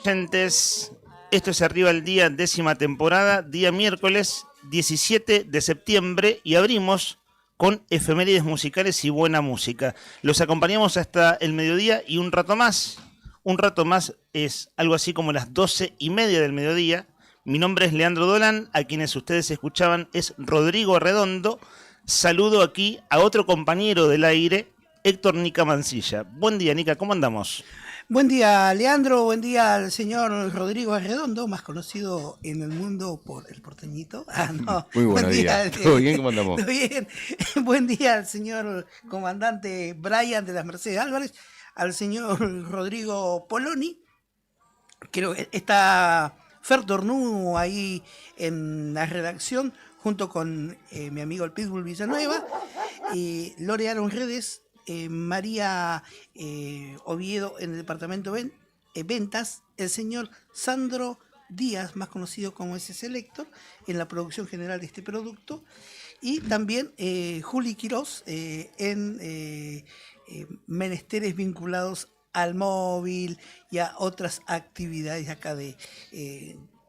Oyentes, esto es Arriba el Día, 10ª temporada, día miércoles 17 de septiembre y abrimos con efemérides musicales y buena música. Los acompañamos hasta el mediodía y un rato más. Un rato más es algo así como las 12:30 del mediodía. Mi nombre es Leandro Dolan, a quienes ustedes escuchaban es Rodrigo Redondo. Saludo aquí a otro compañero del aire, Héctor Nica Mancilla. Buen día, Nica, ¿cómo andamos? Buen día, Leandro. Buen día al señor Rodrigo Arredondo, más conocido en el mundo por el porteñito. Muy buenos días. ¿Todo bien? ¿Cómo andamos? ¿Todo bien? Buen día al señor comandante Brian de las Mercedes Álvarez, al señor Rodrigo Poloni. Creo que está Fer Tornú ahí en la redacción, junto con mi amigo el Pitbull Villanueva, y Lore Aaron Redes, María Oviedo en el departamento ventas, el señor Sandro Díaz, más conocido como ese Selector, en la producción general de este producto, y también Juli Quirós en menesteres vinculados al móvil y a otras actividades acá de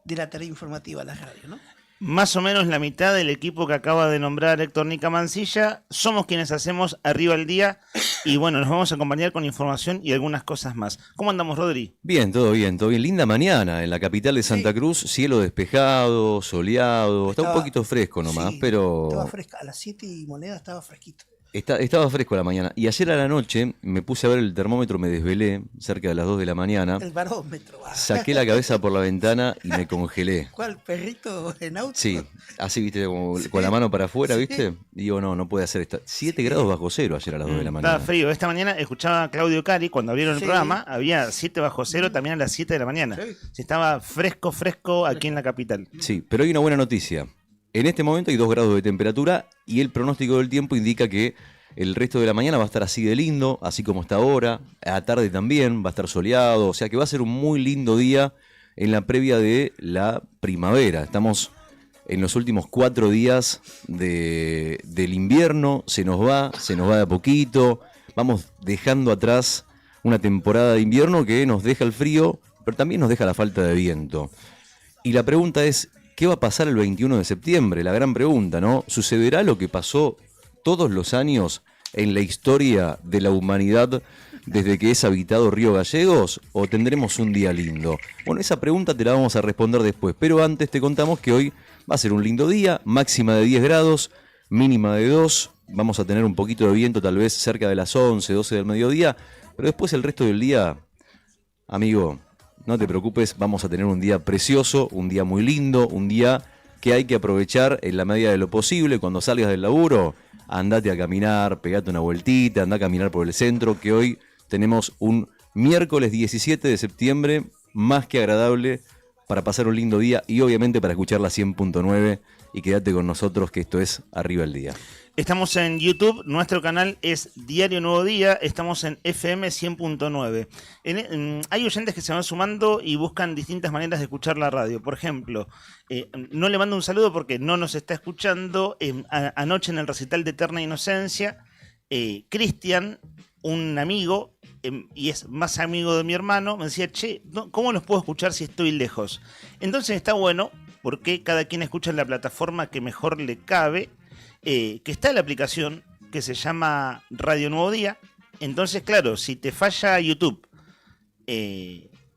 la tarea informativa, la radio, ¿no? Más o menos la mitad del equipo que acaba de nombrar Héctor Nica Mancilla somos quienes hacemos Arriba el Día y bueno, nos vamos a acompañar con información y algunas cosas más. ¿Cómo andamos, Rodri? Bien, todo bien, todo bien. Linda mañana en la capital de Santa Cruz, cielo despejado, soleado, está un poquito fresco nomás, sí, pero... Estaba fresca, a las 7 y moneda estaba fresquito. Estaba fresco a la mañana. Y ayer a la noche me puse a ver el termómetro, me desvelé cerca de las 2 de la mañana. El barómetro. Saqué la cabeza por la ventana y me congelé. ¿Cuál, perrito en auto? Sí, así, viste, como con la mano para afuera, viste. Digo, no puede hacer esto. 7 grados bajo cero ayer a las 2 de la mañana. Estaba frío. Esta mañana escuchaba a Claudio Cari cuando abrieron el programa. Había 7 bajo cero también a las 7 de la mañana. Sí, estaba fresco aquí en la capital. Sí, pero hay una buena noticia. En este momento hay 2 grados de temperatura y el pronóstico del tiempo indica que el resto de la mañana va a estar así de lindo, así como está ahora. A la tarde también va a estar soleado, o sea que va a ser un muy lindo día en la previa de la primavera. Estamos en los últimos 4 días del invierno, se nos va de a poquito. Vamos dejando atrás una temporada de invierno que nos deja el frío, pero también nos deja la falta de viento. Y la pregunta es, ¿qué va a pasar el 21 de septiembre? La gran pregunta, ¿no? ¿Sucederá lo que pasó todos los años en la historia de la humanidad desde que es habitado Río Gallegos, o tendremos un día lindo? Bueno, esa pregunta te la vamos a responder después, pero antes te contamos que hoy va a ser un lindo día, máxima de 10 grados, mínima de 2, vamos a tener un poquito de viento tal vez cerca de las 11, 12 del mediodía, pero después el resto del día, amigo, no te preocupes, vamos a tener un día precioso, un día muy lindo, un día que hay que aprovechar en la medida de lo posible. Cuando salgas del laburo, andate a caminar, pegate una vueltita, andá a caminar por el centro, que hoy tenemos un miércoles 17 de septiembre más que agradable para pasar un lindo día y obviamente para escuchar la 100.9 y quédate con nosotros que esto es Arriba el Día. Estamos en YouTube, nuestro canal es Diario Nuevo Día, estamos en FM 100.9. Hay oyentes que se van sumando y buscan distintas maneras de escuchar la radio. Por ejemplo, no le mando un saludo porque no nos está escuchando. Anoche en el recital de Eterna Inocencia, Cristian, un amigo, y es más amigo de mi hermano, me decía, che, ¿cómo los puedo escuchar si estoy lejos? Entonces está bueno porque cada quien escucha en la plataforma que mejor le cabe. Que está la aplicación que se llama Radio Nuevo Día. Entonces, claro, si te falla YouTube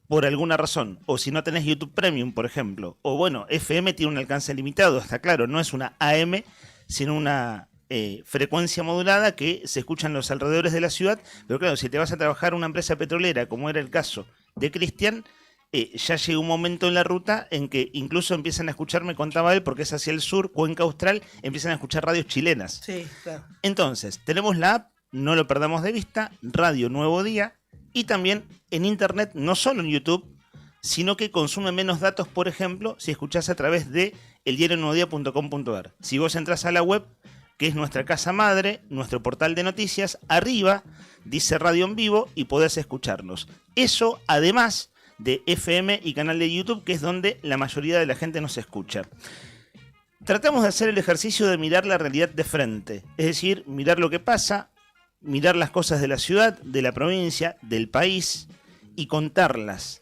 por alguna razón, o si no tenés YouTube Premium, por ejemplo, o bueno, FM tiene un alcance limitado, está claro, no es una AM, sino una frecuencia modulada que se escucha en los alrededores de la ciudad. Pero claro, si te vas a trabajar en una empresa petrolera, como era el caso de Cristian, ya llega un momento en la ruta en que incluso empiezan a escuchar, me contaba él, porque es hacia el sur, Cuenca Austral, empiezan a escuchar radios chilenas. Sí, claro. Entonces, tenemos la app, no lo perdamos de vista, Radio Nuevo Día, y también en internet, no solo en YouTube, sino que consume menos datos, por ejemplo, si escuchás a través de eldiarionuevodía.com.ar. Si vos entras a la web, que es nuestra casa madre, nuestro portal de noticias, arriba dice Radio en Vivo y podés escucharnos. Eso, además de FM y canal de YouTube, que es donde la mayoría de la gente nos escucha. Tratamos de hacer el ejercicio de mirar la realidad de frente, es decir, mirar lo que pasa, mirar las cosas de la ciudad, de la provincia, del país y contarlas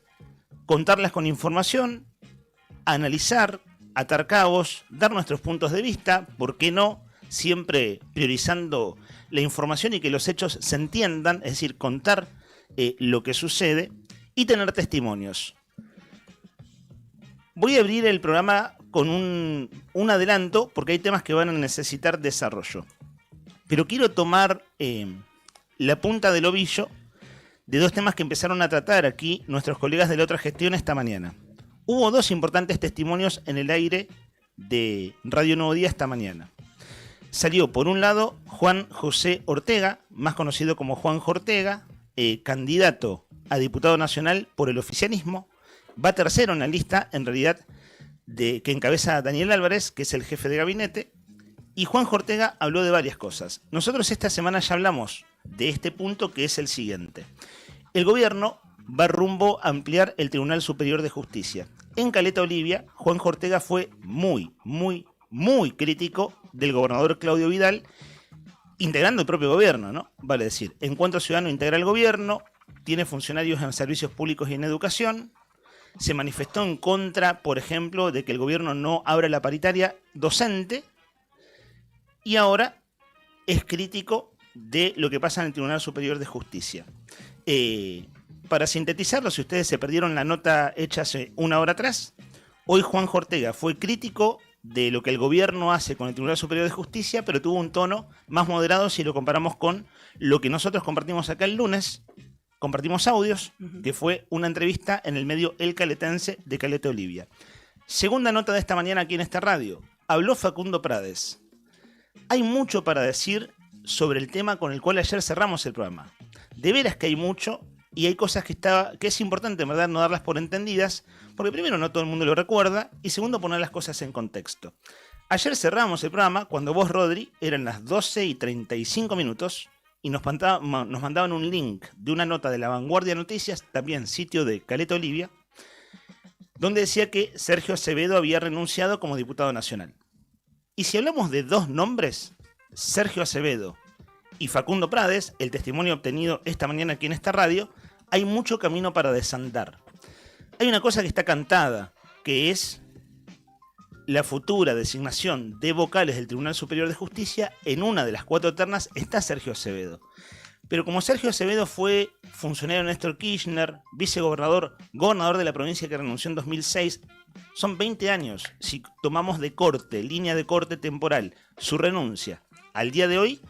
contarlas con información, analizar, atar cabos, dar nuestros puntos de vista, ¿por qué no? Siempre priorizando la información y que los hechos se entiendan, es decir, contar lo que sucede y tener testimonios. Voy a abrir el programa con un adelanto porque hay temas que van a necesitar desarrollo. Pero quiero tomar la punta del ovillo de dos temas que empezaron a tratar aquí nuestros colegas de la otra gestión esta mañana. Hubo dos importantes testimonios en el aire de Radio Nuevo Día esta mañana. Salió, por un lado, Juan José Ortega, más conocido como Juanjo Ortega, candidato a diputado nacional por el oficialismo. Va tercero en la lista, en realidad, que encabeza Daniel Álvarez, que es el jefe de gabinete. Y Juanjo Ortega habló de varias cosas. Nosotros esta semana ya hablamos de este punto, que es el siguiente. El gobierno va rumbo a ampliar el Tribunal Superior de Justicia. En Caleta Olivia, Juanjo Ortega fue muy crítico del gobernador Claudio Vidal, integrando el propio gobierno, ¿no? Vale decir, Encuentro Ciudadano integra el gobierno, tiene funcionarios en servicios públicos y en educación, se manifestó en contra, por ejemplo, de que el gobierno no abra la paritaria docente, y ahora es crítico de lo que pasa en el Tribunal Superior de Justicia. Para sintetizarlo, si ustedes se perdieron la nota hecha hace una hora atrás, hoy Juanjo Ortega fue crítico de lo que el gobierno hace con el Tribunal Superior de Justicia, pero tuvo un tono más moderado si lo comparamos con lo que nosotros compartimos acá el lunes. Compartimos audios, que fue una entrevista en el medio El Caletense de Caleta Olivia. Segunda nota de esta mañana aquí en esta radio. Habló Facundo Prades. Hay mucho para decir sobre el tema con el cual ayer cerramos el programa. De veras que hay mucho, y hay cosas que es importante, en verdad, no darlas por entendidas, porque primero no todo el mundo lo recuerda, y segundo poner las cosas en contexto. Ayer cerramos el programa cuando vos, Rodri, eran las 12:35 y nos mandaban un link de una nota de La Vanguardia Noticias, también sitio de Caleta Olivia, donde decía que Sergio Acevedo había renunciado como diputado nacional. Y si hablamos de dos nombres, Sergio Acevedo y Facundo Prades, el testimonio obtenido esta mañana aquí en esta radio, hay mucho camino para desandar. Hay una cosa que está cantada, que es la futura designación de vocales del Tribunal Superior de Justicia. En una de las 4 ternas está Sergio Acevedo. Pero como Sergio Acevedo fue funcionario de Néstor Kirchner, vicegobernador, gobernador de la provincia que renunció en 2006, son 20 años. Si tomamos de corte, línea de corte temporal, su renuncia al día de hoy,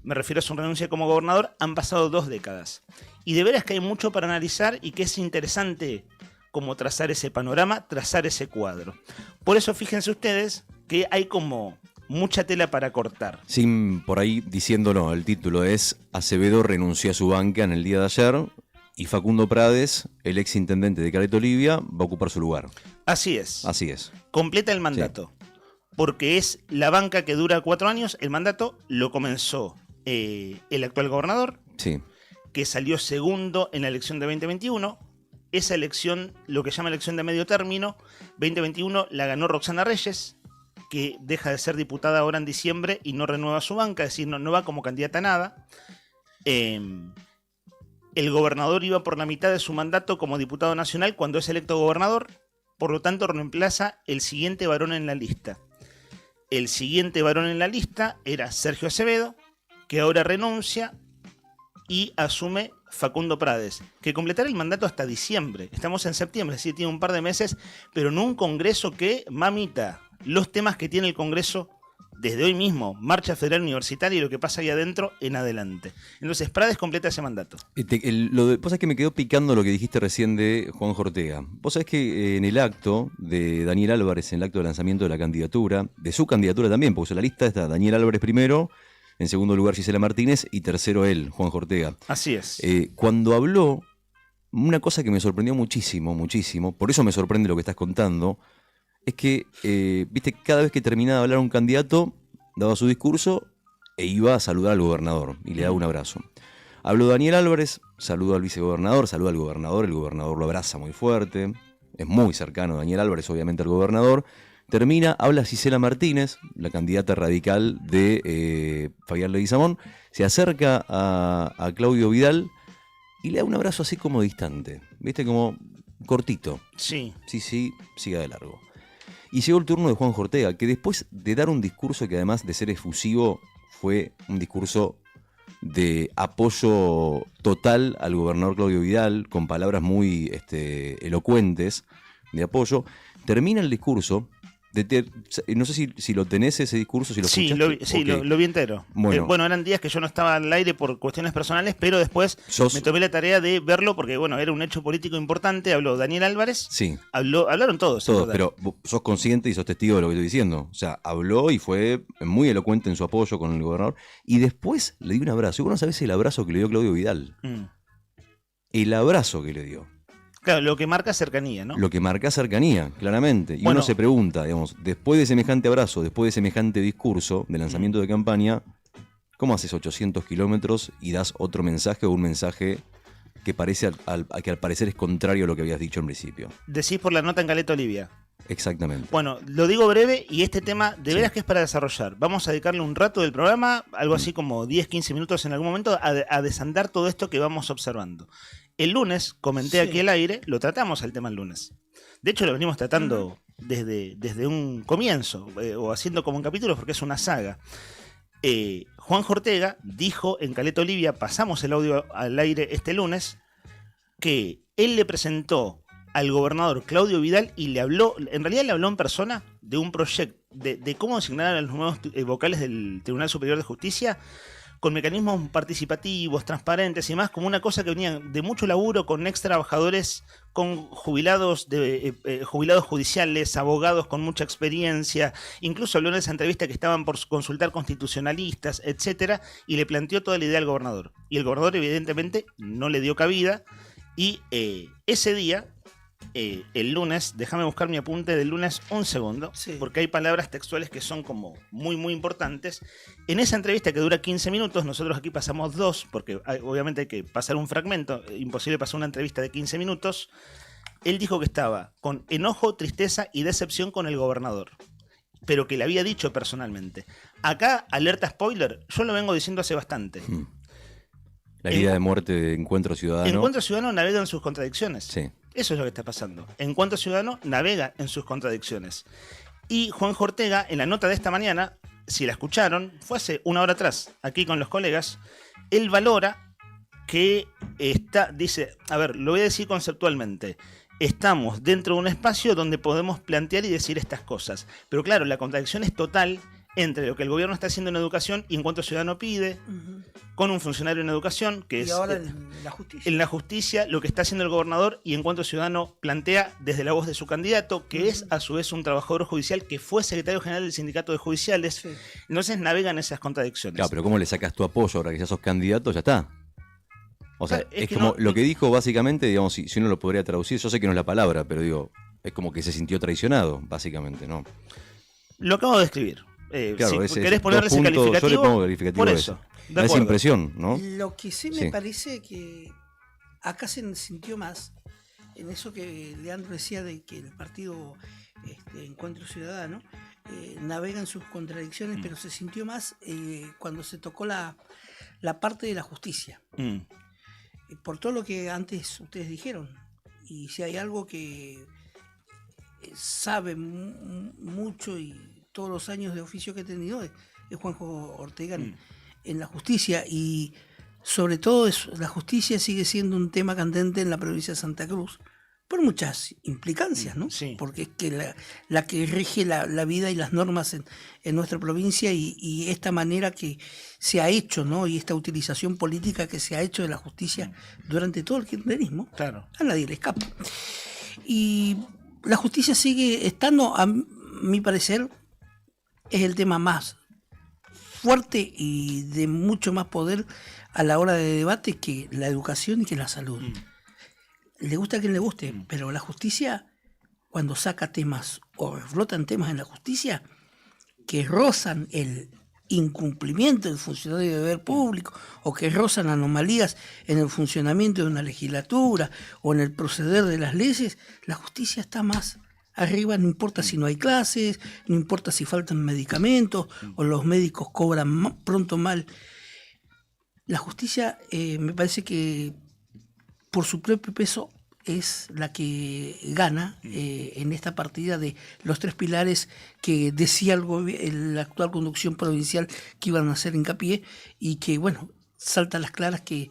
me refiero a su renuncia como gobernador, han pasado 2 décadas. Y de veras que hay mucho para analizar y que es interesante como trazar ese panorama, trazar ese cuadro. Por eso fíjense ustedes que hay como mucha tela para cortar. Sin por ahí diciéndolo, el título es Acevedo renunció a su banca en el día de ayer y Facundo Prades, el ex intendente de Caleta Olivia, va a ocupar su lugar. Así es. Así es. Completa el mandato. Sí. Porque es la banca que dura 4 años. El mandato lo comenzó el actual gobernador, sí, que salió segundo en la elección de 2021. Esa elección, lo que llama elección de medio término, 2021 la ganó Roxana Reyes, que deja de ser diputada ahora en diciembre y no renueva su banca, es decir, no va como candidata a nada. El gobernador iba por la mitad de su mandato como diputado nacional cuando es electo gobernador, por lo tanto reemplaza el siguiente varón en la lista. El siguiente varón en la lista era Sergio Acevedo, que ahora renuncia y asume Facundo Prades, que completará el mandato hasta diciembre. Estamos en septiembre, sí, tiene un par de meses, pero en un congreso que, mamita, los temas que tiene el congreso desde hoy mismo, marcha federal universitaria y lo que pasa ahí adentro en adelante. Entonces, Prades completa ese mandato. Vos sabés que me quedó picando lo que dijiste recién de Juanjo Ortega. Vos sabés que en el acto de Daniel Álvarez, en el acto de lanzamiento de la candidatura, de su candidatura también, porque en la lista está Daniel Álvarez primero, en segundo lugar Gisela Martínez y tercero él, Juanjo Ortega. Así es. Cuando habló, una cosa que me sorprendió muchísimo, por eso me sorprende lo que estás contando, es que, viste, cada vez que terminaba de hablar un candidato, daba su discurso e iba a saludar al gobernador y le daba un abrazo. Habló Daniel Álvarez, saludó al vicegobernador, saluda al gobernador, el gobernador lo abraza muy fuerte, es muy cercano Daniel Álvarez, obviamente, al gobernador. Termina, habla Gisela Martínez, la candidata radical de Fabián Leguizamón, se acerca a Claudio Vidal y le da un abrazo así como distante, viste, como cortito. Sí. Sí, siga de largo. Y llegó el turno de Juan Ortega, que después de dar un discurso que además de ser efusivo, fue un discurso de apoyo total al gobernador Claudio Vidal, con palabras muy elocuentes de apoyo, termina el discurso. No sé si lo tenés ese discurso, si lo escuchaste. Lo vi entero. Bueno, eran días que yo no estaba al aire por cuestiones personales, pero después me tomé la tarea de verlo porque, bueno, era un hecho político importante. Habló Daniel Álvarez. Sí. Hablaron todos. Todos, pero sos consciente y sos testigo de lo que estoy diciendo. O sea, habló y fue muy elocuente en su apoyo con el gobernador. Y después le dio un abrazo. Y vos no sabés el abrazo que le dio Claudio Vidal. El abrazo que le dio. Claro, lo que marca cercanía, ¿no? Lo que marca cercanía, claramente. Y uno se pregunta, digamos, después de semejante abrazo, después de semejante discurso de lanzamiento de campaña, ¿cómo haces 800 kilómetros y das otro mensaje o un mensaje que parece que al parecer es contrario a lo que habías dicho en principio? Decís por la nota en Caleta Olivia. Exactamente. Bueno, lo digo breve y este tema de veras que es para desarrollar. Vamos a dedicarle un rato del programa, algo así como 10-15 minutos en algún momento, a desandar todo esto que vamos observando. El lunes, comenté aquí al aire, lo tratamos el tema el lunes. De hecho, lo venimos tratando desde un comienzo, o haciendo como un capítulo, porque es una saga. Juan Ortega dijo en Caleta Olivia, pasamos el audio al aire este lunes, que él le presentó al gobernador Claudio Vidal y le habló en persona de un proyecto, de cómo designar a los nuevos vocales del Tribunal Superior de Justicia con mecanismos participativos, transparentes y más, como una cosa que venía de mucho laburo con ex trabajadores, con jubilados judiciales, abogados con mucha experiencia. Incluso habló en esa entrevista que estaban por consultar constitucionalistas, etcétera, y le planteó toda la idea al gobernador. Y el gobernador evidentemente no le dio cabida y ese día, el lunes, déjame buscar mi apunte del lunes un segundo, porque hay palabras textuales que son como muy muy importantes. En esa entrevista que dura 15 minutos, nosotros aquí pasamos 2, porque obviamente hay que pasar un fragmento, imposible pasar una entrevista de 15 minutos. Él dijo que estaba con enojo, tristeza y decepción con el gobernador, pero que le había dicho personalmente. Acá, alerta spoiler, yo lo vengo diciendo hace bastante. La herida de muerte de Encuentro Ciudadano. Encuentro Ciudadano navega en sus contradicciones. Sí. Eso es lo que está pasando. Encuentro Ciudadano navega en sus contradicciones. Y Juan Ortega, en la nota de esta mañana, si la escucharon, fue hace una hora atrás, aquí con los colegas, él valora que dice, a ver, lo voy a decir conceptualmente, estamos dentro de un espacio donde podemos plantear y decir estas cosas. Pero claro, la contradicción es total entre lo que el gobierno está haciendo en educación y Encuentro Ciudadano pide, con un funcionario en educación, que es ahora en la justicia. En la justicia, lo que está haciendo el gobernador y Encuentro Ciudadano plantea desde la voz de su candidato, que es a su vez un trabajador judicial que fue secretario general del Sindicato de Judiciales. Sí. Entonces navegan esas contradicciones. Claro, pero ¿cómo le sacas tu apoyo ahora que ya sos candidato? Ya está. O sea, es como lo que dijo básicamente, digamos, si uno lo podría traducir, yo sé que no es la palabra, pero digo, es como que se sintió traicionado, básicamente, ¿no? Lo acabo de escribir. Claro, si querés ponerle ese calificativo, yo le pongo calificativo por a eso. Da esa impresión, ¿no? Lo que sí me parece que acá se sintió más en eso que Leandro decía de que el partido Encuentro Ciudadano navega en sus contradicciones, pero se sintió más cuando se tocó la parte de la justicia. Por todo lo que antes ustedes dijeron. Y si hay algo que sabe mucho y todos los años de oficio que he tenido es Juanjo Ortega en la justicia, y sobre todo la justicia sigue siendo un tema candente en la provincia de Santa Cruz por muchas implicancias, ¿no? Sí. Porque es que la que rige la vida y las normas en nuestra provincia, y esta manera que se ha hecho, ¿no? Y esta utilización política que se ha hecho de la justicia durante todo el kirchnerismo, claro, a nadie le escapa. Y la justicia sigue estando, a mi parecer, es el tema más fuerte y de mucho más poder a la hora de debate que la educación y que la salud. Le gusta a quien le guste, pero la justicia, cuando saca temas o flotan temas en la justicia que rozan el incumplimiento del funcionario de deber público, o que rozan anomalías en el funcionamiento de una legislatura o en el proceder de las leyes, la justicia está más arriba. No importa si no hay clases, no importa si faltan medicamentos o los médicos cobran pronto mal. La justicia me parece que por su propio peso es la que gana en esta partida de los 3 pilares que decía la actual conducción provincial que iban a hacer hincapié, y que, bueno, salta a las claras que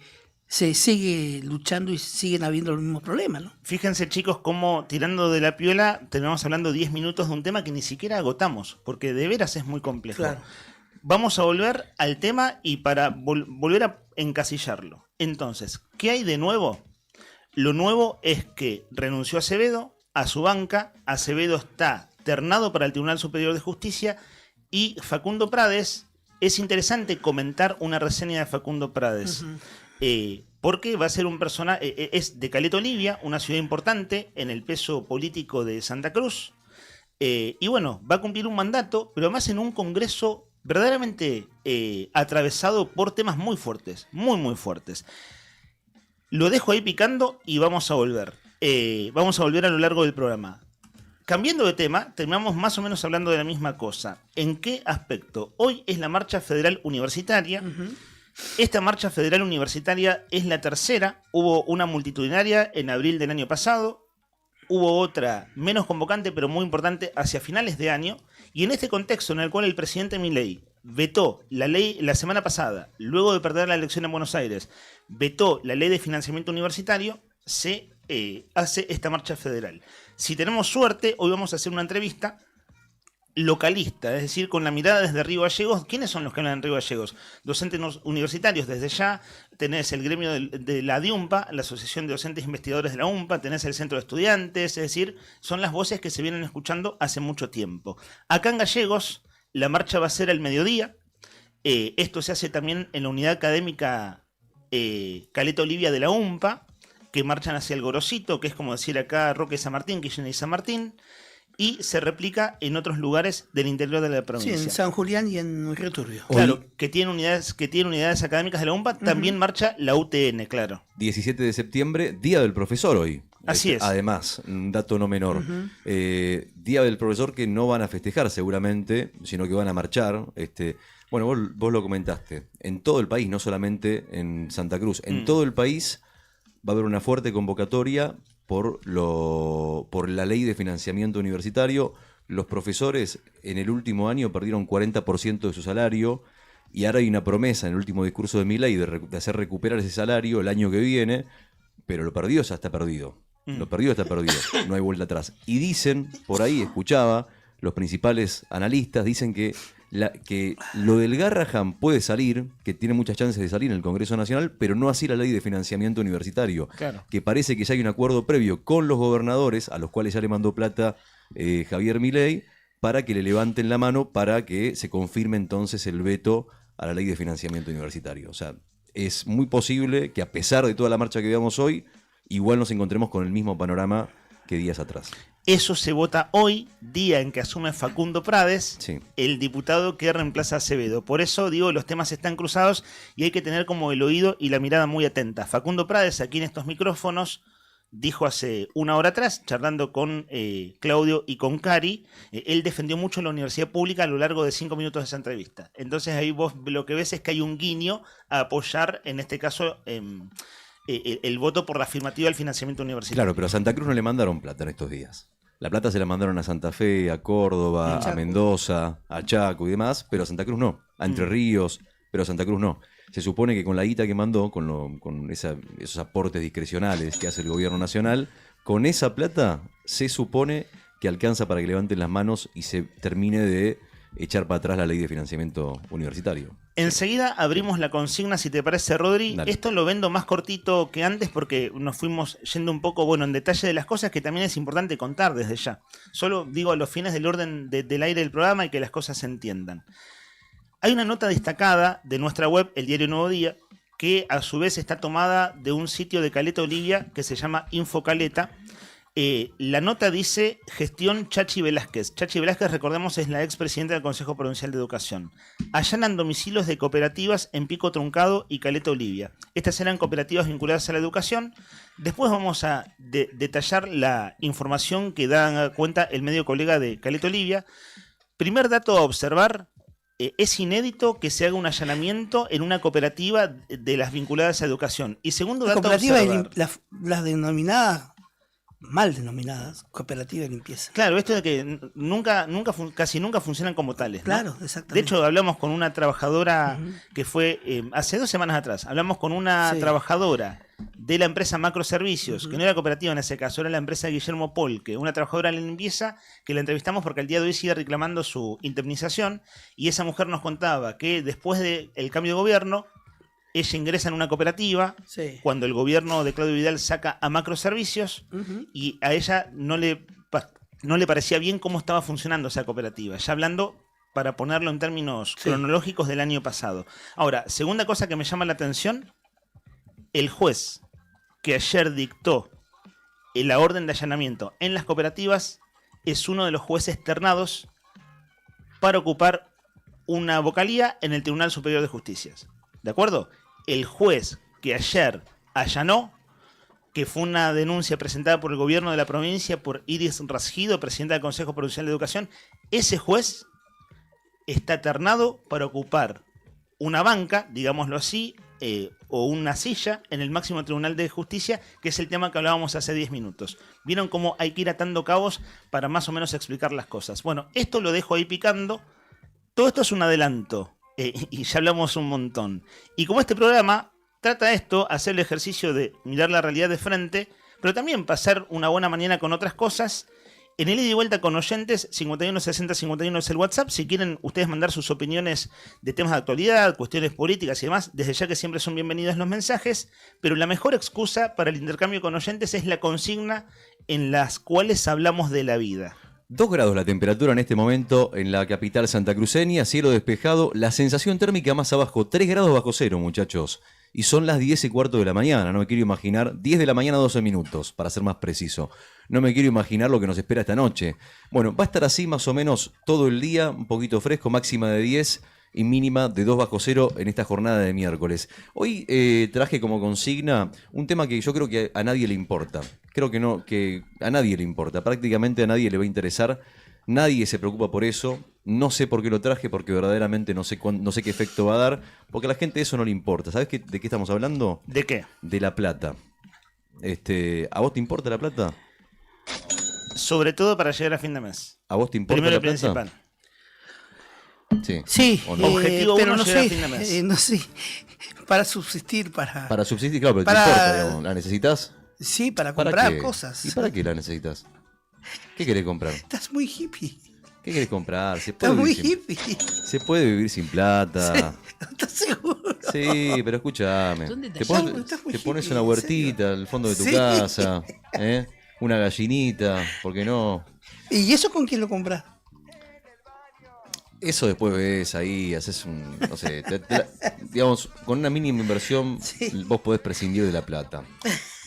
se sigue luchando y siguen habiendo los mismos problemas, ¿no? Fíjense, chicos, cómo tirando de la piola terminamos hablando 10 minutos de un tema que ni siquiera agotamos, porque de veras es muy complejo. Claro. Vamos a volver al tema y para volver a encasillarlo. Entonces, ¿qué hay de nuevo? Lo nuevo es que renunció Acevedo a su banca. Acevedo está ternado para el Tribunal Superior de Justicia y Facundo Prades. Es interesante comentar una reseña de Facundo Prades. Porque va a ser un personaje, es de Caleta Olivia, una ciudad importante en el peso político de Santa Cruz, y bueno, va a cumplir un mandato, pero además en un congreso verdaderamente atravesado por temas muy fuertes, muy fuertes. Lo dejo ahí picando y vamos a volver. Vamos a volver a lo largo del programa. Cambiando de tema, terminamos más o menos hablando de la misma cosa. ¿En qué aspecto? Hoy es la Marcha Federal Universitaria. Esta Marcha Federal Universitaria es la tercera. Hubo una multitudinaria en abril del año pasado. Hubo otra menos convocante, pero muy importante, hacia finales de año. Y en este contexto en el cual el presidente Milei vetó la ley la semana pasada, luego de perder la elección en Buenos Aires, vetó la ley de financiamiento universitario, se hace esta marcha federal. Si tenemos suerte, hoy vamos a hacer una entrevista localista, es decir, con la mirada desde Río Gallegos. ¿Quiénes son los que hablan en Río Gallegos? Docentes universitarios desde ya, tenés el gremio de la DIUMPA, la Asociación de Docentes Investigadores de la UMPA, tenés el Centro de Estudiantes, es decir, son las voces que se vienen escuchando hace mucho tiempo. Acá en Gallegos, la marcha va a ser al mediodía. Esto se hace también en la unidad académica Caleta Olivia de la UMPA, que marchan hacia el Gorosito, que es como decir acá Roque San Martín, Kirchner y San Martín, y se replica en otros lugares del interior de la provincia. Sí, en San Julián y en Río Turbio. Claro, que tienen unidades académicas de la UMPA, también marcha la UTN, claro. 17 de septiembre, Día del Profesor hoy. Así es. Además, un dato no menor. Día del Profesor que no van a festejar seguramente, sino que van a marchar. Bueno, vos lo comentaste. En todo el país, no solamente en Santa Cruz, en todo el país va a haber una fuerte convocatoria por la ley de financiamiento universitario. Los profesores en el último año perdieron 40% de su salario, y ahora hay una promesa en el último discurso de Milei de hacer recuperar ese salario el año que viene, pero lo perdido ya está perdido. Lo perdido está perdido, no hay vuelta atrás. Y dicen, por ahí escuchaba, los principales analistas dicen que lo del Garrahan puede salir, que tiene muchas chances de salir en el Congreso Nacional, pero no así la ley de financiamiento universitario. Claro. Que parece que ya hay un acuerdo previo con los gobernadores, a los cuales ya le mandó plata Javier Milei, para que le levanten la mano para que se confirme entonces el veto a la ley de financiamiento universitario. O sea, es muy posible que a pesar de toda la marcha que veamos hoy, igual nos encontremos con el mismo panorama que días atrás. Eso se vota hoy, día en que asume Facundo Prades, Sí. el diputado que reemplaza a Acevedo. Por eso digo, los temas están cruzados y hay que tener como el oído y la mirada muy atenta. Facundo Prades, aquí en estos micrófonos, dijo hace una hora atrás, charlando con Claudio y con Cari, él defendió mucho la universidad pública a lo largo de 5 minutos de esa entrevista. Entonces ahí vos lo que ves es que hay un guiño a apoyar, en este caso, el voto por la afirmativa del financiamiento universitario. Claro, pero a Santa Cruz no le mandaron plata en estos días. La plata se la mandaron a Santa Fe, a Córdoba, a Mendoza, a Chaco y demás, pero a Santa Cruz no. A Entre Ríos, pero a Santa Cruz no. Se supone que con la guita que mandó, con esos aportes discrecionales que hace el gobierno nacional, con esa plata se supone que alcanza para que levanten las manos y se termine de echar para atrás la ley de financiamiento universitario. Enseguida abrimos la consigna, si te parece, Rodri. Dale. Esto lo vendo más cortito que antes porque nos fuimos yendo un poco, en detalle de las cosas que también es importante contar desde ya. Solo digo a los fines del orden del aire del programa y que las cosas se entiendan. Hay una nota destacada de nuestra web, el Diario Nuevo Día, que a su vez está tomada de un sitio de Caleta Olivia que se llama Infocaleta. La nota dice gestión Chachi Velázquez. Chachi Velázquez, recordemos, es la expresidenta del Consejo Provincial de Educación. Allanan domicilios de cooperativas en Pico Truncado y Caleta Olivia. Estas eran cooperativas vinculadas a la educación. Después vamos a detallar la información que da cuenta el medio colega de Caleta Olivia. Primer dato a observar. Es inédito que se haga un allanamiento en una cooperativa de las vinculadas a educación. Y segundo dato a observar. Las denominadas mal denominadas, cooperativa de limpieza. Claro, esto de que casi nunca funcionan como tales, ¿no? Claro, exactamente. De hecho, hablamos con una trabajadora Ujú. que fue hace 2 semanas atrás. Hablamos con una Sí. trabajadora de la empresa Macroservicios, Ujú. que no era cooperativa en ese caso, era la empresa de Guillermo Polque, una trabajadora de la limpieza que la entrevistamos porque al día de hoy sigue reclamando su indemnización. Y esa mujer nos contaba que después del cambio de gobierno, ella ingresa en una cooperativa. Sí. Cuando el gobierno de Claudio Vidal saca a Macroservicios, Ujú. y a ella no le parecía bien cómo estaba funcionando esa cooperativa, ya hablando para ponerlo en términos Sí. cronológicos del año pasado. Ahora, segunda cosa que me llama la atención, el juez que ayer dictó la orden de allanamiento en las cooperativas es uno de los jueces ternados para ocupar una vocalía en el Tribunal Superior de Justicia. ¿De acuerdo? El juez que ayer allanó, que fue una denuncia presentada por el gobierno de la provincia por Iris Rasgido, presidenta del Consejo Provincial de Educación, ese juez está ternado para ocupar una banca, digámoslo así, o una silla en el máximo Tribunal de Justicia, que es el tema que hablábamos hace 10 minutos. ¿Vieron cómo hay que ir atando cabos para más o menos explicar las cosas? Bueno, esto lo dejo ahí picando. Todo esto es un adelanto, y ya hablamos un montón. Y como este programa trata esto, hacer el ejercicio de mirar la realidad de frente, pero también pasar una buena mañana con otras cosas, en el ida y vuelta con oyentes, 51 60 51 es el WhatsApp. Si quieren ustedes mandar sus opiniones de temas de actualidad, cuestiones políticas y demás, desde ya que siempre son bienvenidos los mensajes, pero la mejor excusa para el intercambio con oyentes es la consigna en las cuales hablamos de la vida. 2 grados la temperatura en este momento en la capital santacruceña, cielo despejado, la sensación térmica más abajo, 3 grados bajo cero, muchachos. Y son las 10:15 de la mañana, no me quiero imaginar, 10 de la mañana 12 minutos, para ser más preciso. No me quiero imaginar lo que nos espera esta noche. Bueno, va a estar así más o menos todo el día, un poquito fresco, máxima de 10 y mínima de 2 bajo cero en esta jornada de miércoles. Hoy traje como consigna un tema que yo creo que a nadie le importa. Creo que no, que a nadie le importa, prácticamente a nadie le va a interesar. Nadie se preocupa por eso. No sé por qué lo traje, porque verdaderamente no sé qué efecto va a dar, porque a la gente eso no le importa. ¿Sabes de qué estamos hablando? ¿De qué? De la plata. ¿A vos te importa la plata? Sobre todo para llegar a fin de mes. ¿A vos te importa Primero la y plata? principal. Sí. Sí, ¿O no? Objetivo pero uno, no llegar a sé, fin de mes. no sé, para subsistir, para... Para subsistir, claro, pero Para- te importa, digamos. ¿La necesitas? Sí, para ¿Para comprar qué? cosas. ¿Y para qué la necesitas? ¿Qué querés comprar? Estás muy hippie. ¿Qué querés comprar? ¿Se puede, Estás muy vivir hippie. se puede vivir sin plata? ¿Estás seguro? Sí, pero escúchame. ¿Dónde te Te llamas? pones, Estás muy te pones hippie, una ¿en huertita al fondo de tu Sí. casa, ¿eh? Una gallinita, ¿por qué no? ¿Y eso con quién lo compras? Eso después ves ahí, haces un, no sé, digamos, con una mínima inversión Sí. vos podés prescindir de la plata.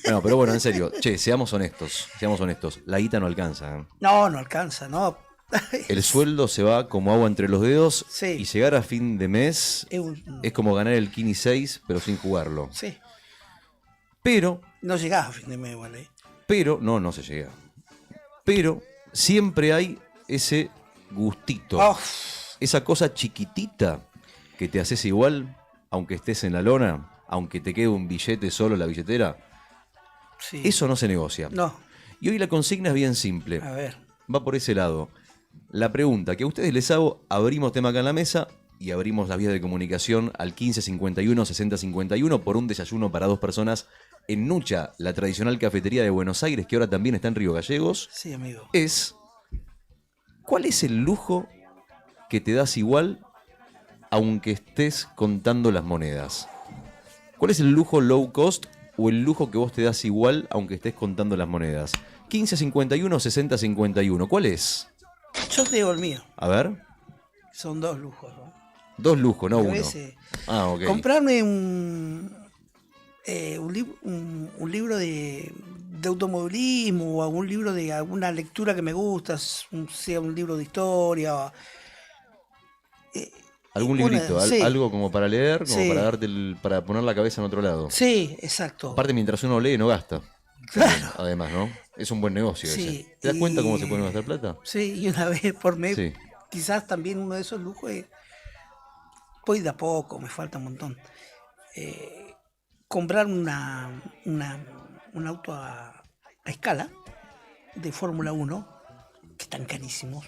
No, pero bueno, en serio, che, seamos honestos, la guita no alcanza, ¿eh? No, no alcanza, no. El sueldo se va como agua entre los dedos Sí. y llegar a fin de mes es como ganar el Kini 6 pero sin jugarlo. Sí, Pero, no llegás a fin de mes, igual, ¿eh? no se llega. Pero siempre hay ese gustito, Oh, esa cosa chiquitita que te haces igual, aunque estés en la lona, aunque te quede un billete solo en la billetera. sí. Eso no se negocia. No, Y hoy la consigna es bien simple. a ver. Va por ese lado. La pregunta que a ustedes les hago, abrimos tema acá en la mesa y abrimos las vías de comunicación al 15 51 60 51 por un desayuno para 2 personas en Nucha, la tradicional cafetería de Buenos Aires, que ahora también está en Río Gallegos. Sí, amigo. Es, ¿cuál es el lujo que te das igual aunque estés contando las monedas? ¿Cuál es el lujo low cost o el lujo que vos te das igual aunque estés contando las monedas? 15 51 60 51, ¿cuál es? Yo te digo el mío. A ver. Son 2 lujos, ¿no? 2 lujos, no A uno. veces, Ah, ok. comprarme un libro de automovilismo o algún libro de alguna lectura que me gusta, sea un libro de historia. ¿Algún una- librito? sí. Algo como para leer, como Sí. para darte para poner la cabeza en otro lado. Sí, exacto. Aparte, mientras uno lee, no gasta. Claro. Además, ¿no? Es un buen negocio Sí, ese. ¿Te das cuenta cómo y- se puede gastar plata? Sí, y una vez por mes, Sí. quizás también uno de esos lujos es, voy de a poco, me falta un montón. Comprar un auto a escala, de Fórmula 1, que están carísimos.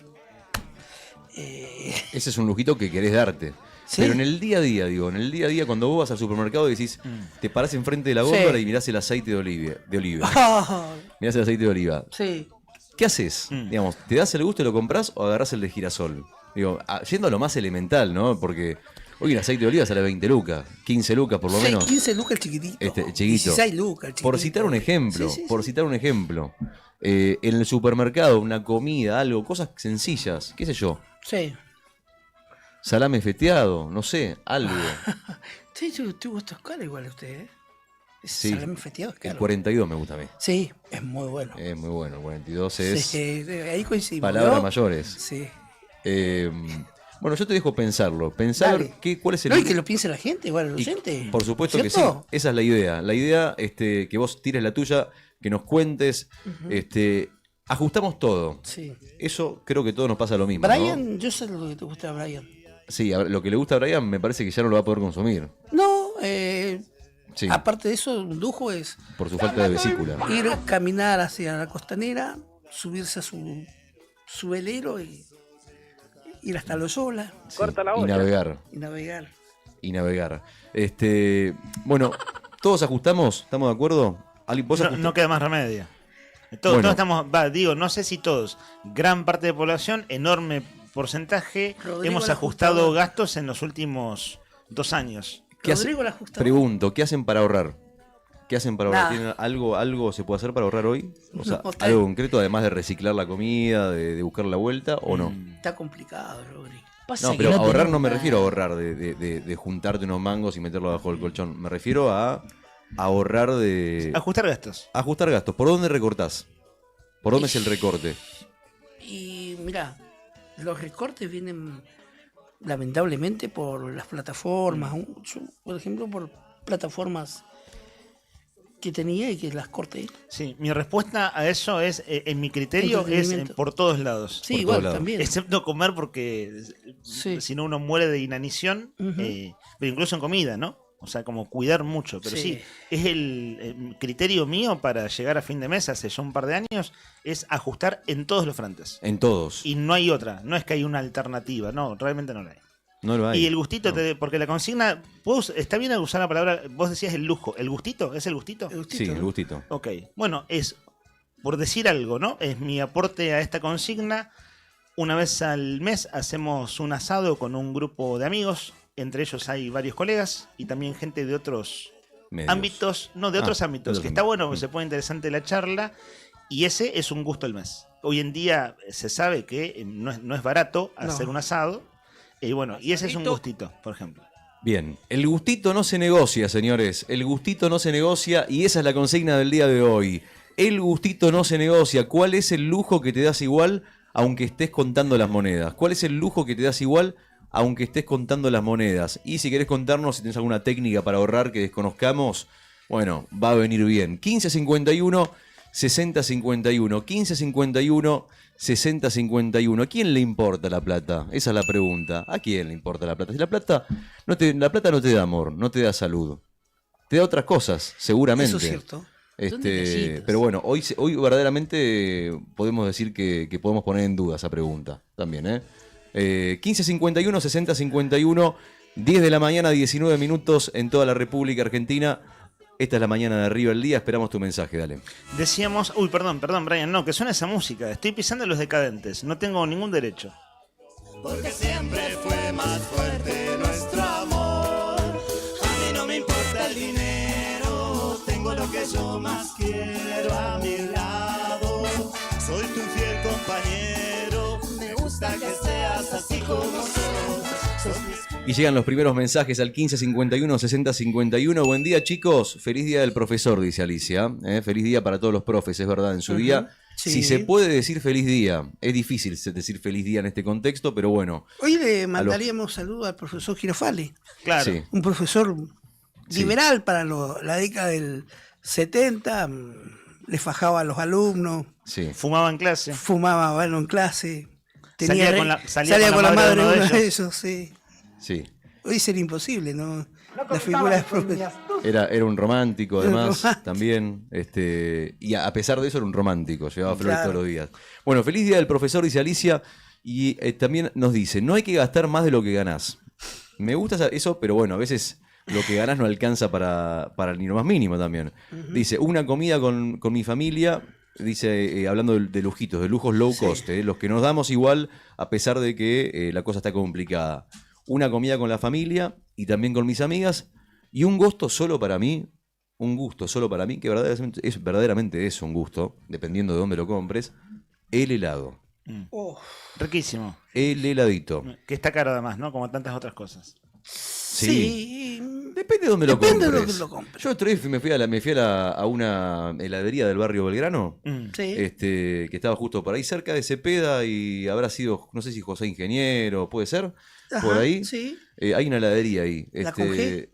Ese es un lujito que querés darte. Sí. Pero en el día a día, digo, en el día a día, cuando vos vas al supermercado y decís, te parás enfrente de la góndola Sí. y mirás el aceite de oliva. Ah, Mirás el aceite de oliva. sí. ¿Qué haces? Digamos, ¿te das el gusto y lo compras o agarrás el de girasol? Digo, yendo a lo más elemental, ¿no? Porque hoy el aceite de oliva sale 20 lucas, 15 lucas por lo Sí, menos. 15 lucas el chiquitito. El chiquito. 16 lucas el chiquitito. Por citar un ejemplo, Sí, sí, por sí. citar un ejemplo. En el supermercado, una comida, algo, cosas sencillas, qué sé yo. Sí. Salame feteado, no sé, algo. Sí, tuvo estos caros igual a usted, ¿eh? Ese Sí. salame festeado es El caro. 42 me gusta a mí. Sí, es muy bueno. Es muy bueno, el 42 es Sí, ahí coincidimos. palabras ¿no? mayores. Sí. Bueno, yo te dejo pensarlo. Pensar Dale. cuál es el... No, y que lo piense la gente, igual el Y, docente. por supuesto que sí. ¿Cierto? Esa es la idea. La idea, que vos tires la tuya, que nos cuentes. Ajustamos todo. Sí. Eso creo que todos nos pasa lo mismo, ¿no? Brian, yo sé lo que te gusta a Brian. Sí, lo que le gusta a Brian me parece que ya no lo va a poder consumir. No, Sí, aparte de eso, un lujo es por su falta de vesícula. ir a caminar hacia la costanera, subirse a su velero y ir hasta Loyola Sí, Corta la y olla. navegar. y navegar. Y navegar. Bueno, todos ajustamos, ¿estamos de acuerdo? Ali, ¿vos ajustás? No queda más remedio. Todos, Bueno. todos estamos, digo, no sé si todos, gran parte de población, enorme porcentaje, Rodrigo hemos la ajustado ajustaba. gastos en los últimos 2 años. ¿Qué hace- Rodrigo la ajusta. Pregunto, ¿qué hacen para ahorrar? ¿Qué hacen para ahorrar? Nada. ¿Tienen algo se puede hacer para ahorrar hoy? O sea, No, está algo bien. concreto, además de reciclar la comida, de buscar la vuelta, ¿o no? Está complicado, Rodrigo. No, pero ahorrar no me refiero a ahorrar de juntarte unos mangos y meterlo bajo el colchón. Me refiero a ahorrar de... Ajustar gastos. Ajustar gastos. ¿Por dónde recortás? ¿Por dónde es el recorte? Y mira, los recortes vienen lamentablemente por las plataformas. Yo, por ejemplo, por plataformas que tenía y que las corté. Sí, mi respuesta a eso es, en mi criterio, es Entretenimiento. por todos lados. Sí, Por igual todos lados. también. Excepto comer porque Sí. si no uno muere de inanición, Ujú. pero incluso en comida, ¿no? O sea, como cuidar mucho. Pero sí, Sí. es el criterio mío para llegar a fin de mes, hace ya un par de años, es ajustar en todos los frentes. En todos. Y no hay otra, no es que hay una alternativa, no, realmente no la hay. No lo hay. Y el gustito, No. porque la consigna, está bien usar la palabra, vos decías el lujo, ¿el gustito? ¿Es el gustito? El gustito, Sí, el ¿no? gustito. Ok, bueno, es, por decir algo, ¿no? Es mi aporte a esta consigna. Una vez al mes hacemos un asado con un grupo de amigos, entre ellos hay varios colegas y también gente de otros Medios. ámbitos, no, de otros Ah, ámbitos, de otros que está bueno, ámbitos. se pone interesante la charla y ese es un gusto al mes. Hoy en día se sabe que no es barato No. hacer un asado y bueno, y ese es un gustito, por ejemplo. Bien, el gustito no se negocia, señores. El gustito no se negocia y esa es la consigna del día de hoy. El gustito no se negocia. ¿Cuál es el lujo que te das igual aunque estés contando las monedas? ¿Cuál es el lujo que te das igual aunque estés contando las monedas? Y si querés contarnos si tenés alguna técnica para ahorrar que desconozcamos, bueno, va a venir bien. 1551 6051, 1551 6051. ¿A quién le importa la plata? Esa es la pregunta. ¿A quién le importa la plata? Si la plata no te da amor, no te da salud. Te da otras cosas, seguramente. Eso es cierto. Son detallitos. Pero bueno, hoy verdaderamente podemos decir que podemos poner en duda esa pregunta también, ¿eh? 1551 6051, 10 de la mañana, 19 minutos en toda la República Argentina. Esta es la mañana de Arriba el Día, esperamos tu mensaje, dale. Decíamos, perdón, Brian, no, que suena esa música, estoy pisando los decadentes, no tengo ningún derecho. Porque siempre fue más fuerte nuestro amor. A mí no me importa el dinero, tengo lo que yo más quiero a mi lado. Soy tu fiel compañero, me gusta que seas así como sos. Y llegan los primeros mensajes al 1551 6051. Buen día, chicos. Feliz día del profesor, dice Alicia. Feliz día para todos los profes, es verdad, en su día. Sí. Si se puede decir feliz día, es difícil decir feliz día en este contexto, pero bueno. Hoy le mandaríamos saludos al profesor Girafale, Claro. Sí. un profesor Sí. liberal para la década del 70, le fajaba a los alumnos, Sí. Fumaba en clase. fumaba bueno en clase, Salía re- con la salía con la madre de uno de ellos. esos, sí. Sí. Hoy sería imposible, ¿no? la figura de profesor. Era un romántico, Era un además, romántico. también. Y a pesar de eso era un romántico, llevaba flores Claro. todos los días. Bueno, feliz día del profesor, dice Alicia. Y también nos dice, no hay que gastar más de lo que ganás. Me gusta eso, pero bueno, a veces lo que ganás no alcanza para ni lo más mínimo también. Dice, una comida con mi familia, dice, hablando de lujitos, de lujos low cost, los que nos damos igual a pesar de que la cosa está complicada. Una comida con la familia y también con mis amigas y un gusto solo para mí, que verdaderamente es un gusto, dependiendo de dónde lo compres, el helado. Oh, Riquísimo. El heladito. Que está caro además, ¿no? Como tantas otras cosas. sí. Depende de dónde lo Depende compres. de dónde lo compres. Yo otro día me fui a una heladería del barrio Belgrano, Sí. que estaba justo por ahí cerca de Cepeda y habrá sido, no sé si José Ingeniero, puede ser, Ajá, por ahí. Sí. Hay una heladería ahí. ¿La con G?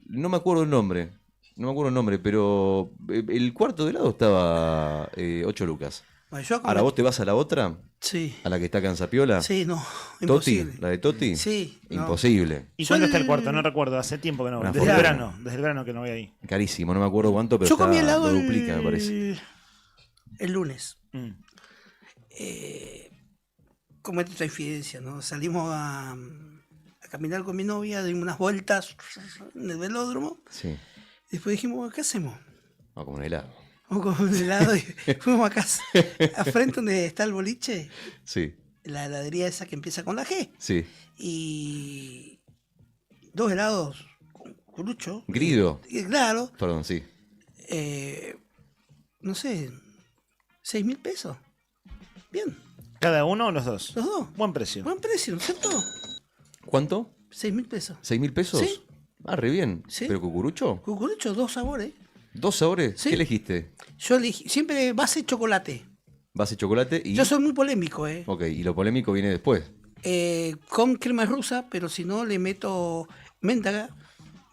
No me acuerdo el nombre. No me acuerdo el nombre, pero el cuarto de helado estaba 8 lucas. Bueno, yo Ahora vos te vas a la otra, Sí. a la que está acá en Zapiola. Sí, no. Toti, Imposible. la de Toti. Sí. no. Imposible. ¿Y Yo cuándo está el el- cuarto? No recuerdo, hace tiempo que no voy. Una Desde el fortuna. verano que no voy ahí. Carísimo, no me acuerdo cuánto, pero Yo comí helado lo duplica, me parece. el lunes. Mm. Como esta infidencia, ¿no? Salimos a caminar con mi novia, dimos unas vueltas en el velódromo. Sí. Después dijimos, ¿qué hacemos? No, como un helado. Vamos con un helado y fuimos a casa. A frente donde está el boliche, Sí, la heladería esa que empieza con la G. sí. Y 2 helados con curucho. Grido. Y claro, Perdón, sí. no sé, 6.000 pesos. Bien, ¿Cada uno o los dos? los dos. Buen precio. Buen precio, ¿no es cierto? ¿Cuánto? 6.000 pesos. ¿6.000 pesos? Sí. Ah, re bien. Sí. ¿Pero cucurucho? Cucurucho, 2 sabores. ¿2 sabores? Sí. ¿Qué elegiste? Yo elegí, siempre base chocolate. Base chocolate y... Yo soy muy polémico, Ok, y lo polémico viene después. Con crema rusa, pero si no le meto menta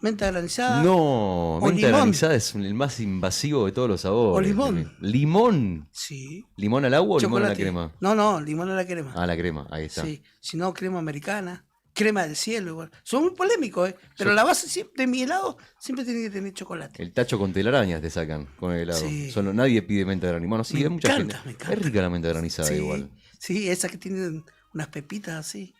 granizada. No, o menta limón. granizada es el más invasivo de todos los sabores. O limón. ¿Limón? Sí. ¿Limón al agua o limón a la Chocolate. crema? No, limón a la crema. Ah, la crema, ahí está. Sí. Si no, crema americana. Crema del cielo, igual. Son muy polémicos, Pero la base de mi helado siempre tiene que tener chocolate. El tacho con telarañas te sacan con el helado. Sí. Nadie pide menta granizada. Bueno, sí, Me hay mucha encanta, gente. me encanta. Es rica la menta granizada Sí, igual. sí, esa que tienen unas pepitas así.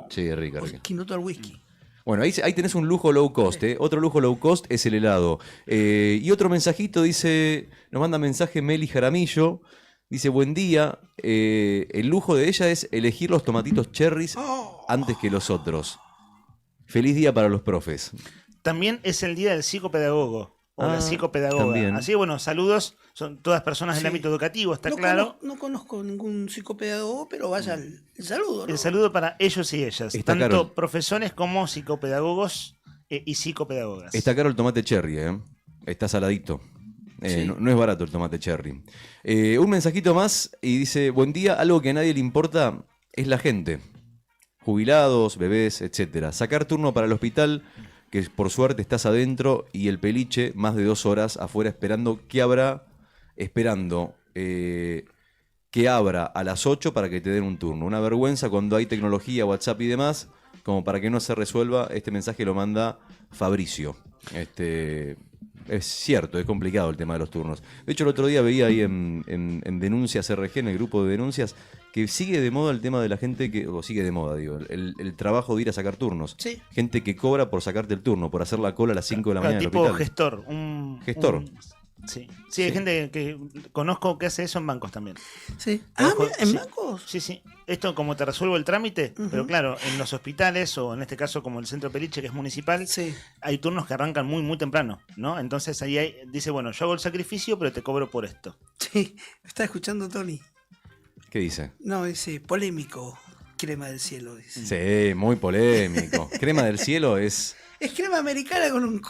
Sí, es rica, O rica. quinoto al whisky. Bueno, ahí tenés un lujo low cost, ¿eh? Otro lujo low cost es el helado. Y otro mensajito dice, nos manda mensaje Meli Jaramillo, dice, buen día, el lujo de ella es elegir los tomatitos cherries antes que los otros. Feliz día para los profes. También es el día del psicopedagogo o la psicopedagoga. también. Así que bueno, saludos. Son todas personas del Sí. ámbito educativo, está no claro. No conozco ningún psicopedagogo, pero vaya el saludo, ¿no? El saludo para ellos y ellas, Está tanto caro. profesores como psicopedagogos y psicopedagogas. Está caro el tomate cherry, ¿eh? Está saladito. Sí. No es barato el tomate cherry. Un mensajito más y dice, buen día, algo que a nadie le importa es la gente. Jubilados, bebés, etcétera. Sacar turno para el hospital, que por suerte estás adentro, y el peliche, más de 2 horas afuera esperando que abra a las 8 para que te den un turno. Una vergüenza cuando hay tecnología, WhatsApp y demás, como para que no se resuelva. Este mensaje lo manda Fabricio. Es cierto, es complicado el tema de los turnos. De hecho, el otro día veía ahí en Denuncias RG, en el grupo de denuncias, que sigue de moda el tema de la gente sigue de moda, digo, el trabajo de ir a sacar turnos. Sí. Gente que cobra por sacarte el turno, por hacer la cola a las 5 de la Claro, mañana del tipo hospital. gestor. Gestor. Sí, hay gente que conozco que hace eso en bancos también. Sí. Ojo, Mira, ¿en sí. bancos? Sí. Esto como te resuelvo el trámite, Ujú. pero claro, en los hospitales o en este caso como el centro Peliche, que es municipal, Sí. hay turnos que arrancan muy, muy temprano, ¿no? Entonces ahí dice, bueno, yo hago el sacrificio, pero te cobro por esto. Sí. ¿Está escuchando Tony? ¿Qué dice? No, dice, polémico, crema del cielo, dice. Sí, muy polémico. Crema del cielo es... Es crema americana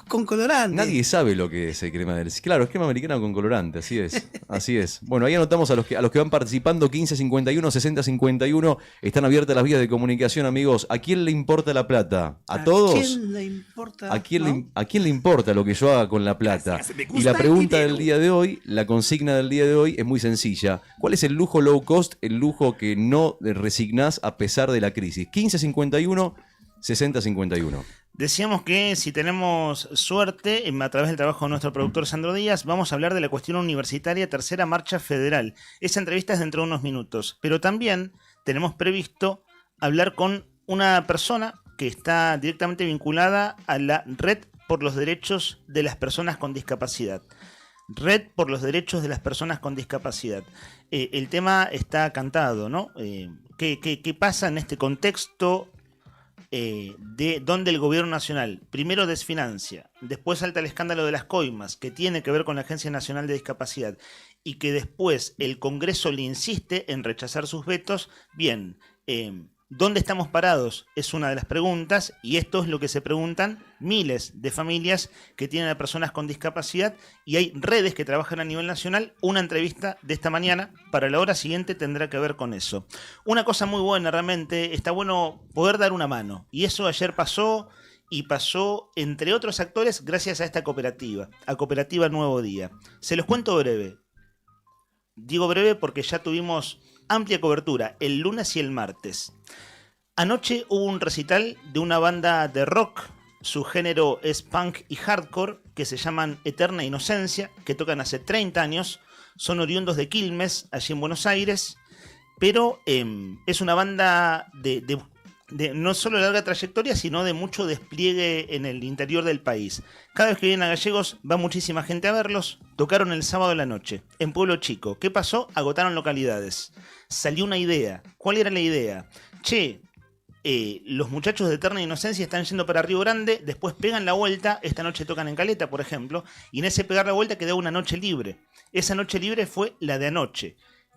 con colorante. Nadie sabe lo que es el crema del cielo. Claro, es crema americana con colorante, así es. Así es. Bueno, ahí anotamos a los que van participando, 1551, 6051. Están abiertas las vías de comunicación, amigos. ¿A quién le importa la plata? ¿A todos? ¿Quién le importa? ¿A quién, ¿no? ¿A quién le importa lo que yo haga con la plata? Y la pregunta del día de hoy, la consigna del día de hoy es muy sencilla. ¿Cuál es el lujo low cost, el lujo que no resignás a pesar de la crisis? 1551, 6051. Decíamos que si tenemos suerte, a través del trabajo de nuestro productor Sandro Díaz, vamos a hablar de la cuestión universitaria Tercera Marcha Federal. Esa entrevista es dentro de unos minutos, pero también tenemos previsto hablar con una persona que está directamente vinculada a la Red por los Derechos de las Personas con Discapacidad. Red por los Derechos de las Personas con Discapacidad. El tema está cantado, ¿no? ¿Qué pasa en este contexto de donde el gobierno nacional primero desfinancia, después salta el escándalo de las coimas, que tiene que ver con la Agencia Nacional de Discapacidad, y que después el Congreso le insiste en rechazar sus vetos? Bien, ¿dónde estamos parados? Es una de las preguntas, y esto es lo que se preguntan miles de familias que tienen a personas con discapacidad, y hay redes que trabajan a nivel nacional. Una entrevista de esta mañana para la hora siguiente tendrá que ver con eso. Una cosa muy buena, realmente, está bueno poder dar una mano, y eso ayer pasó, y pasó entre otros actores gracias a esta cooperativa, a Cooperativa Nuevo Día. Se los cuento breve. Digo breve porque ya tuvimos amplia cobertura el lunes y el martes. Anoche hubo un recital de una banda de rock, su género es punk y hardcore, que se llaman Eterna Inocencia, que tocan hace 30 años, son oriundos de Quilmes, allí en Buenos Aires, pero es una banda de no solo larga trayectoria, sino de mucho despliegue en el interior del país. Cada vez que vienen a Gallegos va muchísima gente a verlos. Tocaron el sábado de la noche, en Pueblo Chico. ¿Qué pasó? Agotaron localidades. Salió una idea. ¿Cuál era la idea? Che, los muchachos de Eterna Inocencia están yendo para Río Grande, después pegan la vuelta, esta noche tocan en Caleta, por ejemplo, y en ese pegar la vuelta quedó una noche libre. Esa noche libre fue la de anoche.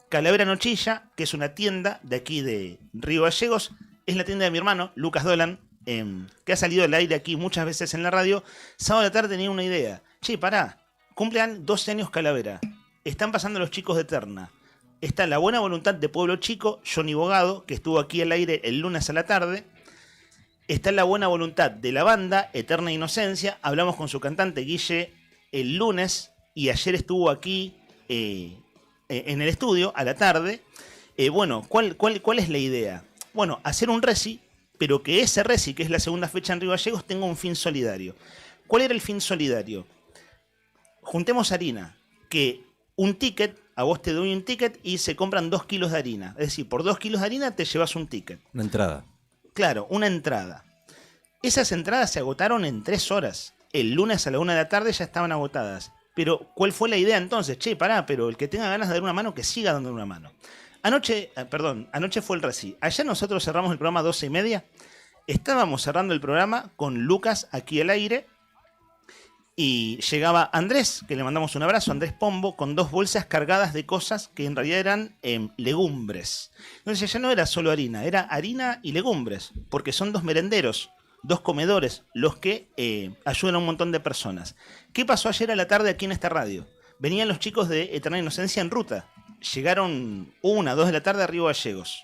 Calavera Nochilla, que es una tienda de aquí de Río Gallegos, es la tienda de mi hermano, Lucas Dolan, que ha salido al aire aquí muchas veces en la radio. Sábado de la tarde tenía una idea. Che, pará, cumplen 12 años Calavera. Están pasando los chicos de Eterna. Está la buena voluntad de Pueblo Chico, Johnny Bogado, que estuvo aquí al aire el lunes a la tarde. Está la buena voluntad de la banda, Eterna Inocencia. Hablamos con su cantante, Guille, el lunes, y ayer estuvo aquí en el estudio a la tarde. Bueno, ¿cuál es la idea? Bueno, hacer un reci, pero que ese reci, que es la segunda fecha en Río Gallegos, tenga un fin solidario. ¿Cuál era el fin solidario? Juntemos harina, que un ticket, a vos te doy un ticket y se compran 2 kilos de harina. Es decir, por 2 kilos de harina te llevas un ticket. Una entrada. Claro, una entrada. Esas entradas se agotaron en 3 horas. El lunes a la 1 de la tarde ya estaban agotadas. Pero, ¿cuál fue la idea entonces? Che, pará, pero el que tenga ganas de dar una mano, que siga dando una mano. Anoche fue el reci. Allá nosotros cerramos el programa a 12:30. Estábamos cerrando el programa con Lucas aquí al aire. Y llegaba Andrés, que le mandamos un abrazo, Andrés Pombo, con 2 bolsas cargadas de cosas que en realidad eran legumbres. Entonces ya no era solo harina, era harina y legumbres, porque son 2 merenderos, 2 comedores, los que ayudan a un montón de personas. ¿Qué pasó ayer a la tarde aquí en esta radio? Venían los chicos de Eterna Inocencia en ruta. Llegaron 1, 2 de la tarde a Río Gallegos.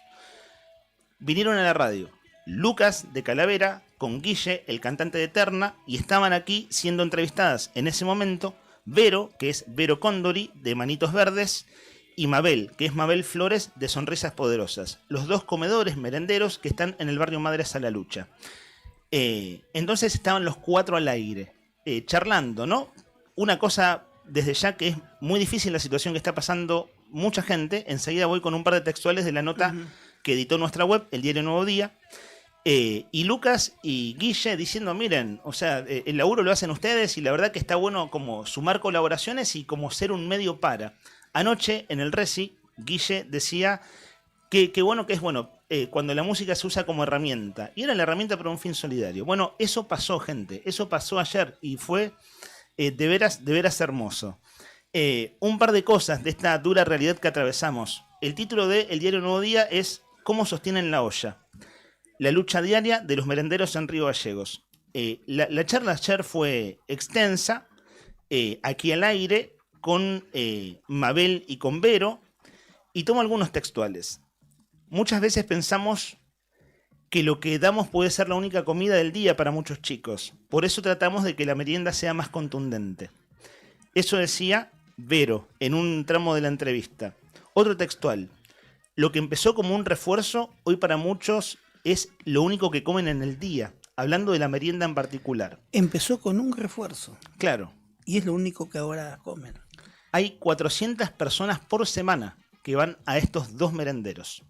Vinieron a la radio. Lucas de Calavera con Guille, el cantante de Eterna, y estaban aquí siendo entrevistadas en ese momento Vero, que es Vero Condori de Manitos Verdes, y Mabel, que es Mabel Flores de Sonrisas Poderosas. Los 2 comedores merenderos que están en el barrio Madres a la Lucha. Entonces estaban los 4 al aire, charlando, ¿no? Una cosa desde ya que es muy difícil la situación que está pasando mucha gente. Enseguida voy con un par de textuales de la nota que editó nuestra web, el diario Nuevo Día. Y Lucas y Guille diciendo, miren, o sea, el laburo lo hacen ustedes y la verdad que está bueno como sumar colaboraciones y como ser un medio para. Anoche en el Reci, Guille decía que bueno que es bueno cuando la música se usa como herramienta. Y era la herramienta para un fin solidario. Bueno, eso pasó, gente, eso pasó ayer y fue de veras hermoso. Un par de cosas de esta dura realidad que atravesamos. El título de El diario Nuevo Día es ¿Cómo sostienen la olla? La lucha diaria de los merenderos en Río Gallegos. La charla ayer fue extensa, aquí al aire, con Mabel y con Vero, y tomo algunos textuales. Muchas veces pensamos que lo que damos puede ser la única comida del día para muchos chicos. Por eso tratamos de que la merienda sea más contundente. Eso decía Vero en un tramo de la entrevista. Otro textual. Lo que empezó como un refuerzo, hoy para muchos es lo único que comen en el día. hablando de la merienda en particular. Empezó con un refuerzo Claro, y es lo único que ahora comen. hay 400 personas por semana que van a estos 2 merenderos.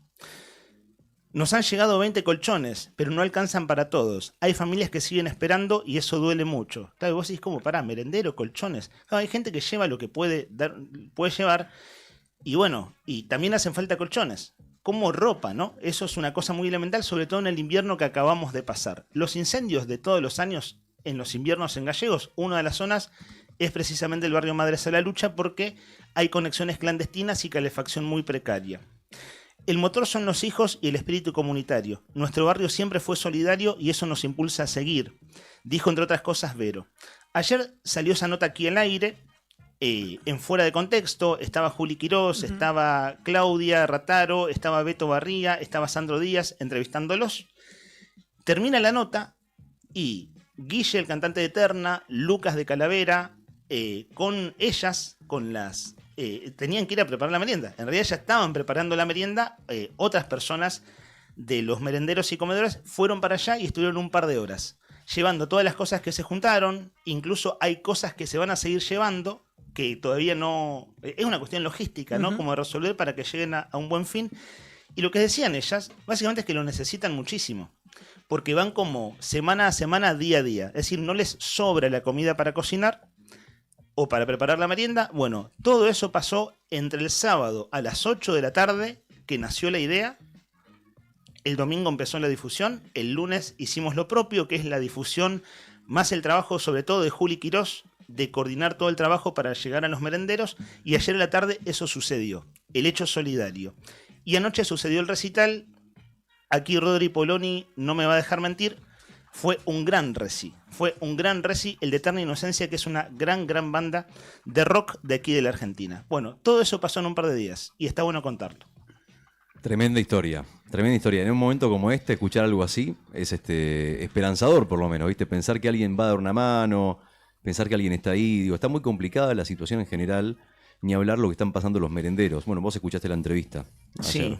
Nos han llegado 20 colchones, pero no alcanzan para todos. Hay familias que siguen esperando y eso duele mucho. Claro, vos decís, ¿cómo? Pará, merendero, colchones. Claro, hay gente que lleva lo que puede llevar. Y bueno, y también hacen falta colchones. Como ropa, ¿no? Eso es una cosa muy elemental, sobre todo en el invierno que acabamos de pasar. Los incendios de todos los años en los inviernos en Gallegos, una de las zonas es precisamente el barrio Madres a la Lucha porque hay conexiones clandestinas y calefacción muy precaria. El motor son los hijos y el espíritu comunitario. Nuestro barrio siempre fue solidario y eso nos impulsa a seguir, dijo entre otras cosas Vero. Ayer salió esa nota aquí al aire, en Fuera de Contexto, estaba Juli Quirós, estaba Claudia Rataro, estaba Beto Barría, estaba Sandro Díaz entrevistándolos. Termina la nota y Guille, el cantante de Eterna, Lucas de Calavera, con ellas, con las... tenían que ir a preparar la merienda. En realidad ya estaban preparando la merienda. Otras personas de los merenderos y comedores fueron para allá y estuvieron un par de horas llevando todas las cosas que se juntaron. Incluso hay cosas que se van a seguir llevando que todavía no... es una cuestión logística, ¿no? Como de resolver para que lleguen a un buen fin. Y lo que decían ellas, básicamente es que lo necesitan muchísimo. Porque van como semana a semana, día a día. Es decir, no les sobra la comida para cocinar o para preparar la merienda. Bueno, todo eso pasó entre el sábado a las 8 de la tarde, que nació la idea. El domingo empezó la difusión. El lunes hicimos lo propio, que es la difusión, más el trabajo sobre todo de Juli Quirós, de coordinar todo el trabajo para llegar a los merenderos. Y ayer a la tarde eso sucedió, el hecho solidario. Y anoche sucedió el recital. Aquí Rodri Poloni no me va a dejar mentir. Fue un gran reci. Fue un gran reci, el de Eterna Inocencia, que es una gran banda de rock de aquí de la Argentina. Bueno, todo eso pasó en un par de días y está bueno contarlo. Tremenda historia, tremenda historia. En un momento como este, escuchar algo así es esperanzador, por lo menos, ¿viste? Pensar que alguien va a dar una mano, pensar que alguien está ahí. Digo, está muy complicada la situación en general, ni hablar lo que están pasando los merenderos. Bueno, vos escuchaste la entrevista ayer. Sí.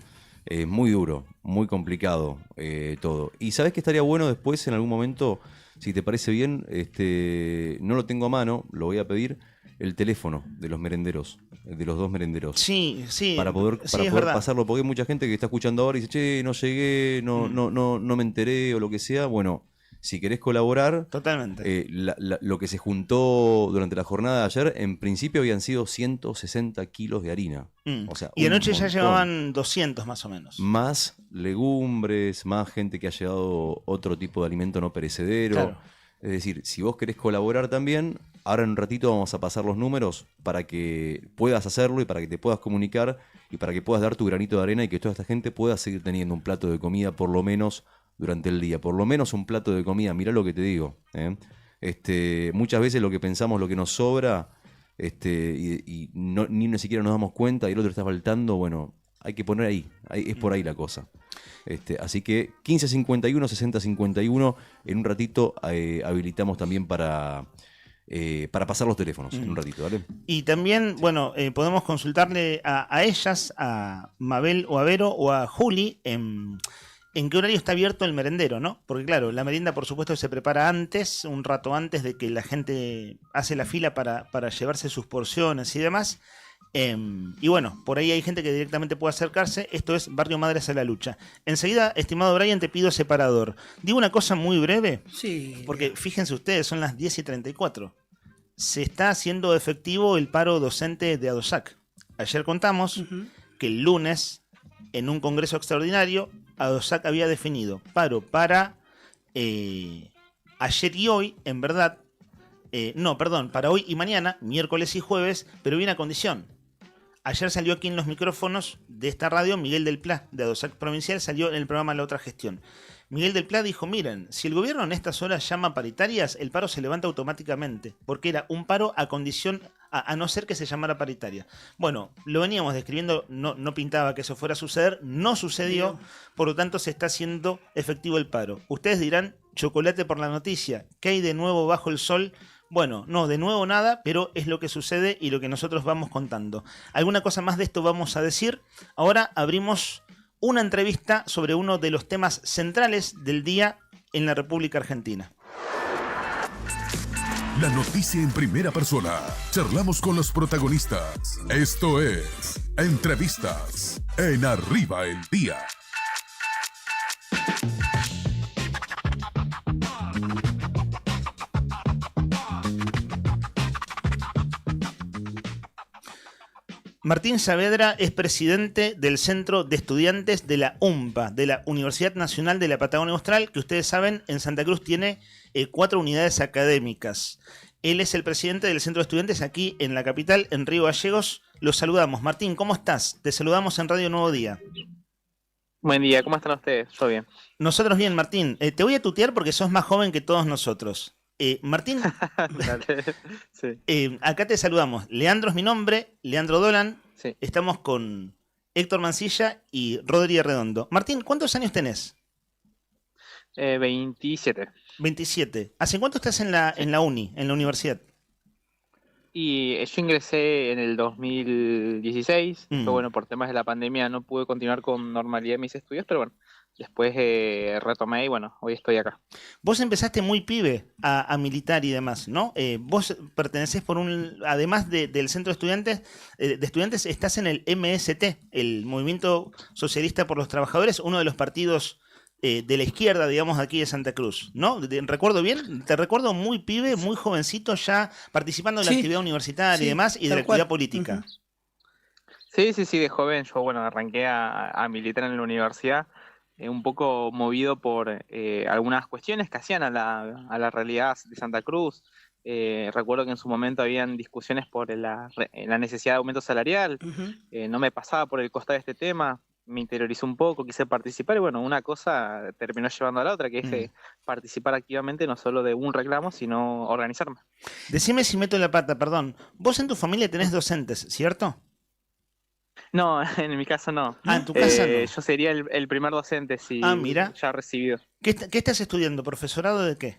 Muy duro, muy complicado todo. Y sabés que estaría bueno después, en algún momento, si te parece bien, no lo tengo a mano, lo voy a pedir, el teléfono de los merenderos, de los 2 merenderos. Sí. Para poder pasarlo, porque hay mucha gente que está escuchando ahora y dice, che, no llegué, no me enteré o lo que sea. Bueno, si querés colaborar, Totalmente. lo que se juntó durante la jornada de ayer, en principio habían sido 160 kilos de harina. O sea, y anoche ya montón. llevaban 200 más o menos. Más legumbres, más gente que ha llevado otro tipo de alimento no perecedero. Claro. Es decir, si vos querés colaborar también, ahora en un ratito vamos a pasar los números para que puedas hacerlo y para que te puedas comunicar y para que puedas dar tu granito de arena y que toda esta gente pueda seguir teniendo un plato de comida por lo menos durante el día. Por lo menos un plato de comida, mirá lo que te digo. Muchas veces lo que pensamos, lo que nos sobra, y ni siquiera nos damos cuenta y el otro está faltando, bueno, hay que poner ahí, es por ahí la cosa. Así que 1551, 6051, en un ratito habilitamos también para pasar los teléfonos, en un ratito, ¿vale? Y también, bueno, podemos consultarle a ellas, a Mabel o a Vero o a Juli, en qué horario está abierto el merendero, ¿no? Porque claro, la merienda por supuesto se prepara antes, un rato antes de que la gente hace la fila para llevarse sus porciones y demás. Y bueno, por ahí hay gente que directamente puede acercarse. Esto es Barrio Madres a la Lucha. Enseguida, estimado Brian, te pido separador. Digo una cosa muy breve, Sí. porque fíjense ustedes, son las 10:34. Se está haciendo efectivo el paro docente de ADOSAC. Ayer contamos que el lunes, en un congreso extraordinario, ADOSAC había definido paro para ayer y hoy, en verdad, para hoy y mañana, miércoles y jueves, pero viene a condición. Ayer salió aquí en los micrófonos de esta radio Miguel del Pla, de ADOSAC Provincial, salió en el programa La Otra Gestión. Miguel del Pla dijo, miren, si el gobierno en estas horas llama paritarias, el paro se levanta automáticamente, porque era un paro a condición, a no ser que se llamara paritaria. Bueno, lo veníamos describiendo, no pintaba que eso fuera a suceder, no sucedió, por lo tanto se está haciendo efectivo el paro. Ustedes dirán, chocolate por la noticia, ¿qué hay de nuevo bajo el sol? Bueno, no, de nuevo nada, pero es lo que sucede y lo que nosotros vamos contando. Alguna cosa más de esto vamos a decir. Ahora abrimos una entrevista sobre uno de los temas centrales del día en la República Argentina. La noticia en primera persona. Charlamos con los protagonistas. Esto es Entrevistas en Arriba el Día. Martín Saavedra es presidente del Centro de Estudiantes de la UMPA, de la Universidad Nacional de la Patagonia Austral, que ustedes saben, en Santa Cruz tiene 4 unidades académicas. Él es el presidente del Centro de Estudiantes aquí en la capital, en Río Gallegos. Los saludamos. Martín, ¿cómo estás? Te saludamos en Radio Nuevo Día. Buen día, ¿cómo están ustedes? Yo bien. Nosotros bien, Martín. Te voy a tutear porque sos más joven que todos nosotros. Martín, Sí. acá te saludamos. Leandro es mi nombre, Leandro Dolan. Sí. Estamos con Héctor Mancilla y Rodri Redondo. Martín, ¿cuántos años tenés? 27. 27. ¿Hace cuánto estás en la uni, en la universidad? Y yo ingresé en el 2016, pero bueno, por temas de la pandemia no pude continuar con normalidad mis estudios, pero bueno, después retomé y bueno, hoy estoy acá. Vos empezaste muy pibe a militar y demás, ¿no? Vos pertenecés además del Centro de Estudiantes, estás en el MST, el Movimiento Socialista por los Trabajadores, uno de los partidos de la izquierda, digamos, aquí de Santa Cruz, ¿no? ¿Recuerdo bien? Te recuerdo muy pibe, muy jovencito, ya participando de la actividad universitaria y demás, y de la actividad política. Sí, de joven, yo bueno, arranqué a militar en la universidad, un poco movido por algunas cuestiones que hacían a la realidad de Santa Cruz. Recuerdo que en su momento habían discusiones por la necesidad de aumento salarial. No me pasaba por el costado de este tema, me interiorizó un poco, quise participar y bueno, una cosa terminó llevando a la otra, que es participar activamente no solo de un reclamo, sino organizarme. Decime si meto la pata, perdón. Vos en tu familia tenés docentes, ¿cierto? No, en mi caso no. Ah, en tu casa no. Yo sería el primer docente, sí, mira. ya recibido. ¿Qué estás estudiando? ¿Profesorado de qué?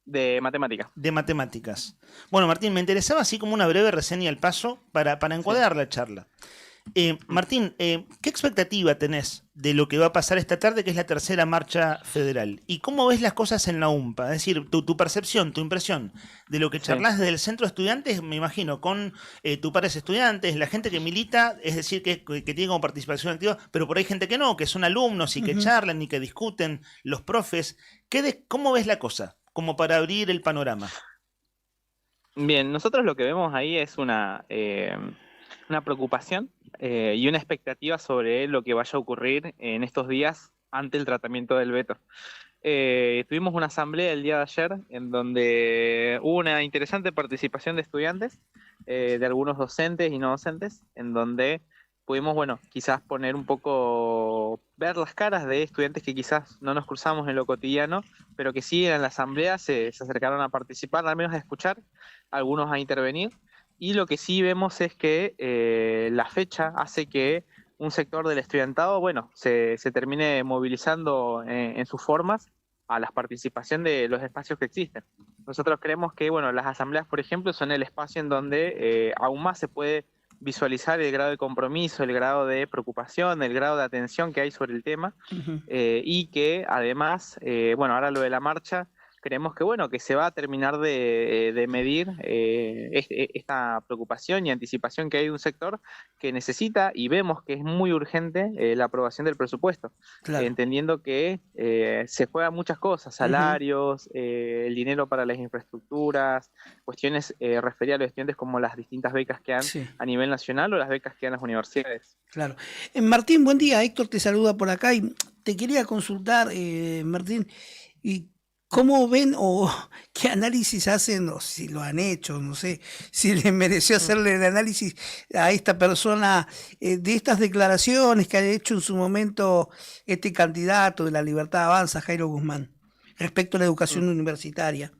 De matemática. De matemáticas. Bueno, Martín, me interesaba así como una breve reseña al paso para encuadrar la charla. Martín, ¿qué expectativa tenés de lo que va a pasar esta tarde, que es la tercera marcha federal? ¿Y cómo ves las cosas en la UMPA? Es decir, tu percepción, tu impresión de lo que charlas desde el Centro de Estudiantes, me imagino, con tus pares estudiantes, la gente que milita, es decir, que tiene como participación activa, pero por ahí hay gente que no, que son alumnos y que charlan y que discuten, los profes. ¿Cómo ves la cosa? Como para abrir el panorama. Bien, nosotros lo que vemos ahí es una preocupación y una expectativa sobre lo que vaya a ocurrir en estos días ante el tratamiento del veto. Tuvimos una asamblea el día de ayer en donde hubo una interesante participación de estudiantes, de algunos docentes y no docentes, en donde pudimos, bueno, quizás poner un poco, ver las caras de estudiantes que quizás no nos cruzamos en lo cotidiano, pero que sí en la asamblea se acercaron a participar, al menos a escuchar, algunos a intervenir. Y lo que sí vemos es que la fecha hace que un sector del estudiantado, bueno, se termine movilizando en sus formas a la participación de los espacios que existen. Nosotros creemos que, bueno, las asambleas, por ejemplo, son el espacio en donde aún más se puede visualizar el grado de compromiso, el grado de preocupación, el grado de atención que hay sobre el tema, y que además, bueno, ahora lo de la marcha, creemos que bueno, que se va a terminar de medir esta preocupación y anticipación que hay de un sector que necesita y vemos que es muy urgente la aprobación del presupuesto, entendiendo que se juegan muchas cosas, salarios, el dinero para las infraestructuras, cuestiones referidas a los estudiantes como las distintas becas que dan a nivel nacional o las becas que dan las universidades. Claro. Martín, buen día, Héctor te saluda por acá y te quería consultar, Martín, y ¿cómo ven o qué análisis hacen, o si lo han hecho, no sé, si les mereció hacerle el análisis a esta persona de estas declaraciones que ha hecho en su momento este candidato de La Libertad Avanza, Jairo Guzmán, respecto a la educación universitaria?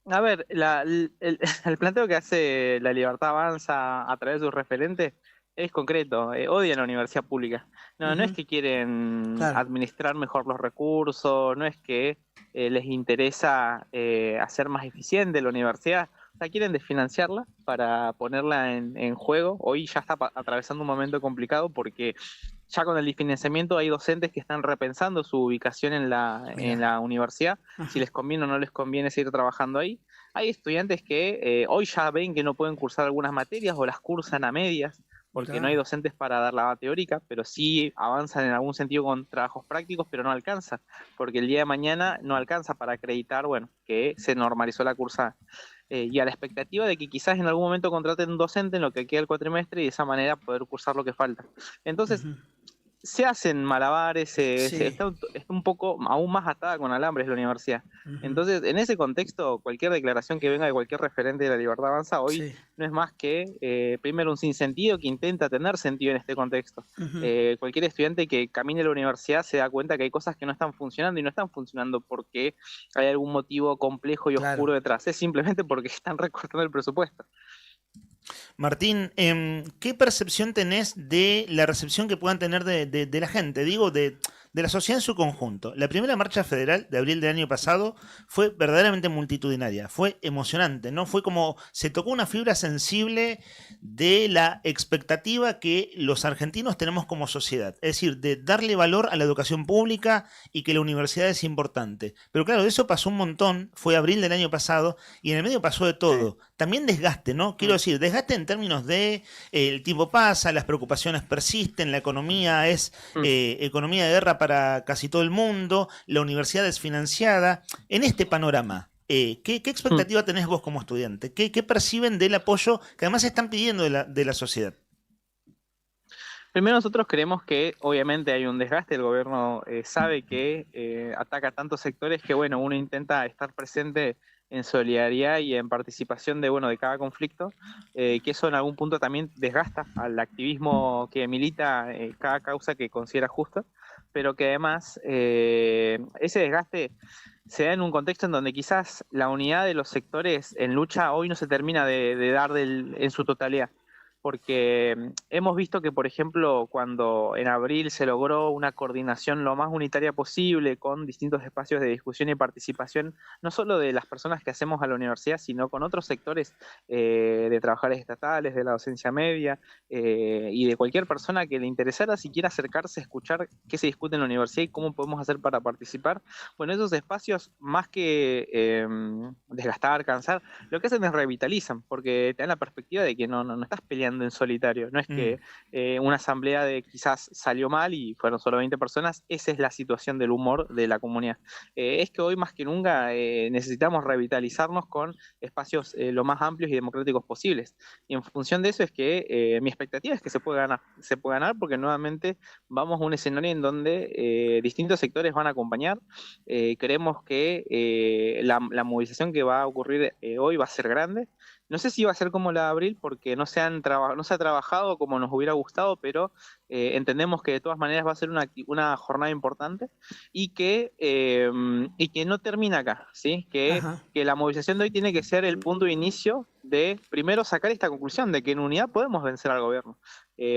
A ver, el planteo que hace La Libertad Avanza a través de sus referentes es concreto, odian la universidad pública. No es que quieren administrar mejor los recursos, no es que les interesa hacer más eficiente la universidad, o sea, quieren desfinanciarla para ponerla en juego. Hoy ya está atravesando un momento complicado porque ya con el financiamiento hay docentes que están repensando su ubicación en la universidad, si les conviene o no les conviene seguir trabajando ahí. Hay estudiantes que hoy ya ven que no pueden cursar algunas materias o las cursan a medias, porque no hay docentes para dar la teórica, pero sí avanzan en algún sentido con trabajos prácticos, pero no alcanza, porque el día de mañana no alcanza para acreditar, bueno, que se normalizó la cursada. Y a la expectativa de que quizás en algún momento contraten un docente en lo que queda el cuatrimestre y de esa manera poder cursar lo que falta. Entonces, se hacen malabares, está un poco aún más atada con alambres la universidad. Entonces, en ese contexto, cualquier declaración que venga de cualquier referente de la Libertad Avanza hoy no es más que, primero, un sinsentido que intenta tener sentido en este contexto. Cualquier estudiante que camine a la universidad se da cuenta que hay cosas que no están funcionando, y no están funcionando porque hay algún motivo complejo y oscuro detrás, es simplemente porque están recortando el presupuesto. Martín, ¿qué percepción tenés de la recepción que puedan tener de la gente? Digo, de la sociedad en su conjunto. La primera marcha federal de abril del año pasado fue verdaderamente multitudinaria, fue emocionante, ¿no? Fue como se tocó una fibra sensible de la expectativa que los argentinos tenemos como sociedad, es decir, de darle valor a la educación pública y que la universidad es importante. Pero claro, de eso pasó un montón, fue abril del año pasado y en el medio pasó de todo. También desgaste, ¿no? Quiero decir, desgaste en términos de el tiempo pasa, las preocupaciones persisten, la economía es economía de guerra para casi todo el mundo, la universidad es financiada. En este panorama, ¿qué expectativa tenés vos como estudiante? ¿Qué perciben del apoyo que además están pidiendo de la sociedad? Primero, nosotros creemos que obviamente hay un desgaste, el gobierno sabe que ataca a tantos sectores que, bueno, uno intenta estar presente en solidaridad y en participación de cada conflicto, que eso en algún punto también desgasta al activismo que milita cada causa que considera justa, pero que además ese desgaste se da en un contexto en donde quizás la unidad de los sectores en lucha hoy no se termina de dar en su totalidad. Porque hemos visto que, por ejemplo, cuando en abril se logró una coordinación lo más unitaria posible con distintos espacios de discusión y participación, no solo de las personas que hacemos a la universidad, sino con otros sectores de trabajadores estatales, de la docencia media y de cualquier persona que le interesara siquiera acercarse a escuchar qué se discute en la universidad y cómo podemos hacer para participar. Bueno, esos espacios, más que desgastar, cansar, lo que hacen es revitalizan, porque te dan la perspectiva de que no estás peleando en solitario, no es que una asamblea de quizás salió mal y fueron solo 20 personas, esa es la situación del humor de la comunidad. Es que hoy más que nunca necesitamos revitalizarnos con espacios lo más amplios y democráticos posibles, y en función de eso es que mi expectativa es que se puede ganar porque nuevamente vamos a un escenario en donde distintos sectores van a acompañar. Creemos que la movilización que va a ocurrir hoy va a ser grande. No sé si va a ser como la de abril porque no se ha trabajado como nos hubiera gustado, pero entendemos que de todas maneras va a ser una jornada importante y que no termina acá, ¿sí? Que la movilización de hoy tiene que ser el punto de inicio de primero sacar esta conclusión de que en unidad podemos vencer al gobierno.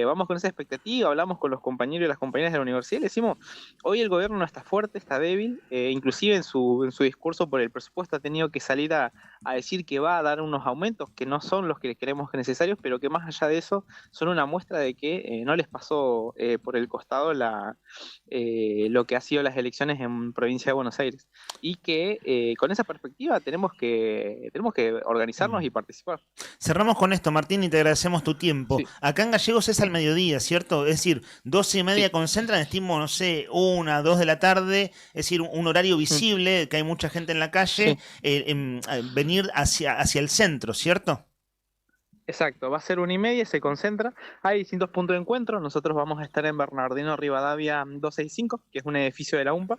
Vamos con esa expectativa, hablamos con los compañeros y las compañeras de la universidad y le decimos, hoy el gobierno no está fuerte, está débil, inclusive en su discurso por el presupuesto ha tenido que salir a decir que va a dar unos aumentos que no son los que creemos que necesarios, pero que más allá de eso son una muestra de que no les pasó por el costado lo que ha sido las elecciones en provincia de Buenos Aires, y que con esa perspectiva tenemos que organizarnos y participar. Cerramos con esto, Martín, y te agradecemos tu tiempo. Sí. Acá en Gallegos es al mediodía, ¿cierto? Es decir, 12:30 concentran, estimo, no sé, 1, 2 de la tarde, es decir, un horario visible, que hay mucha gente en la calle, venir hacia el centro, ¿cierto? Exacto, va a ser 1:30, se concentra, hay distintos puntos de encuentro, nosotros vamos a estar en Bernardino Rivadavia 265, que es un edificio de la UMPA,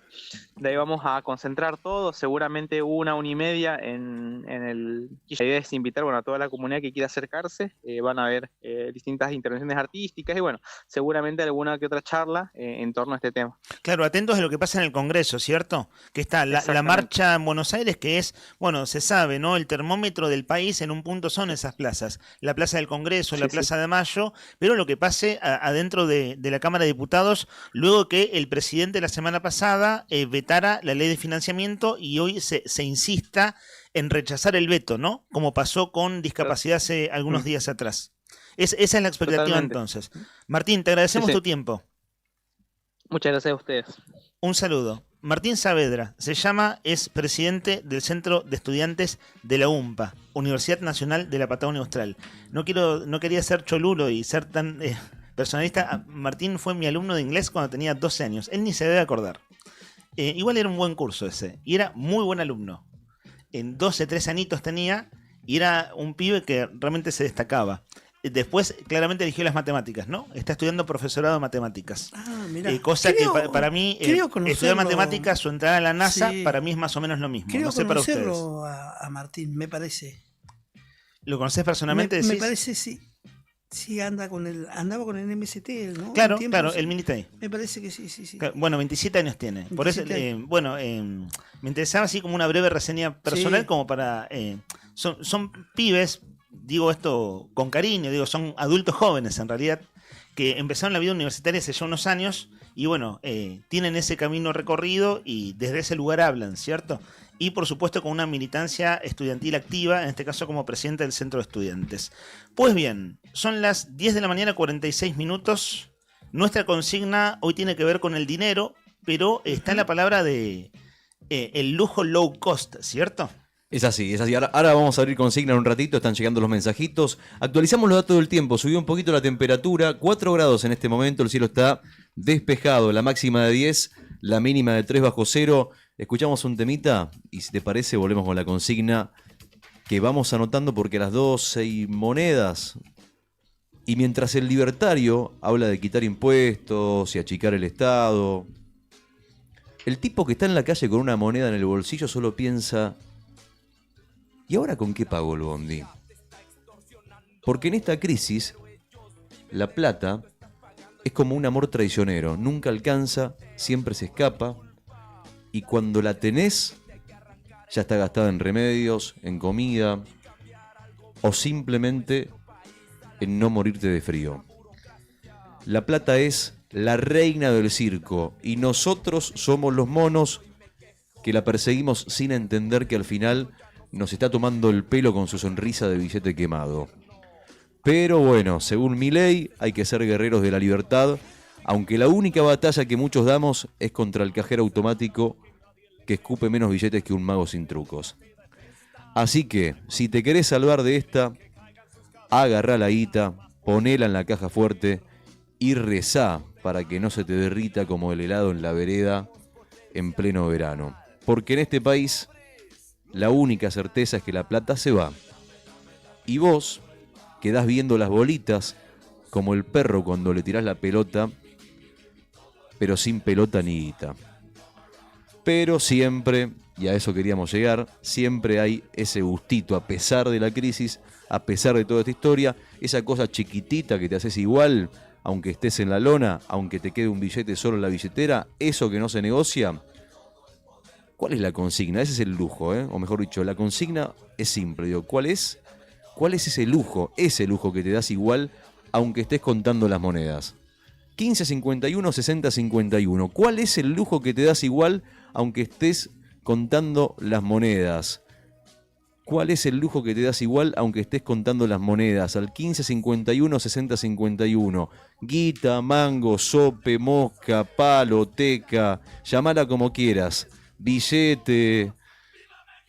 de ahí vamos a concentrar todo, seguramente 1:30 en el... La idea es invitar a toda la comunidad que quiera acercarse, van a haber distintas intervenciones artísticas y seguramente alguna que otra charla en torno a este tema. Claro, atentos a lo que pasa en el Congreso, ¿cierto? Que está la marcha en Buenos Aires, que es, se sabe, ¿no? El termómetro del país en un punto son esas plazas. La Plaza del Congreso, la Plaza de Mayo, pero lo que pase adentro de la Cámara de Diputados, luego que el presidente la semana pasada vetara la ley de financiamiento y hoy se insista en rechazar el veto, ¿no? Como pasó con discapacidad hace algunos días atrás. Esa es la expectativa. Totalmente. Entonces. Martín, te agradecemos tu tiempo. Muchas gracias a ustedes. Un saludo. Martín Saavedra se llama, es presidente del Centro de Estudiantes de la UMPA, Universidad Nacional de la Patagonia Austral. No quería ser cholulo y ser tan personalista. Martín fue mi alumno de inglés cuando tenía 12 años. Él ni se debe acordar. Igual era un buen curso ese, y era muy buen alumno. En 12, 13 añitos tenía, y era un pibe que realmente se destacaba. Después, claramente eligió las matemáticas, ¿no? Está estudiando profesorado de matemáticas. Ah, mirá. Cosa Creo- que para mí, creo estudiar conocerlo- matemáticas, su entrada a la NASA, Sí. para mí es más o menos lo mismo. Creo No sé para ustedes. conocerlo a Martín, me parece. ¿Lo conoces personalmente? Me decís? parece, sí. Sí, andaba con el MST, ¿no? Claro, Un tiempo, claro, sí. el Minitay. Me parece que sí, sí, sí. Bueno, 27 años tiene. Por eso, 27 años. me interesaba así como una breve reseña personal, Sí. como para... son pibes, digo esto con cariño, digo, son adultos jóvenes en realidad, que empezaron la vida universitaria hace ya unos años y bueno, tienen ese camino recorrido y desde ese lugar hablan, ¿cierto? Y por supuesto con una militancia estudiantil activa, en este caso como presidente del Centro de Estudiantes. Pues bien, son las 10 de la mañana, 46 minutos. Nuestra consigna hoy tiene que ver con el dinero, pero está en la palabra de el lujo low cost, ¿cierto? Es así, es así. Ahora vamos a abrir consigna en un ratito, están llegando los mensajitos. Actualizamos los datos del tiempo, subió un poquito la temperatura, 4 grados en este momento, el cielo está despejado, la máxima de 10, la mínima de 3 bajo cero. Escuchamos un temita y si te parece volvemos con la consigna que vamos anotando porque a las 12 hay monedas. Y mientras el libertario habla de quitar impuestos y achicar el Estado, el tipo que está en la calle con una moneda en el bolsillo solo piensa... ¿Y ahora con qué pago el bondi? Porque en esta crisis, la plata es como un amor traicionero. Nunca alcanza, siempre se escapa. Y cuando la tenés, ya está gastada en remedios, en comida, o simplemente en no morirte de frío. La plata es la reina del circo y nosotros somos los monos que la perseguimos sin entender que al final... nos está tomando el pelo con su sonrisa de billete quemado. Pero bueno, según Milei, hay que ser guerreros de la libertad, aunque la única batalla que muchos damos es contra el cajero automático que escupe menos billetes que un mago sin trucos. Así que, si te querés salvar de esta, agarrá la guita, ponela en la caja fuerte y rezá para que no se te derrita como el helado en la vereda en pleno verano. Porque en este país... la única certeza es que la plata se va. Y vos quedás viendo las bolitas como el perro cuando le tirás la pelota, pero sin pelota ni guita. Pero siempre, y a eso queríamos llegar, siempre hay ese gustito, a pesar de la crisis, a pesar de toda esta historia, esa cosa chiquitita que te haces igual, aunque estés en la lona, aunque te quede un billete solo en la billetera, eso que no se negocia. ¿Cuál es la consigna? Ese es el lujo, ¿eh? O mejor dicho, la consigna es simple. Digo, ¿cuál es ese lujo? Ese lujo que te das igual aunque estés contando las monedas. 15 51 60 51. ¿Cuál es el lujo que te das igual aunque estés contando las monedas? ¿Cuál es el lujo que te das igual aunque estés contando las monedas? Al 15 51 60 51. Guita, mango, sope, mosca, palo, teca, llamala como quieras. Billete,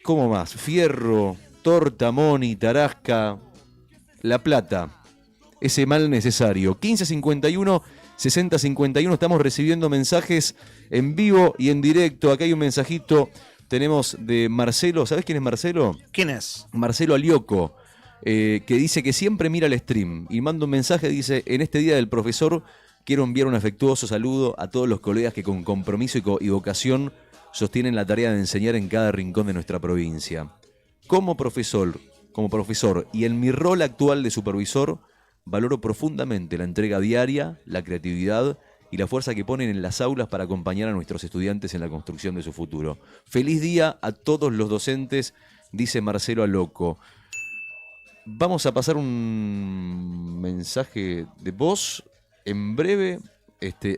¿cómo más? Fierro, torta, moni, tarasca, la plata, ese mal necesario. 15 51 60 51, estamos recibiendo mensajes en vivo y en directo. Acá hay un mensajito, tenemos de Marcelo, ¿sabés quién es Marcelo? ¿Quién es? Marcelo Alioco, que dice que siempre mira el stream y manda un mensaje, dice, en este día del profesor quiero enviar un afectuoso saludo a todos los colegas que con compromiso y vocación sostienen la tarea de enseñar en cada rincón de nuestra provincia. Como profesor y en mi rol actual de supervisor, valoro profundamente la entrega diaria, la creatividad y la fuerza que ponen en las aulas para acompañar a nuestros estudiantes en la construcción de su futuro. Feliz día a todos los docentes, dice Marcelo Aloco. Vamos a pasar un mensaje de voz en breve.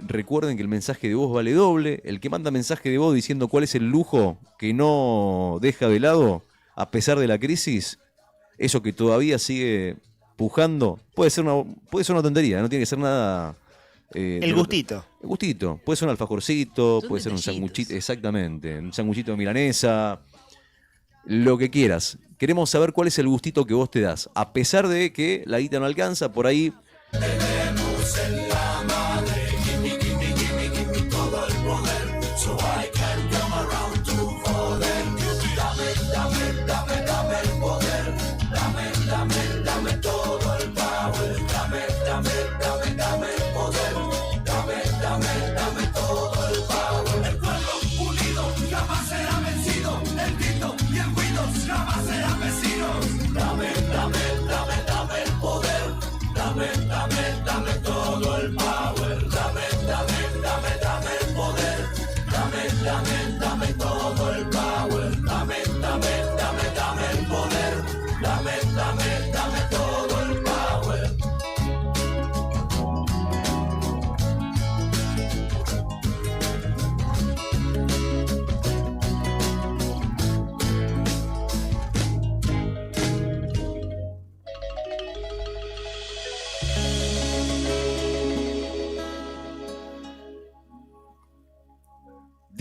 Recuerden que el mensaje de voz vale doble. El que manda mensaje de voz diciendo cuál es el lujo que no deja de lado a pesar de la crisis, eso que todavía sigue pujando, puede ser una tontería, no tiene que ser nada El gustito. El gustito. Puede ser un alfajorcito, Son puede ser un detallitos. sanguchito, exactamente, un sanguchito de milanesa, lo que quieras. Queremos saber cuál es el gustito que vos te das. A pesar de que la guita no alcanza, por ahí...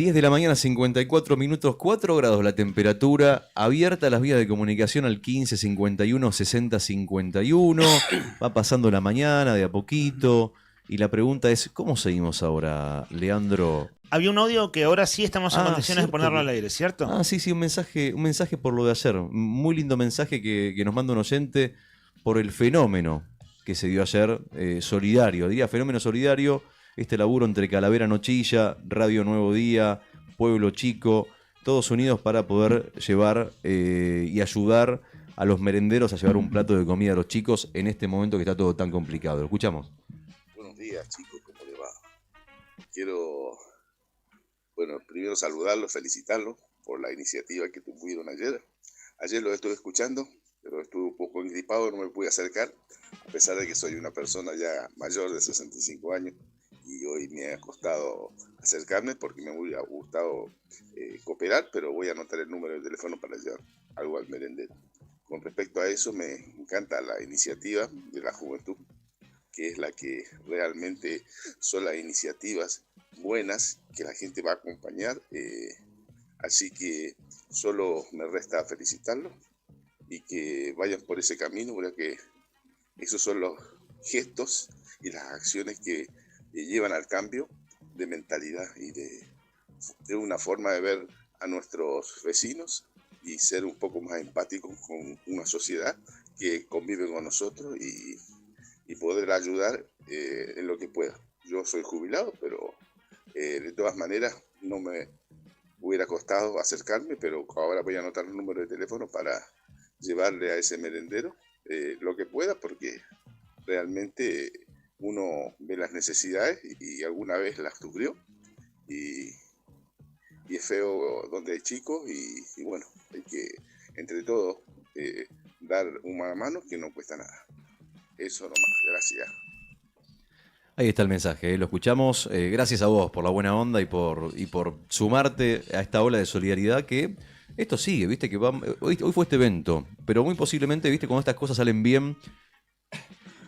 de la mañana, 54 minutos, 4 grados la temperatura, abierta las vías de comunicación al 15 51 60 51, va pasando la mañana de a poquito, y la pregunta es, ¿cómo seguimos ahora, Leandro? Había un audio que ahora sí estamos en condiciones cierto. de ponerlo al aire, ¿cierto? Sí, un mensaje por lo de ayer, muy lindo mensaje que nos manda un oyente por el fenómeno que se dio ayer, solidario, diría fenómeno solidario, este laburo entre Calavera Nochilla, Radio Nuevo Día, Pueblo Chico, todos unidos para poder llevar y ayudar a los merenderos a llevar un plato de comida a los chicos en este momento que está todo tan complicado. ¿Lo escuchamos? Buenos días, chicos, ¿cómo les va? Quiero, primero saludarlos, felicitarlos por la iniciativa que tuvieron ayer. Ayer los estuve escuchando, pero estuve un poco engripado, no me pude acercar, a pesar de que soy una persona ya mayor de 65 años. Y hoy me ha costado acercarme porque me hubiera gustado cooperar, pero voy a anotar el número de teléfono para llevar algo al merendero. Con respecto a eso, me encanta la iniciativa de la juventud, que es la que realmente son las iniciativas buenas que la gente va a acompañar. Así que solo me resta felicitarlos y que vayan por ese camino, porque esos son los gestos y las acciones que llevan al cambio de mentalidad y de una forma de ver a nuestros vecinos y ser un poco más empáticos con una sociedad que convive con nosotros y poder ayudar en lo que pueda. Yo soy jubilado, pero de todas maneras no me hubiera costado acercarme, pero ahora voy a anotar el número de teléfono para llevarle a ese merendero lo que pueda, porque realmente uno ve las necesidades y alguna vez las sufrió y es feo donde hay chicos y bueno, hay que entre todos dar una mano que no cuesta nada. Eso nomás, gracias. Ahí está el mensaje, lo escuchamos. Gracias a vos por la buena onda y por sumarte a esta ola de solidaridad que esto sigue, viste que hoy fue este evento, pero muy posiblemente, viste, cuando estas cosas salen bien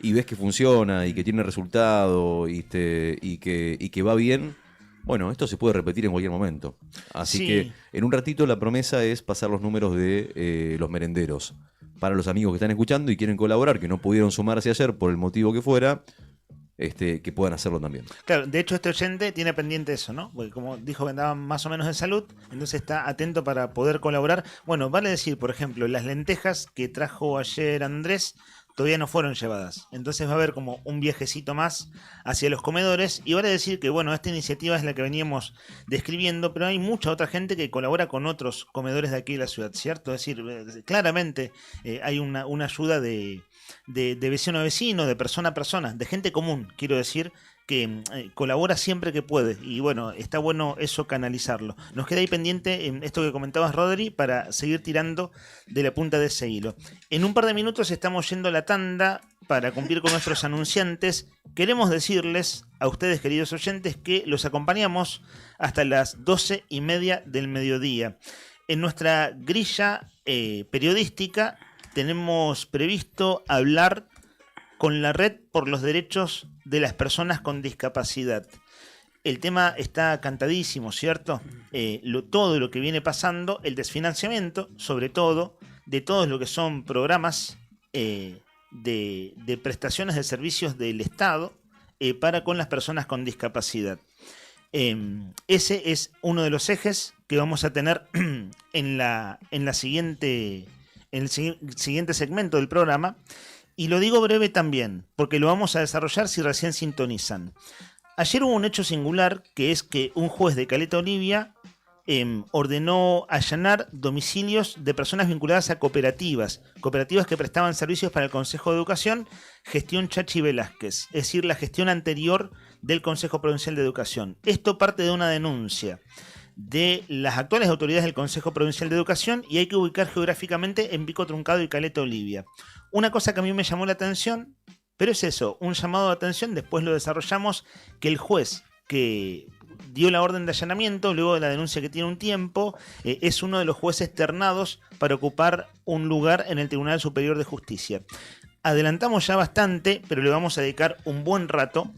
y ves que funciona y que tiene resultado y que va bien, bueno, esto se puede repetir en cualquier momento. Así que en un ratito la promesa es pasar los números de los merenderos. Para los amigos que están escuchando y quieren colaborar, que no pudieron sumarse ayer por el motivo que fuera, que puedan hacerlo también. Claro, de hecho este oyente tiene pendiente eso, ¿no? Porque como dijo que andaba más o menos de salud, entonces está atento para poder colaborar. Bueno, vale decir, por ejemplo, las lentejas que trajo ayer Andrés todavía no fueron llevadas. Entonces va a haber como un viajecito más hacia los comedores. Y vale decir que, bueno, esta iniciativa es la que veníamos describiendo, pero hay mucha otra gente que colabora con otros comedores de aquí de la ciudad, ¿cierto? Es decir, claramente hay una ayuda de vecino a vecino, de persona a persona, de gente común, quiero decir, que colabora siempre que puede. Y bueno, está bueno eso canalizarlo. Nos queda ahí pendiente esto que comentabas, Rodri, para seguir tirando de la punta de ese hilo. En un par de minutos estamos yendo a la tanda para cumplir con nuestros anunciantes. Queremos decirles a ustedes, queridos oyentes, que los acompañamos hasta las 12:30 del mediodía. En nuestra grilla periodística tenemos previsto hablar con la Red por los Derechos de las Personas con Discapacidad. El tema está cantadísimo, ¿cierto? Todo lo que viene pasando, el desfinanciamiento, sobre todo, de todo lo que son programas de prestaciones de servicios del Estado para con las personas con discapacidad. Ese es uno de los ejes que vamos a tener en el siguiente segmento del programa. Y lo digo breve también, porque lo vamos a desarrollar si recién sintonizan. Ayer hubo un hecho singular, que es que un juez de Caleta Olivia ordenó allanar domicilios de personas vinculadas a cooperativas que prestaban servicios para el Consejo de Educación, gestión Chachi Velázquez, es decir, la gestión anterior del Consejo Provincial de Educación. Esto parte de una denuncia de las actuales autoridades del Consejo Provincial de Educación y hay que ubicar geográficamente en Pico Truncado y Caleta Olivia. Una cosa que a mí me llamó la atención, pero es eso, un llamado de atención, después lo desarrollamos, que el juez que dio la orden de allanamiento, luego de la denuncia que tiene un tiempo, es uno de los jueces ternados para ocupar un lugar en el Tribunal Superior de Justicia. Adelantamos ya bastante, pero le vamos a dedicar un buen rato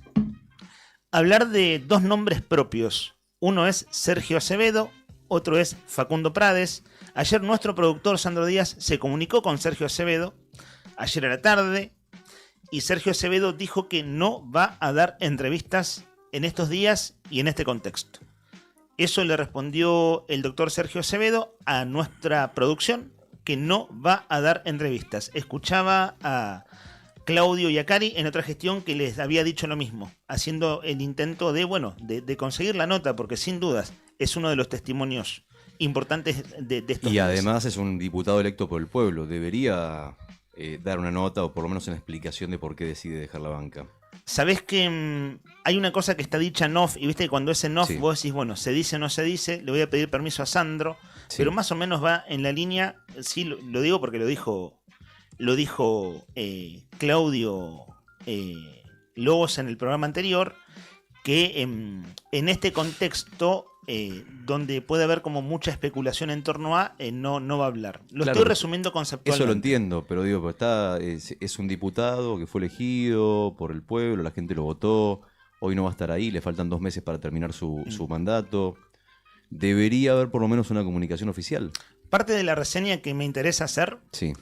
a hablar de dos nombres propios. Uno es Sergio Acevedo, otro es Facundo Prades. Ayer nuestro productor Sandro Díaz se comunicó con Sergio Acevedo, ayer a la tarde, y Sergio Acevedo dijo que no va a dar entrevistas en estos días y en este contexto. Eso le respondió el doctor Sergio Acevedo a nuestra producción, que no va a dar entrevistas. Escuchaba a Claudio Iacari en otra gestión que les había dicho lo mismo, haciendo el intento de conseguir la nota, porque sin dudas es uno de los testimonios importantes de estos Y días. además es un diputado electo por el pueblo, debería dar una nota o por lo menos una explicación de por qué decide dejar la banca. Sabés que hay una cosa que está dicha en off, y viste que cuando es en off Sí. vos decís, bueno, se dice o no se dice, le voy a pedir permiso a Sandro, Sí. pero más o menos va en la línea, sí, lo digo porque lo dijo Claudio Lobos en el programa anterior, que en este contexto, donde puede haber como mucha especulación en torno a, no va a hablar. Lo Claro, estoy resumiendo conceptualmente. Eso lo entiendo, pero digo, es un diputado que fue elegido por el pueblo, la gente lo votó, hoy no va a estar ahí, le faltan 2 meses para terminar su mandato. Debería haber por lo menos una comunicación oficial. Parte de la reseña que me interesa hacer Sí.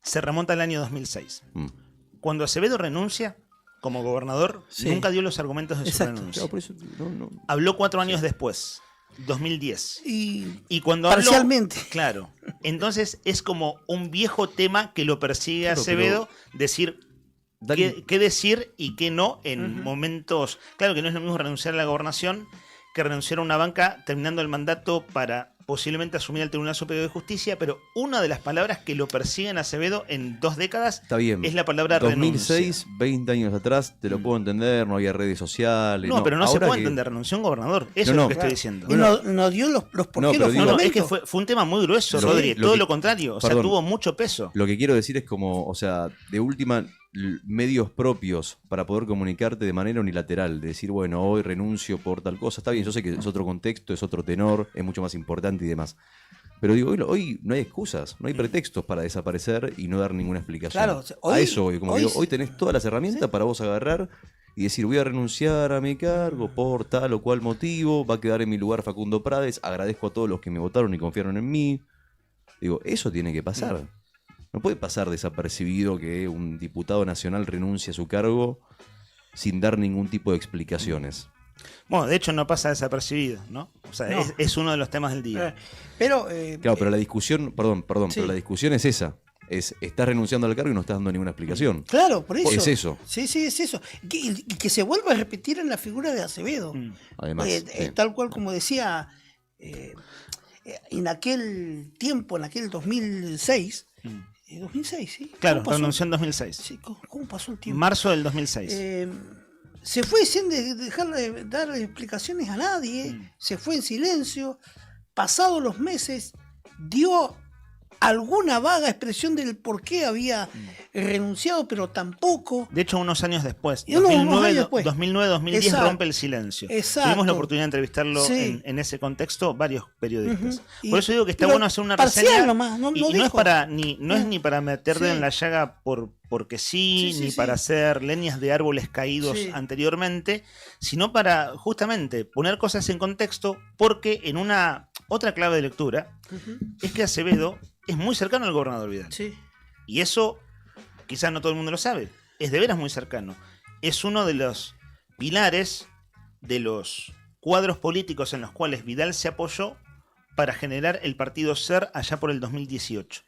se remonta al año 2006. Mm. Cuando Acevedo renuncia como gobernador, Sí. nunca dio los argumentos de Exacto. su renuncia. Claro, por eso, no. Habló 4 años después, 2010. Y Y cuando habló, parcialmente. claro, entonces es como un viejo tema que lo persigue a Claro, Acevedo, decir qué decir y qué no en momentos. Claro que no es lo mismo renunciar a la gobernación que renunciar a una banca terminando el mandato para posiblemente asumir el Tribunal Superior de Justicia, pero una de las palabras que lo persiguen a Acevedo en 2 décadas Está bien. es la palabra 2006, 20 años atrás, te lo puedo entender, no había redes sociales. No, pero no se ahora puede que- entender, renunció un gobernador. Eso No, es lo que no. estoy diciendo. Y no dio los por No, qué pero los digo- No, es que fundamentos. fue un tema muy grueso, Lo Rodri. que- Todo que- lo contrario. O sea, perdón. tuvo mucho peso. Lo que quiero decir es como, o sea, de última, medios propios para poder comunicarte de manera unilateral, de decir, bueno, hoy renuncio por tal cosa. Está bien, yo sé que es otro contexto, es otro tenor, es mucho más importante y demás. Pero digo, hoy no hay excusas, no hay pretextos para desaparecer y no dar ninguna explicación. Claro, o sea, hoy- a eso voy, como hoy digo, sí. hoy tenés todas las herramientas para vos agarrar y decir, voy a renunciar a mi cargo por tal o cual motivo, va a quedar en mi lugar Facundo Prades, agradezco a todos los que me votaron y confiaron en mí. Digo, eso tiene que pasar. No puede pasar desapercibido que un diputado nacional renuncie a su cargo sin dar ningún tipo de explicaciones. Bueno, de hecho no pasa desapercibido, ¿no? O sea, No. es uno de los temas del día. Pero, Claro, pero la discusión, perdón, Sí. pero la discusión es esa. Estás renunciando al cargo y no estás dando ninguna explicación. claro, por eso. Es eso. Sí, es eso. Y que se vuelva a repetir en la figura de Acevedo. Además, sí. Tal cual como decía, en aquel tiempo, en aquel 2006, 2006, ¿sí? Claro, ¿Cómo pasó? renunció en 2006. Sí, ¿cómo pasó el tiempo? Marzo del 2006. Se fue sin dejar de dar explicaciones a nadie, se fue en silencio, pasados los meses, dio alguna vaga expresión del por qué había renunciado, pero tampoco. De hecho, unos años después, Y unos años después. 2009-2010 Exacto. rompe el silencio. Exacto. Tuvimos la oportunidad de entrevistarlo Sí. en ese contexto varios periodistas. Ujú. Por eso digo que está Pero bueno hacer una parcial reseña. nomás, no y no es dijo. para no es ni para meter dedo Sí. en la llaga porque sí, Sí, ni sí. para hacer leñas de árboles caídos Sí. anteriormente, sino para justamente poner cosas en contexto, porque en una otra clave de lectura Ujú. es que Acevedo es muy cercano al gobernador Vidal. Sí. Y eso quizás no todo el mundo lo sabe. Es de veras muy cercano. Es uno de los pilares de los cuadros políticos en los cuales Vidal se apoyó para generar el partido SER allá por el 2018.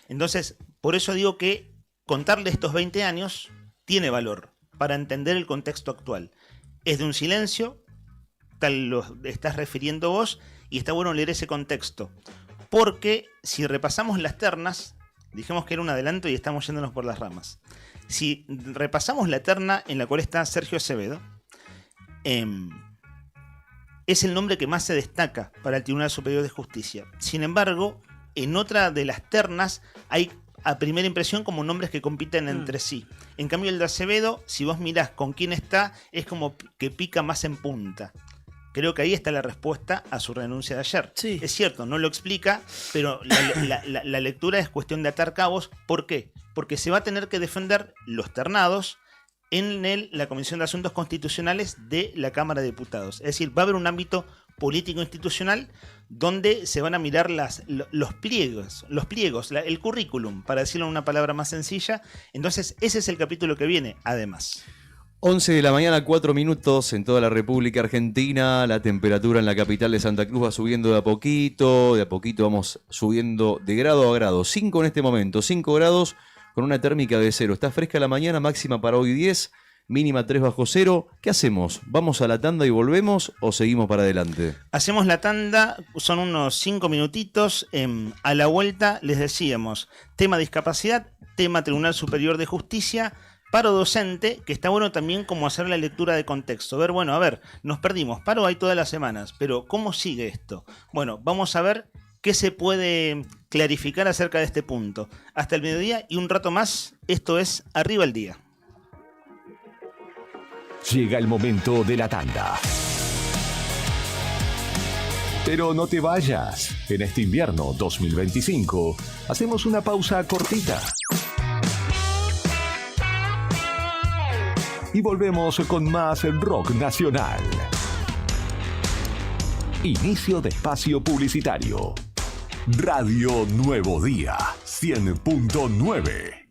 Entonces, por eso digo que contarle estos 20 años tiene valor para entender el contexto actual. Es de un silencio, tal lo estás refiriendo vos, y está bueno leer ese contexto. Porque si repasamos las ternas, dijimos que era un adelanto y estamos yéndonos por las ramas. Si repasamos la terna en la cual está Sergio Acevedo, es el nombre que más se destaca para el Tribunal Superior de Justicia. Sin embargo, en otra de las ternas hay a primera impresión como nombres que compiten entre sí. En cambio el de Acevedo, si vos mirás con quién está, es como que pica más en punta. Creo que ahí está la respuesta a su renuncia de ayer. Sí. Es cierto, no lo explica, pero la lectura es cuestión de atar cabos. ¿Por qué? Porque se va a tener que defender los ternados en la Comisión de Asuntos Constitucionales de la Cámara de Diputados. Es decir, va a haber un ámbito político institucional donde se van a mirar los pliegos, el currículum, para decirlo en una palabra más sencilla. Entonces, ese es el capítulo que viene, además. 11 de la mañana, 4 minutos en toda la República Argentina. La temperatura en la capital de Santa Cruz va subiendo de a poquito vamos subiendo de grado a grado. 5 en este momento, 5 grados con una térmica de 0. Está fresca la mañana, máxima para hoy 10, mínima 3 bajo 0. ¿Qué hacemos? ¿Vamos a la tanda y volvemos o seguimos para adelante? Hacemos la tanda, son unos 5 minutitos. A la vuelta les decíamos, tema discapacidad, tema Tribunal Superior de Justicia, paro docente, que está bueno también como hacer la lectura de contexto. Ver, bueno, a ver, nos perdimos, paro hay todas las semanas, pero ¿cómo sigue esto? Bueno, vamos a ver qué se puede clarificar acerca de este punto. Hasta el mediodía y un rato más, esto es Arriba el Día. Llega el momento de la tanda. Pero no te vayas. En este invierno 2025 hacemos una pausa cortita. Y volvemos con más rock nacional. Inicio de espacio publicitario. Radio Nuevo Día 100.9.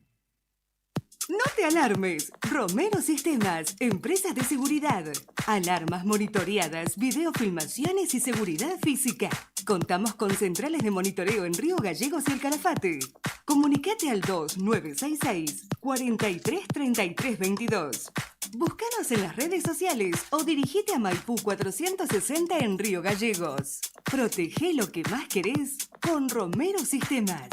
No te alarmes. Romero Sistemas, empresas de seguridad. Alarmas monitoreadas, videofilmaciones y seguridad física. Contamos con centrales de monitoreo en Río Gallegos y El Calafate. Comunicate al 2966-433322. Búscanos en las redes sociales o dirigite a Maipú 460 en Río Gallegos. Protege lo que más querés con Romero Sistemas.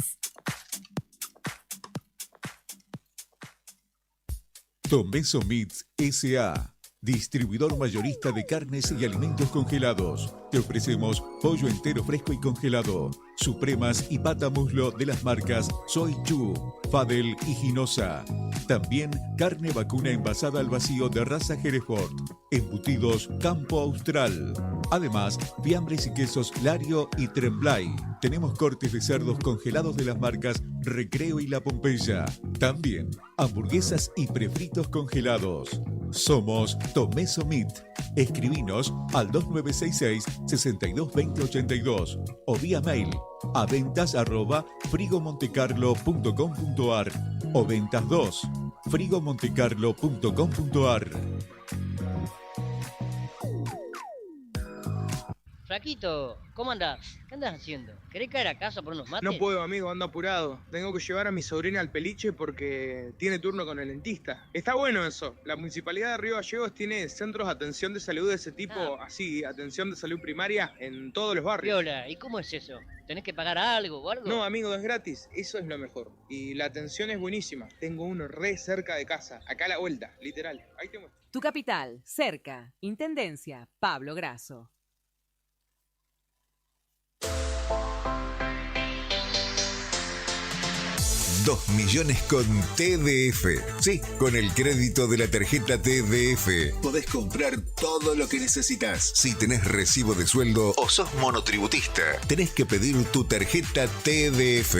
Tomeso Meats S.A., distribuidor mayorista de carnes y alimentos congelados. Te ofrecemos pollo entero fresco y congelado, supremas y pata muslo de las marcas Soy Chu, Fadel y Ginosa. También carne vacuna envasada al vacío de raza Hereford, embutidos Campo Austral. Además, fiambres y quesos Lario y Tremblay. Tenemos cortes de cerdos congelados de las marcas Recreo y La Pompeya. También hamburguesas y prefritos congelados. Somos Tomeso Meat. Escribinos al 2966-622082 o vía mail a ventas@frigomontecarlo.com.ar o ventas 2 frigomontecarlo.com.ar. Flaquito, ¿cómo andás? ¿Qué andas haciendo? ¿Querés caer a casa por unos mates? No puedo, amigo, ando apurado. Tengo que llevar a mi sobrina al peliche porque tiene turno con el dentista. Está bueno eso. La Municipalidad de Río Gallegos tiene centros de atención de salud de ese tipo, así, atención de salud primaria en todos los barrios. Viola, ¿y cómo es eso? ¿Tenés que pagar algo o algo? No, amigo, es gratis. Eso es lo mejor. Y la atención es buenísima. Tengo uno re cerca de casa, acá a la vuelta, literal. Ahí te muestro. Tu capital, cerca. Intendencia, Pablo Grasso. 2 millones con TDF. Sí, con el crédito de la tarjeta TDF podés comprar todo lo que necesitas. Si tenés recibo de sueldo o sos monotributista, tenés que pedir tu tarjeta TDF.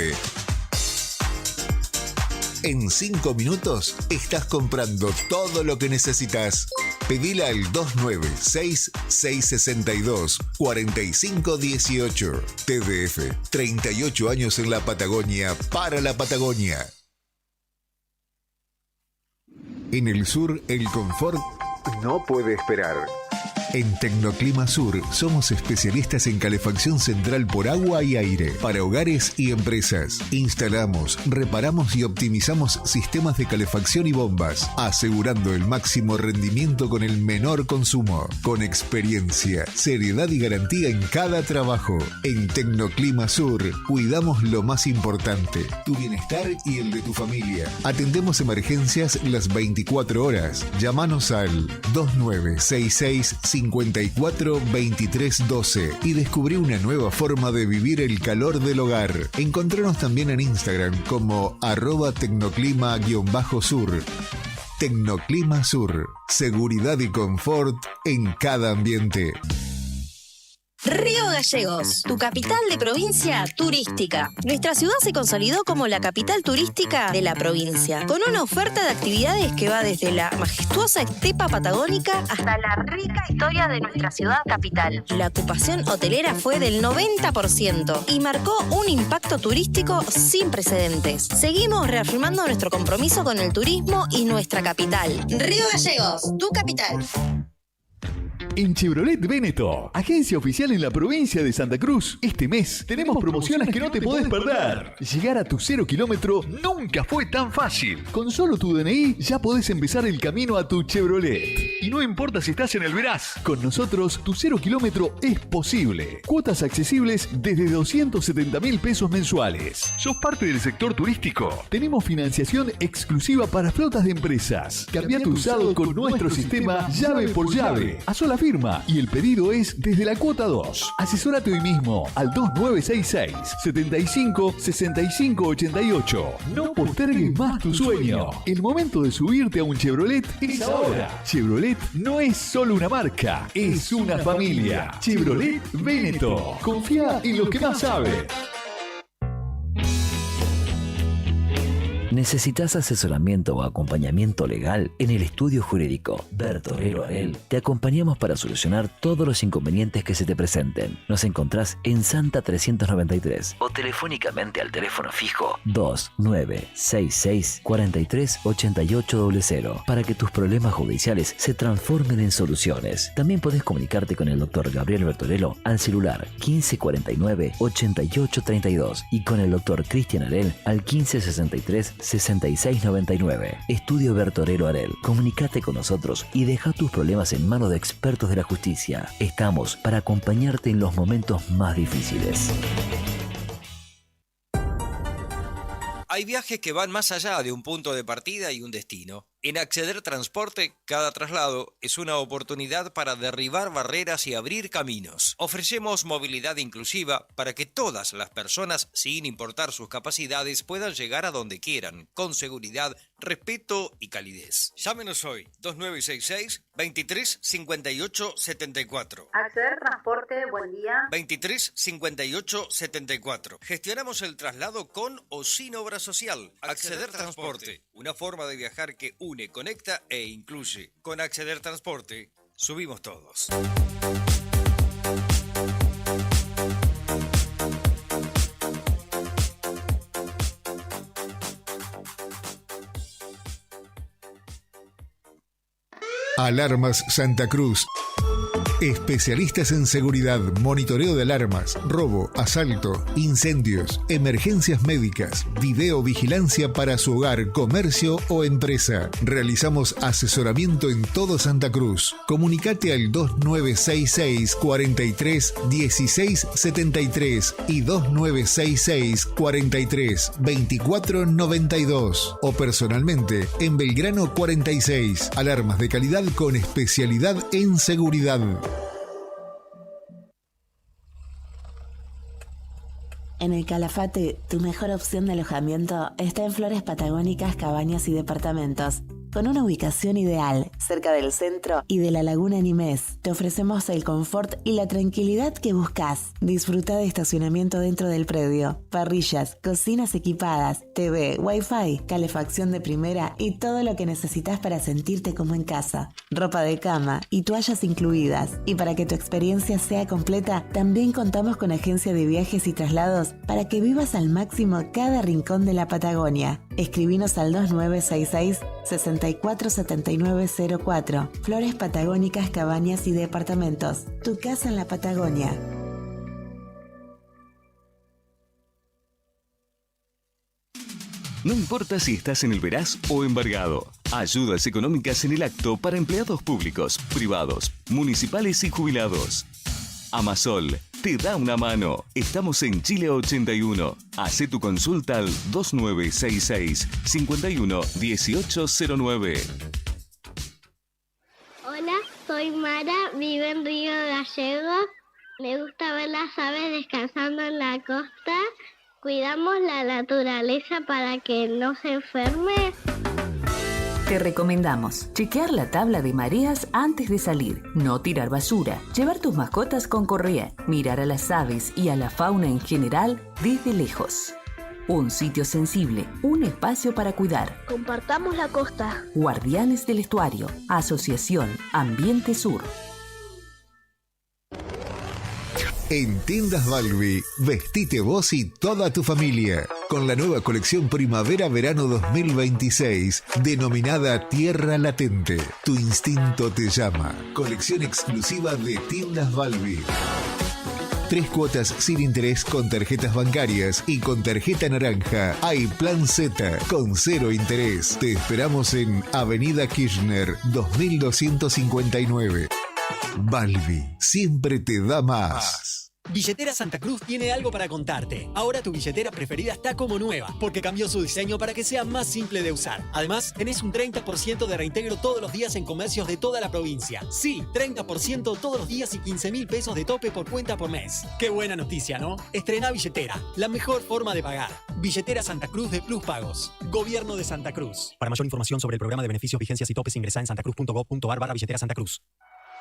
En 5 minutos estás comprando todo lo que necesitas. Pedila al 296-662-4518. TDF, 38 años en la Patagonia, para la Patagonia. En el sur, el confort no puede esperar. En Tecnoclima Sur somos especialistas en calefacción central por agua y aire para hogares y empresas. Instalamos, reparamos y optimizamos sistemas de calefacción y bombas, asegurando el máximo rendimiento con el menor consumo. Con experiencia, seriedad y garantía en cada trabajo. En Tecnoclima Sur cuidamos lo más importante, tu bienestar y el de tu familia. Atendemos emergencias las 24 horas. Llámanos al 2966 54 23 12 y descubrí una nueva forma de vivir el calor del hogar. Encontranos también en Instagram como @tecnoclima_sur. Tecnoclima Sur, seguridad y confort en cada ambiente. Río Gallegos, tu capital de provincia turística. Nuestra ciudad se consolidó como la capital turística de la provincia, con una oferta de actividades que va desde la majestuosa estepa patagónica hasta la rica historia de nuestra ciudad capital. La ocupación hotelera fue del 90% y marcó un impacto turístico sin precedentes. Seguimos reafirmando nuestro compromiso con el turismo y nuestra capital. Río Gallegos, tu capital. En Chevrolet Véneto, agencia oficial en la provincia de Santa Cruz, este mes tenemos promociones que no te podés perder. Llegar a tu 0 kilómetro nunca fue tan fácil. Con solo tu DNI ya podés empezar el camino a tu Chevrolet. Y no importa si estás en el Veraz, con nosotros tu 0 kilómetro es posible. Cuotas accesibles desde 270.000 pesos mensuales. ¿Sos parte del sector turístico? Tenemos financiación exclusiva para flotas de empresas. Cambia tu usado con nuestro sistema llave por llave, a sola firma, y el pedido es desde la cuota 2. Asesórate hoy mismo al 2966 75 65 88. No postergues más tu sueño. El momento de subirte a un Chevrolet es ahora. Chevrolet no es solo una marca, es una familia. Chevrolet Véneto. Confía en lo que más sabe. ¿Necesitas asesoramiento o acompañamiento legal? En el estudio jurídico Bertorero Arel te acompañamos para solucionar todos los inconvenientes que se te presenten. Nos encontrás en Santa 393 o telefónicamente al teléfono fijo 2966 43 8800 para que tus problemas judiciales se transformen en soluciones. También podés comunicarte con el doctor Gabriel Bertorello al celular 1549 8832 y con el doctor Cristian Arel al 1563 6699. Estudio Bertorero Arel. Comunicate con nosotros y deja tus problemas en manos de expertos de la justicia. Estamos para acompañarte en los momentos más difíciles. Hay viajes que van más allá de un punto de partida y un destino. En Acceder Transporte, cada traslado es una oportunidad para derribar barreras y abrir caminos. Ofrecemos movilidad inclusiva para que todas las personas, sin importar sus capacidades, puedan llegar a donde quieran, con seguridad, respeto y calidez. Llámenos hoy, 2966 23 58 74. Acceder Transporte, buen día. 23 58 74. Gestionamos el traslado con o sin obra social. Acceder Transporte, una forma de viajar que une, conecta e incluye. Con Acceder Transporte, subimos todos. Alarmas Santa Cruz. Especialistas en seguridad, monitoreo de alarmas, robo, asalto, incendios, emergencias médicas, videovigilancia para su hogar, comercio o empresa. Realizamos asesoramiento en todo Santa Cruz. Comunicate al 2966 43 16 73 y 2966 43 24 92 o personalmente en Belgrano 46. Alarmas de calidad con especialidad en seguridad. En el Calafate, tu mejor opción de alojamiento está en Flores Patagónicas, Cabañas y Departamentos. Con una ubicación ideal, cerca del centro y de la Laguna Nimés, te ofrecemos el confort y la tranquilidad que buscas. Disfruta de estacionamiento dentro del predio, parrillas, cocinas equipadas, TV, Wi-Fi, calefacción de primera y todo lo que necesitas para sentirte como en casa. Ropa de cama y toallas incluidas. Y para que tu experiencia sea completa, también contamos con agencia de viajes y traslados para que vivas al máximo cada rincón de la Patagonia. Escribinos al 2966-647904. Flores Patagónicas, Cabañas y Departamentos. Tu casa en la Patagonia. No importa si estás en el veraz o embargado. Ayudas económicas en el acto para empleados públicos, privados, municipales y jubilados. Amasol te da una mano. Estamos en Chile 81. Hacé tu consulta al 2966-511809. Hola, soy Mara, vivo en Río Gallegos. Me gusta ver las aves descansando en la costa. Cuidamos la naturaleza para que no se enferme. Te recomendamos chequear la tabla de mareas antes de salir, no tirar basura, llevar tus mascotas con correa, mirar a las aves y a la fauna en general desde lejos. Un sitio sensible, un espacio para cuidar. Compartamos la costa. Guardianes del Estuario, Asociación Ambiente Sur. En Tiendas Balbi, vestite vos y toda tu familia con la nueva colección Primavera-Verano 2026, denominada Tierra Latente. Tu instinto te llama. Colección exclusiva de Tiendas Balbi. 3 cuotas sin interés con tarjetas bancarias y con tarjeta naranja. Hay Plan Z con 0 interés. Te esperamos en Avenida Kirchner 2259. Balbi, siempre te da más. Billetera Santa Cruz tiene algo para contarte. Ahora tu billetera preferida está como nueva, porque cambió su diseño para que sea más simple de usar. Además, tenés un 30% de reintegro todos los días en comercios de toda la provincia. Sí, 30% todos los días y 15.000 pesos de tope por cuenta por mes. Qué buena noticia, ¿no? Estrena billetera, la mejor forma de pagar. Billetera Santa Cruz de Plus Pagos. Gobierno de Santa Cruz. Para mayor información sobre el programa de beneficios, vigencias y topes, ingresá en santacruz.gov.ar/billetera Santa Cruz.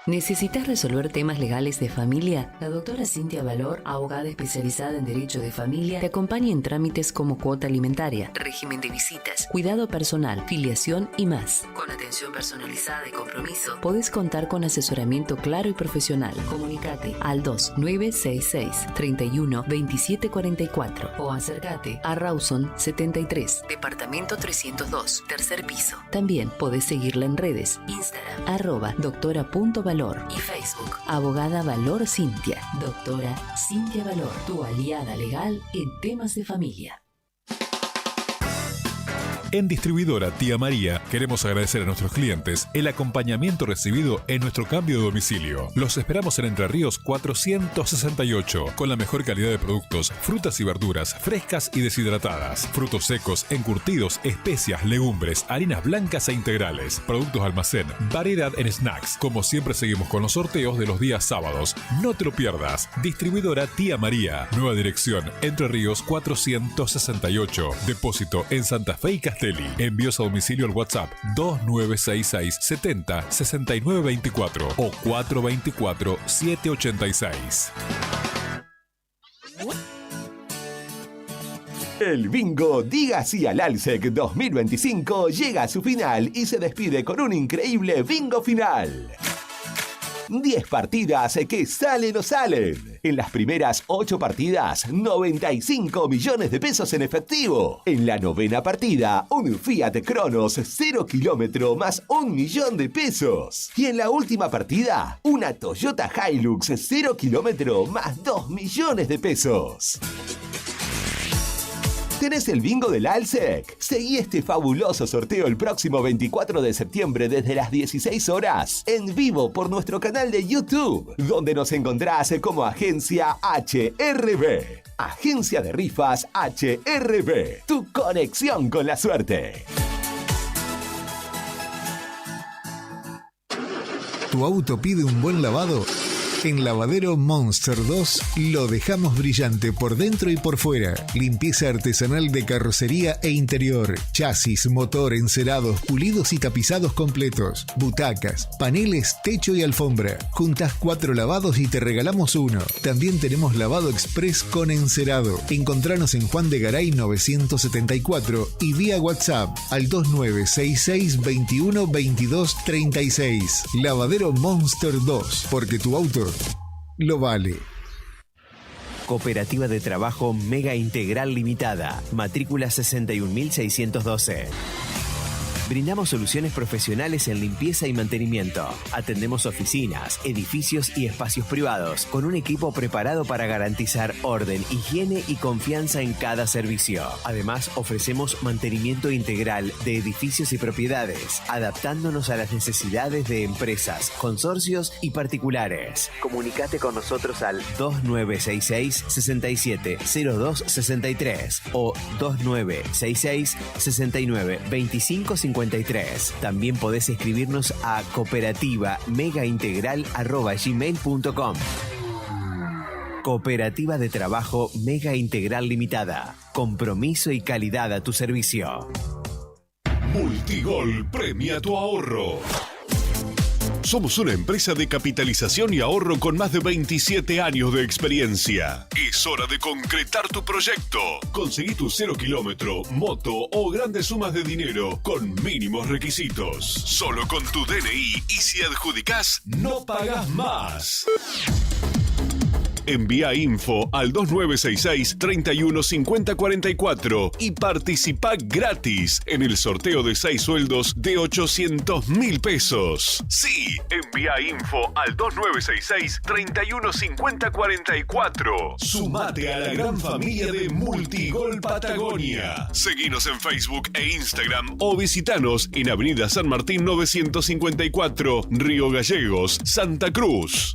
¿Necesitas resolver temas legales de familia? La doctora Cintia Valor, abogada especializada en Derecho de Familia, te acompaña en trámites como cuota alimentaria, régimen de visitas, cuidado personal, filiación y más. Con atención personalizada y compromiso, podés contar con asesoramiento claro y profesional. Comunicate al 2966-312744 o acércate a Rawson 73, departamento 302, tercer piso. También podés seguirla en redes, Instagram, @doctora.valor y Facebook, Abogada Valor Cintia. Doctora Cintia Valor, tu aliada legal en temas de familia. En Distribuidora Tía María queremos agradecer a nuestros clientes el acompañamiento recibido en nuestro cambio de domicilio. Los esperamos en Entre Ríos 468 con la mejor calidad de productos, frutas y verduras frescas y deshidratadas, frutos secos, encurtidos, especias, legumbres, harinas blancas e integrales, productos almacén, variedad en snacks. Como siempre seguimos con los sorteos de los días sábados. No te lo pierdas. Distribuidora Tía María. Nueva dirección Entre Ríos 468. Depósito en Santa Fe y Castelli. Envíos a domicilio al WhatsApp 2966 70 6924 o 424 786. El bingo Diga Sí al Alsec 2025 llega a su final y se despide con un increíble bingo final. 10 partidas que salen o salen. En las primeras 8 partidas, 95 millones de pesos en efectivo. En la 9ª partida, un Fiat Cronos 0 kilómetro más 1 millón de pesos. Y en la última partida, una Toyota Hilux 0 kilómetro más 2 millones de pesos. ¿Tenés el bingo del Alsec? Seguí este fabuloso sorteo el próximo 24 de septiembre desde las 16 horas, en vivo por nuestro canal de YouTube, donde nos encontrás como Agencia HRB. Agencia de Rifas HRB, tu conexión con la suerte. ¿Tu auto pide un buen lavado? En Lavadero Monster 2 lo dejamos brillante por dentro y por fuera. Limpieza artesanal de carrocería e interior. Chasis, motor, encerados, pulidos y tapizados completos. Butacas, paneles, techo y alfombra. Juntas 4 lavados y te regalamos uno. También tenemos lavado express con encerado. Encontranos en Juan de Garay 974 y vía WhatsApp al 2966 21 22 36. Lavadero Monster 2, porque tu auto lo vale. Cooperativa de Trabajo Mega Integral Limitada. Matrícula 61.612. Brindamos soluciones profesionales en limpieza y mantenimiento. Atendemos oficinas, edificios y espacios privados con un equipo preparado para garantizar orden, higiene y confianza en cada servicio. Además, ofrecemos mantenimiento integral de edificios y propiedades, adaptándonos a las necesidades de empresas, consorcios y particulares. Comunicate con nosotros al 2966 67 02 63 o 2966 69 25 53. También podés escribirnos a cooperativa-megaintegral@gmail.com. Cooperativa de Trabajo Mega Integral Limitada. Compromiso y calidad a tu servicio. Multigol premia tu ahorro. Somos una empresa de capitalización y ahorro con más de 27 años de experiencia. Es hora de concretar tu proyecto. Conseguí tu 0 kilómetro, moto o grandes sumas de dinero con mínimos requisitos. Solo con tu DNI y si adjudicás, no pagás más. Envía info al 2966 31 50 44 y participa gratis en el sorteo de 6 sueldos de 800.000 pesos. Sí, envía info al 2966 31 50 44. Sumate a la gran familia de Multigol Patagonia. Seguinos en Facebook e Instagram o visitanos en Avenida San Martín 954, Río Gallegos, Santa Cruz.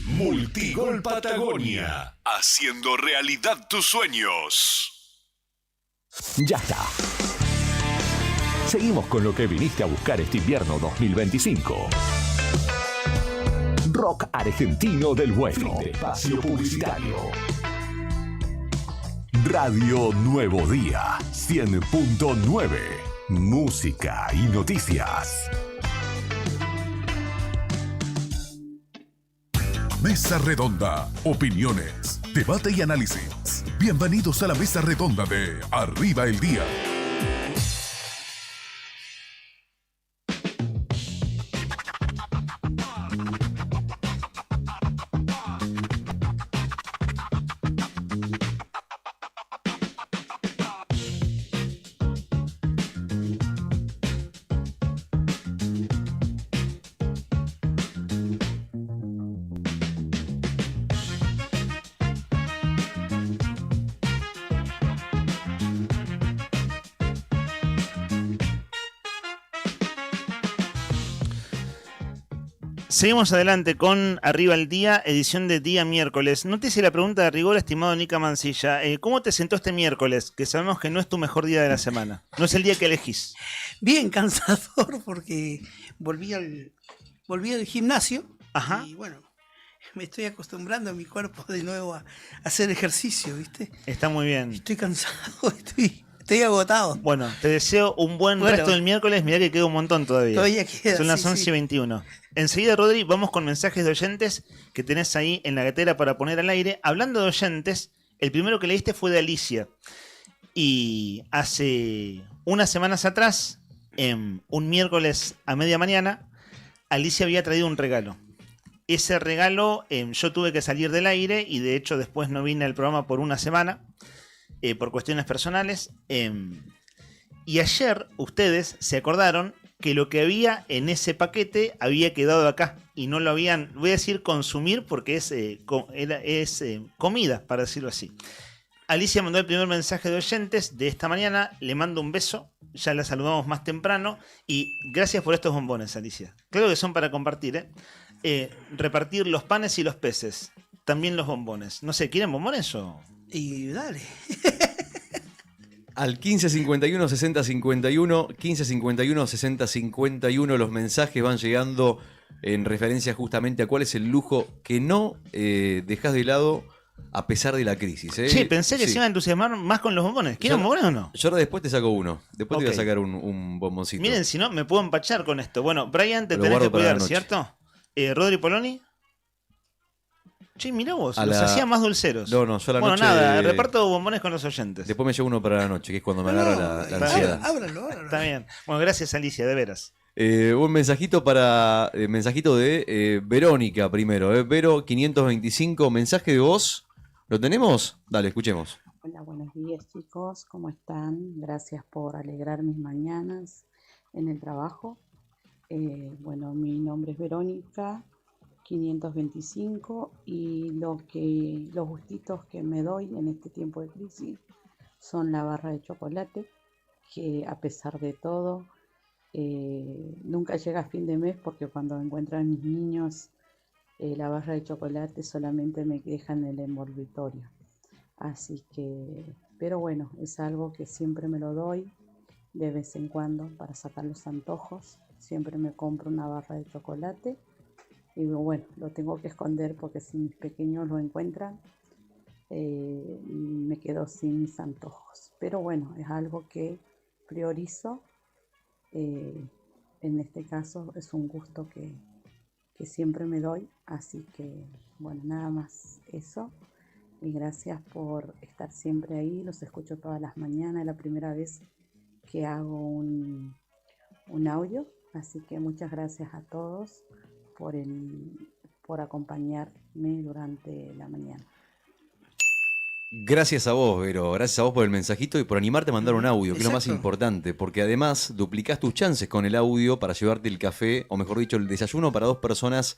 Multigol Patagonia, haciendo realidad tus sueños. Ya está. Seguimos con lo que viniste a buscar este invierno 2025. Rock argentino del bueno. Espacio publicitario. Radio Nuevo Día 100.9. Música y noticias. Mesa Redonda. Opiniones, debate y análisis. Bienvenidos a la Mesa Redonda de Arriba el Día. Seguimos adelante con Arriba el Día, edición de día miércoles. No te hice la pregunta de rigor, estimado Nica Mancilla. ¿Cómo te sentó este miércoles? Que sabemos que no es tu mejor día de la semana. No es el día que elegís. Bien cansador porque volví al gimnasio. Ajá. Y bueno, me estoy acostumbrando a mi cuerpo de nuevo a hacer ejercicio, ¿viste? Está muy bien. Estoy cansado, estoy agotado. Bueno, te deseo un buen resto del miércoles. Mirá que queda un montón todavía. Todavía queda. Son las sí, 11:21. Enseguida, Rodri, vamos con mensajes de oyentes que tenés ahí en la gatera para poner al aire. Hablando de oyentes, el primero que leíste fue de Alicia. Y hace unas semanas atrás, un miércoles a media mañana, Alicia había traído un regalo. Ese regalo yo tuve que salir del aire y de hecho después no vine al programa por una semana por cuestiones personales. Y ayer ustedes se acordaron que lo que había en ese paquete había quedado acá y no lo habían, voy a decir consumir porque es comida, para decirlo así. Alicia mandó el primer mensaje de oyentes de esta mañana, le mando un beso, ya la saludamos más temprano y gracias por estos bombones, Alicia. Claro que son para compartir, repartir los panes y los peces, también los bombones. No sé, ¿quieren bombones o...? Y dale. Al 1551 6051, 1551 6051, los mensajes van llegando en referencia justamente a cuál es el lujo que no dejás de lado a pesar de la crisis. Sí, pensé que se iba a entusiasmar más con los bombones. ¿Quieren bombones o no? Yo ahora después te saco uno. Después te voy a sacar un bomboncito. Miren, si no, me puedo empachar con esto. Bueno, Brian, te Lo tenés guardo que para la cuidar, noche. ¿cierto? Rodri Poloni. Che, mirá vos, A los la- hacía más dulceros. No, yo a la bueno, noche- nada, reparto bombones con los oyentes. Después me llevo uno para la noche, que es cuando me agarra la ansiedad. Ábralo. Está bien. Bueno, gracias, Alicia, de veras. Un mensajito mensajito de Verónica primero. Vero 525, mensaje de voz. ¿Lo tenemos? Dale, escuchemos. Hola, buenos días chicos, ¿cómo están? Gracias por alegrar mis mañanas en el trabajo. Bueno, mi nombre es Verónica 525 y los gustitos que me doy en este tiempo de crisis son la barra de chocolate, que a pesar de todo nunca llega a fin de mes porque cuando encuentran mis niños la barra de chocolate solamente me dejan el envoltorio. Así que, pero bueno, es algo que siempre me lo doy de vez en cuando para sacar los antojos. Siempre me compro una barra de chocolate y bueno, lo tengo que esconder porque si mis pequeños lo encuentran, me quedo sin mis antojos. Pero bueno, es algo que priorizo. En este caso es un gusto que siempre me doy, así que bueno, nada más eso. Y gracias por estar siempre ahí, los escucho todas las mañanas, es la primera vez que hago un audio, así que muchas gracias a todos por acompañarme durante la mañana. Gracias a vos, Vero. Gracias a vos por el mensajito y por animarte a mandar un audio, que es lo más Exacto. importante, porque además duplicás tus chances con el audio para llevarte el café, o mejor dicho, el desayuno para 2 personas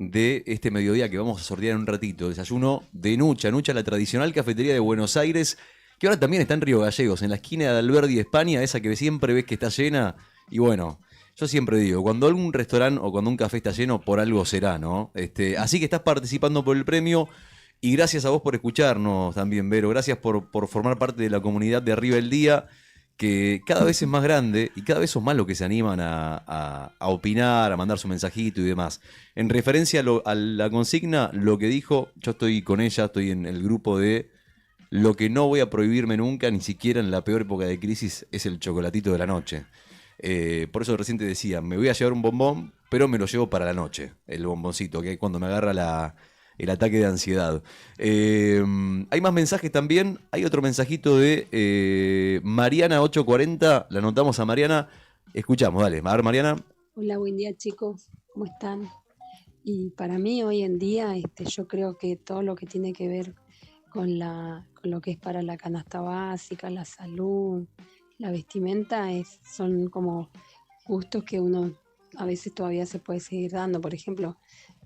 de este mediodía que vamos a sortear en un ratito. Desayuno de Nucha, la tradicional cafetería de Buenos Aires, que ahora también está en Río Gallegos, en la esquina de Alberdi, España, esa que siempre ves que está llena. Y bueno, yo siempre digo, cuando algún restaurante o cuando un café está lleno, por algo será, ¿no? Así que estás participando por el premio. Y gracias a vos por escucharnos también, Vero. Gracias por formar parte de la comunidad de Arriba el Día, que cada vez es más grande y cada vez son más los que se animan a opinar, a mandar su mensajito y demás. En referencia a la consigna, lo que dijo, yo estoy con ella, estoy en el grupo de lo que no voy a prohibirme nunca, ni siquiera en la peor época de crisis, es el chocolatito de la noche. Por eso recién te decía, me voy a llevar un bombón, pero me lo llevo para la noche, el bomboncito, que es cuando me agarra el ataque de ansiedad. Hay más mensajes también. Hay otro mensajito de Mariana 840. La anotamos a Mariana. Escuchamos, dale. A ver, Mariana. Hola, buen día chicos, ¿cómo están? Y para mí hoy en día yo creo que todo lo que tiene que ver con lo que es para la canasta básica, la salud, la vestimenta, son como gustos que uno a veces todavía se puede seguir dando. Por ejemplo,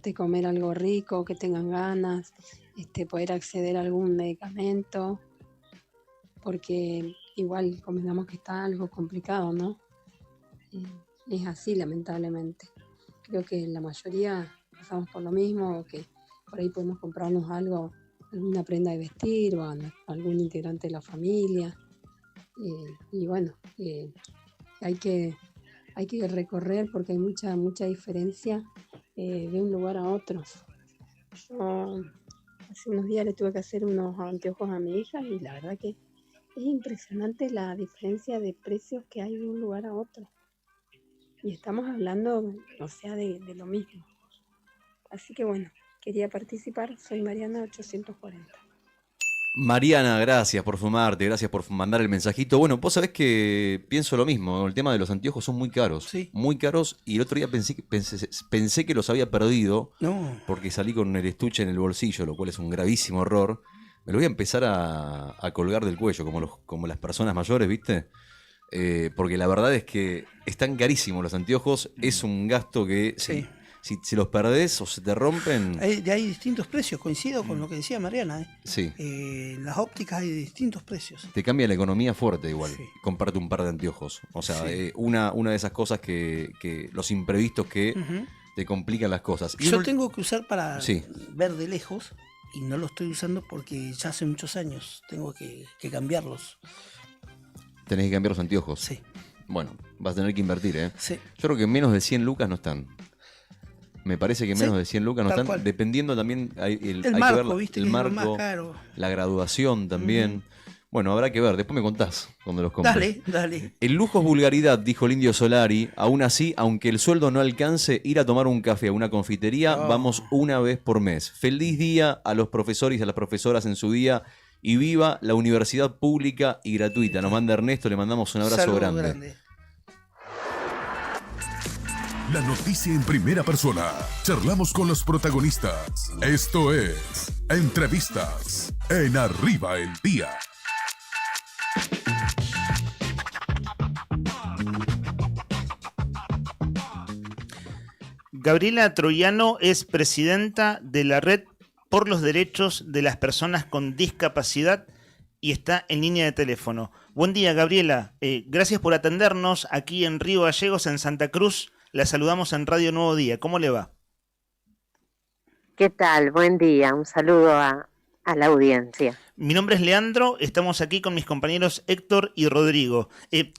de comer algo rico, que tengan ganas, poder acceder a algún medicamento, porque igual convengamos que está algo complicado, ¿no? Es así, lamentablemente. Creo que la mayoría pasamos por lo mismo, que por ahí podemos comprarnos algo, alguna prenda de vestir o a algún integrante de la familia. Y bueno, hay que recorrer porque hay mucha diferencia de un lugar a otro. Yo hace unos días le tuve que hacer unos anteojos a mi hija y la verdad que es impresionante la diferencia de precios que hay de un lugar a otro. Y estamos hablando, o sea, de lo mismo. Así que bueno, quería participar. Soy Mariana 840. Mariana, gracias por sumarte, gracias por mandar el mensajito. Bueno, vos sabés que pienso lo mismo. El tema de los anteojos son muy caros. Sí. Muy caros. Y el otro día pensé que los había perdido. No. Porque salí con el estuche en el bolsillo, lo cual es un gravísimo error. Me lo voy a empezar a colgar del cuello, como las personas mayores, ¿viste? Porque la verdad es que están carísimos los anteojos. Es un gasto que si los perdés o se te rompen... Hay distintos precios, coincido con lo que decía Mariana. Sí. En las ópticas hay distintos precios. Te cambia la economía fuerte igual, comprarte un par de anteojos. O sea, una de esas cosas que los imprevistos que te complican las cosas. Y yo tengo que usar para Sí. ver de lejos y no lo estoy usando porque ya hace muchos años tengo que cambiarlos. Tenés que cambiar los anteojos. Sí. Bueno, vas a tener que invertir, ¿eh? Sí. Yo creo que menos de 100 lucas no están. Me parece que menos de 100 lucas no tal están, cual. dependiendo también hay El que marco, ver ¿viste? el Que es lo marco, más caro. la graduación también. Bueno, habrá que ver, después me contás cuando los compres. Dale. El lujo es vulgaridad, dijo el Indio Solari. Aún así, aunque el sueldo no alcance, ir a tomar un café a una confitería, vamos una vez por mes. Feliz día a los profesores y a las profesoras en su día. Y viva la universidad pública y gratuita. Nos manda Ernesto, le mandamos un abrazo grande. La noticia en primera persona. Charlamos con los protagonistas. Esto es Entrevistas en Arriba el Día. Gabriela Troyano es presidenta de la Red por los Derechos de las Personas con Discapacidad y está en línea de teléfono. Buen día, Gabriela. Gracias por atendernos aquí en Río Gallegos, en Santa Cruz. La saludamos en Radio Nuevo Día. ¿Cómo le va? ¿Qué tal? Buen día. Un saludo a la audiencia. Mi nombre es Leandro. Estamos aquí con mis compañeros Héctor y Rodrigo.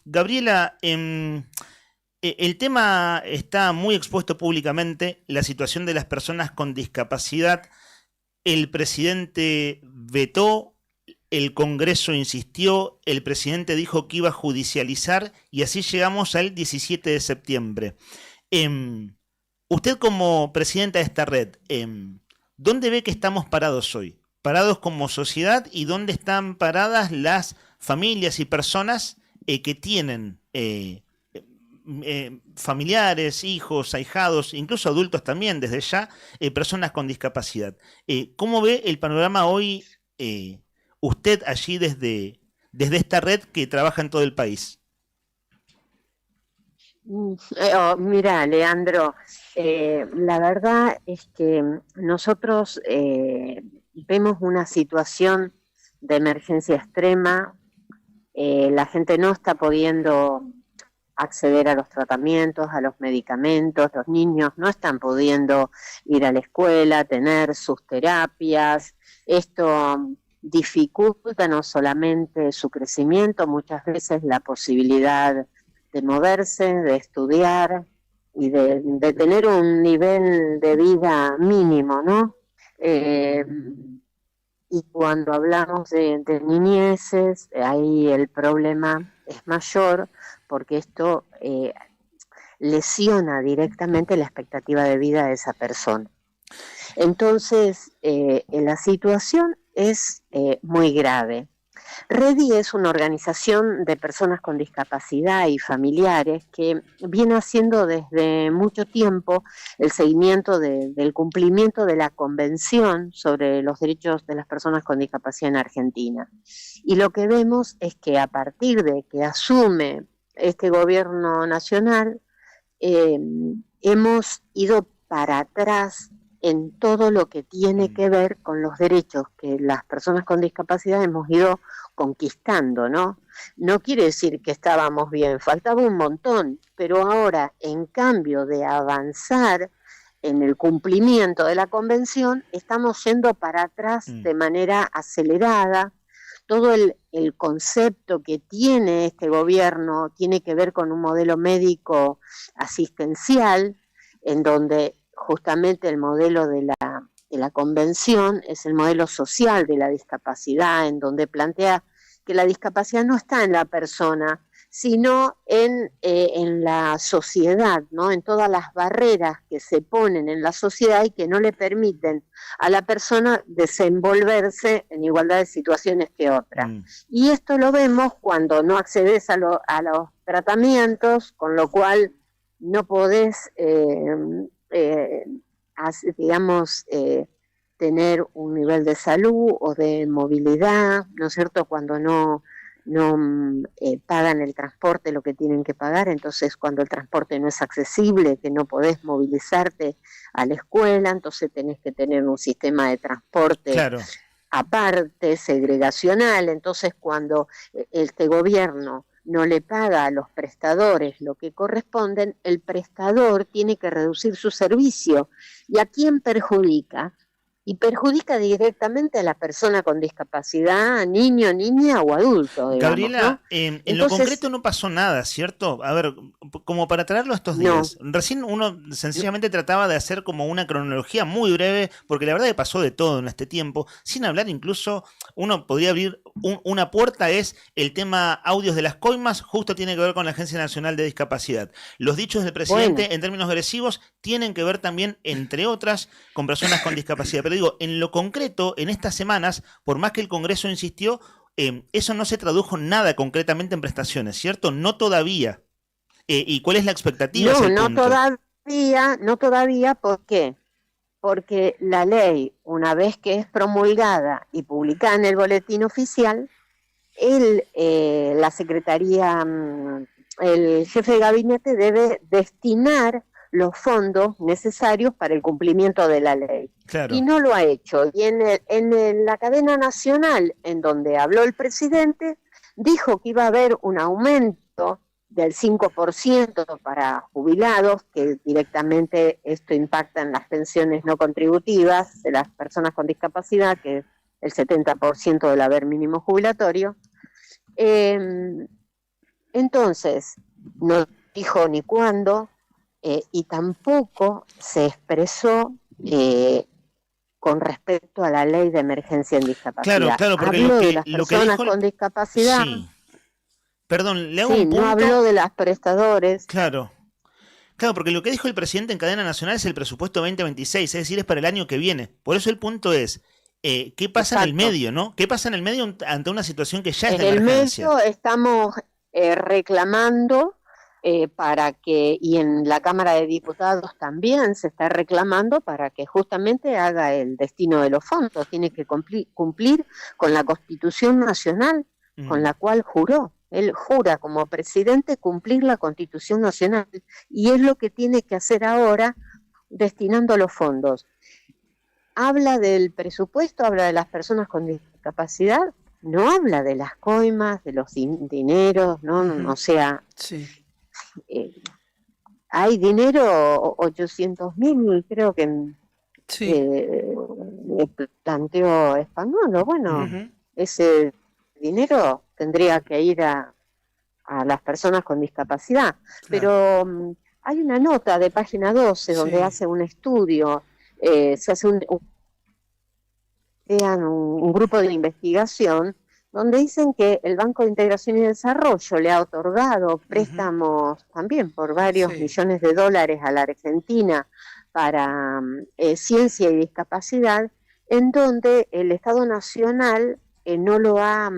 Gabriela, el tema está muy expuesto públicamente, la situación de las personas con discapacidad. El presidente vetó, el Congreso insistió, el presidente dijo que iba a judicializar y así llegamos al 17 de septiembre. Usted como presidenta de esta red, ¿dónde ve que estamos parados hoy? Parados como sociedad y dónde están paradas las familias y personas que tienen familiares, hijos, ahijados, incluso adultos también, desde ya, personas con discapacidad. ¿Cómo ve el panorama hoy usted allí desde esta red que trabaja en todo el país? Mira, Leandro, la verdad es que nosotros vemos una situación de emergencia extrema. La gente no está pudiendo acceder a los tratamientos, a los medicamentos, los niños no están pudiendo ir a la escuela, tener sus terapias. Esto dificulta no solamente su crecimiento, muchas veces la posibilidad de moverse, de estudiar y de tener un nivel de vida mínimo, ¿no? Y cuando hablamos de niñeces, ahí el problema es mayor porque esto lesiona directamente la expectativa de vida de esa persona. Entonces, la situación es muy grave. REDI es una organización de personas con discapacidad y familiares que viene haciendo desde mucho tiempo el seguimiento del cumplimiento de la Convención sobre los Derechos de las Personas con Discapacidad en Argentina. Y lo que vemos es que a partir de que asume este gobierno nacional, hemos ido para atrás en todo lo que tiene que ver con los derechos que las personas con discapacidad hemos ido conquistando, ¿no? No quiere decir que estábamos bien, faltaba un montón, pero ahora, en cambio de avanzar en el cumplimiento de la convención, estamos yendo para atrás de manera acelerada. Todo el concepto que tiene este gobierno tiene que ver con un modelo médico asistencial, en donde justamente el modelo de la convención es el modelo social de la discapacidad, en donde plantea que la discapacidad no está en la persona, sino en la sociedad, ¿no? En todas las barreras que se ponen en la sociedad y que no le permiten a la persona desenvolverse en igualdad de situaciones que otra. Y esto lo vemos cuando no accedes a los tratamientos, con lo cual no podés tener un nivel de salud o de movilidad, ¿no es cierto? Cuando no pagan el transporte lo que tienen que pagar, entonces cuando el transporte no es accesible, que no podés movilizarte a la escuela, entonces tenés que tener un sistema de transporte aparte, segregacional. Entonces cuando este gobierno no le paga a los prestadores lo que corresponden, el prestador tiene que reducir su servicio. ¿Y a quién perjudica? y perjudica directamente a la persona con discapacidad, niño, niña o adulto, digamos, Gabriela, ¿no? en lo Entonces, concreto no pasó nada, ¿cierto? A ver, como para traerlo a estos no. días. Recién uno sencillamente trataba de hacer como una cronología muy breve, porque la verdad que pasó de todo en este tiempo, sin hablar incluso, uno podría abrir una puerta, es el tema audios de las coimas, justo tiene que ver con la Agencia Nacional de Discapacidad. Los dichos del presidente Bueno. en términos agresivos tienen que ver también, entre otras, con personas con discapacidad. Pero digo, en lo concreto, en estas semanas, por más que el Congreso insistió, eso no se tradujo nada concretamente en prestaciones, ¿cierto? No todavía. ¿Y cuál es la expectativa? Es No, el no punto. todavía, ¿por qué? Porque la ley, una vez que es promulgada y publicada en el boletín oficial, la Secretaría, el jefe de gabinete debe destinar los fondos necesarios para el cumplimiento de la ley. Claro. Y no lo ha hecho. Y en la cadena nacional, en donde habló el presidente, dijo que iba a haber un aumento del 5% para jubilados, que directamente esto impacta en las pensiones no contributivas de las personas con discapacidad, que es el 70% del haber mínimo jubilatorio. Entonces, no dijo ni cuándo, y tampoco se expresó con respecto a la ley de emergencia en discapacidad. Claro, porque habló lo de que, las lo que personas dijo... con discapacidad. Sí. Perdón, le hago Sí, un punto. no habló de las prestadores. Claro. Claro, porque lo que dijo el presidente en cadena nacional es el presupuesto 2026, es decir, es para el año que viene. Por eso el punto es, ¿qué pasa en el medio, no? ¿Qué pasa en el medio ante una situación que ya es En de el emergencia? medio estamos reclamando para que, y en la Cámara de Diputados también se está reclamando para que justamente haga el destino de los fondos. Tiene que cumplir con la Constitución Nacional, con la cual juró. Él jura como presidente cumplir la Constitución Nacional, y es lo que tiene que hacer ahora destinando los fondos. Habla del presupuesto, habla de las personas con discapacidad, no habla de las coimas, de los dineros, ¿no? O sea, Sí. Hay dinero, 800.000, creo que planteó Españolo. Bueno, ese dinero tendría que ir a las personas con discapacidad. Pero hay una nota de página 12 donde hace un estudio, se hace un grupo de investigación donde dicen que el Banco de Integración y Desarrollo le ha otorgado préstamos también por varios millones de dólares a la Argentina para ciencia y discapacidad, en donde el Estado Nacional no lo ha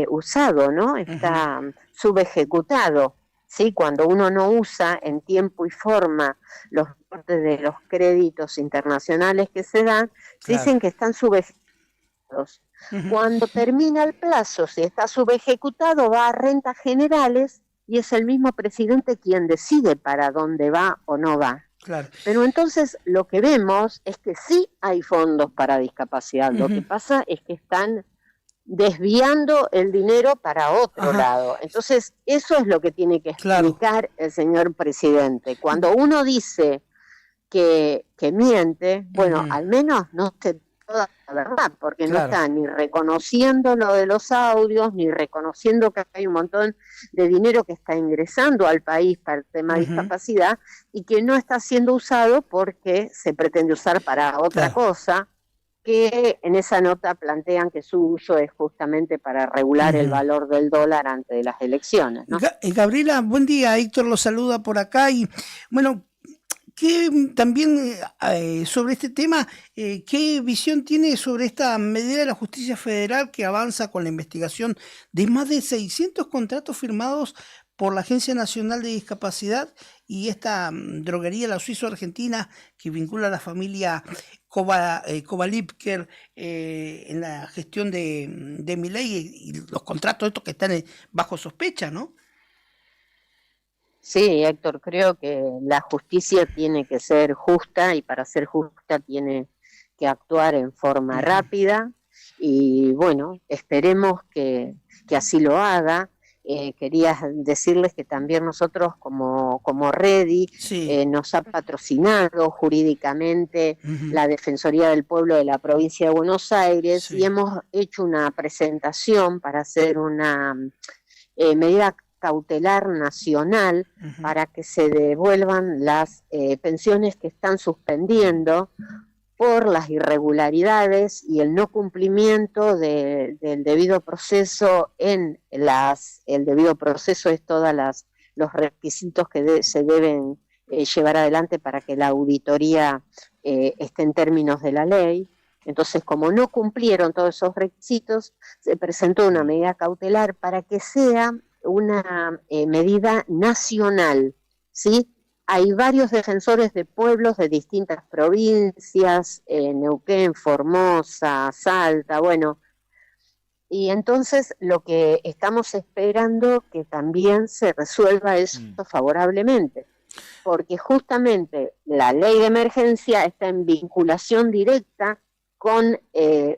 usado, ¿no? Está subejecutado, ¿sí? Cuando uno no usa en tiempo y forma los reportes de los créditos internacionales que se dan, dicen que están subejecutados. Cuando termina el plazo, si está subejecutado, va a rentas generales y es el mismo presidente quien decide para dónde va o no va. Claro. Pero entonces lo que vemos es que sí hay fondos para discapacidad. Lo que pasa es que están desviando el dinero para otro lado. Entonces eso es lo que tiene que explicar el señor presidente. Cuando uno dice que miente, bueno, al menos no se toda la verdad, porque no está ni reconociendo lo de los audios, ni reconociendo que hay un montón de dinero que está ingresando al país para el tema de discapacidad y que no está siendo usado porque se pretende usar para otra cosa, que en esa nota plantean que su uso es justamente para regular el valor del dólar antes de las elecciones, ¿no? Gabriela, buen día, Héctor lo saluda por acá y bueno, ¿qué también sobre este tema, qué visión tiene sobre esta medida de la justicia federal que avanza con la investigación de más de 600 contratos firmados por la Agencia Nacional de Discapacidad y esta droguería, la suizo-argentina, que vincula a la familia Kovalipker en la gestión de Milei y los contratos estos que están bajo sospecha, ¿no? Sí, Héctor, creo que la justicia tiene que ser justa y para ser justa tiene que actuar en forma rápida y bueno, esperemos que así lo haga. quería decirles que también nosotros como Redi nos ha patrocinado jurídicamente la Defensoría del Pueblo de la Provincia de Buenos Aires y hemos hecho una presentación para hacer una medida cautelar nacional para que se devuelvan las pensiones que están suspendiendo por las irregularidades y el no cumplimiento del debido proceso. El debido proceso es todos los requisitos que se deben llevar adelante para que la auditoría esté en términos de la ley. Entonces, como no cumplieron todos esos requisitos, se presentó una medida cautelar para que sea una medida nacional, ¿sí? Hay varios defensores de pueblos de distintas provincias, Neuquén, Formosa, Salta, bueno. Y entonces lo que estamos esperando que también se resuelva esto favorablemente, porque justamente la ley de emergencia está en vinculación directa con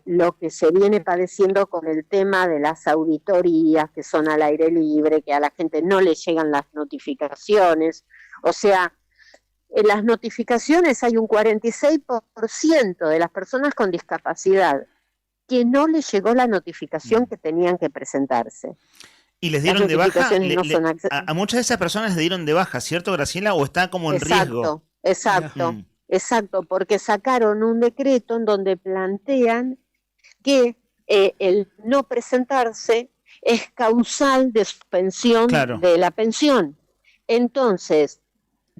lo que se viene padeciendo con el tema de las auditorías que son al aire libre, que a la gente no le llegan las notificaciones. O sea, en las notificaciones hay un 46% de las personas con discapacidad que no les llegó la notificación que tenían que presentarse. ¿Y les dieron de baja? A muchas de esas personas les dieron de baja, ¿cierto, Graciela? ¿O está como en riesgo? Exacto, porque sacaron un decreto en donde plantean que el no presentarse es causal de suspensión de la pensión. Entonces,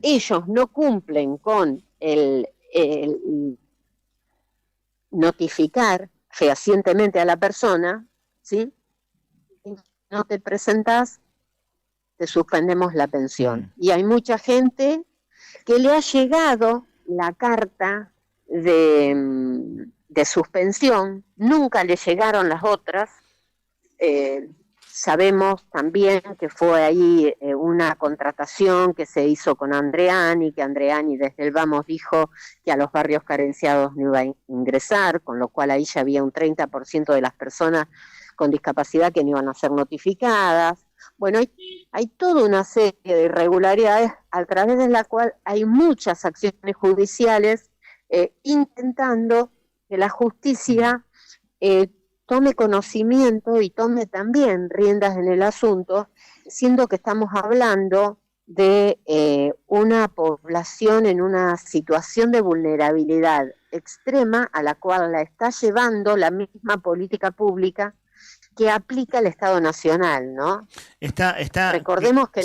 ellos no cumplen con el notificar fehacientemente a la persona, ¿sí? No te presentas, te suspendemos la pensión. Y hay mucha gente que le ha llegado la carta de suspensión, nunca le llegaron las otras. Sabemos también que fue ahí una contratación que se hizo con Andreani, que Andreani desde el Vamos dijo que a los barrios carenciados no iba a ingresar, con lo cual ahí ya había un 30% de las personas con discapacidad que no iban a ser notificadas. Bueno, hay toda una serie de irregularidades a través de la cual hay muchas acciones judiciales intentando que la justicia tome conocimiento y tome también riendas en el asunto, siendo que estamos hablando de una población en una situación de vulnerabilidad extrema a la cual la está llevando la misma política pública que aplica el Estado Nacional, ¿no? Recordemos que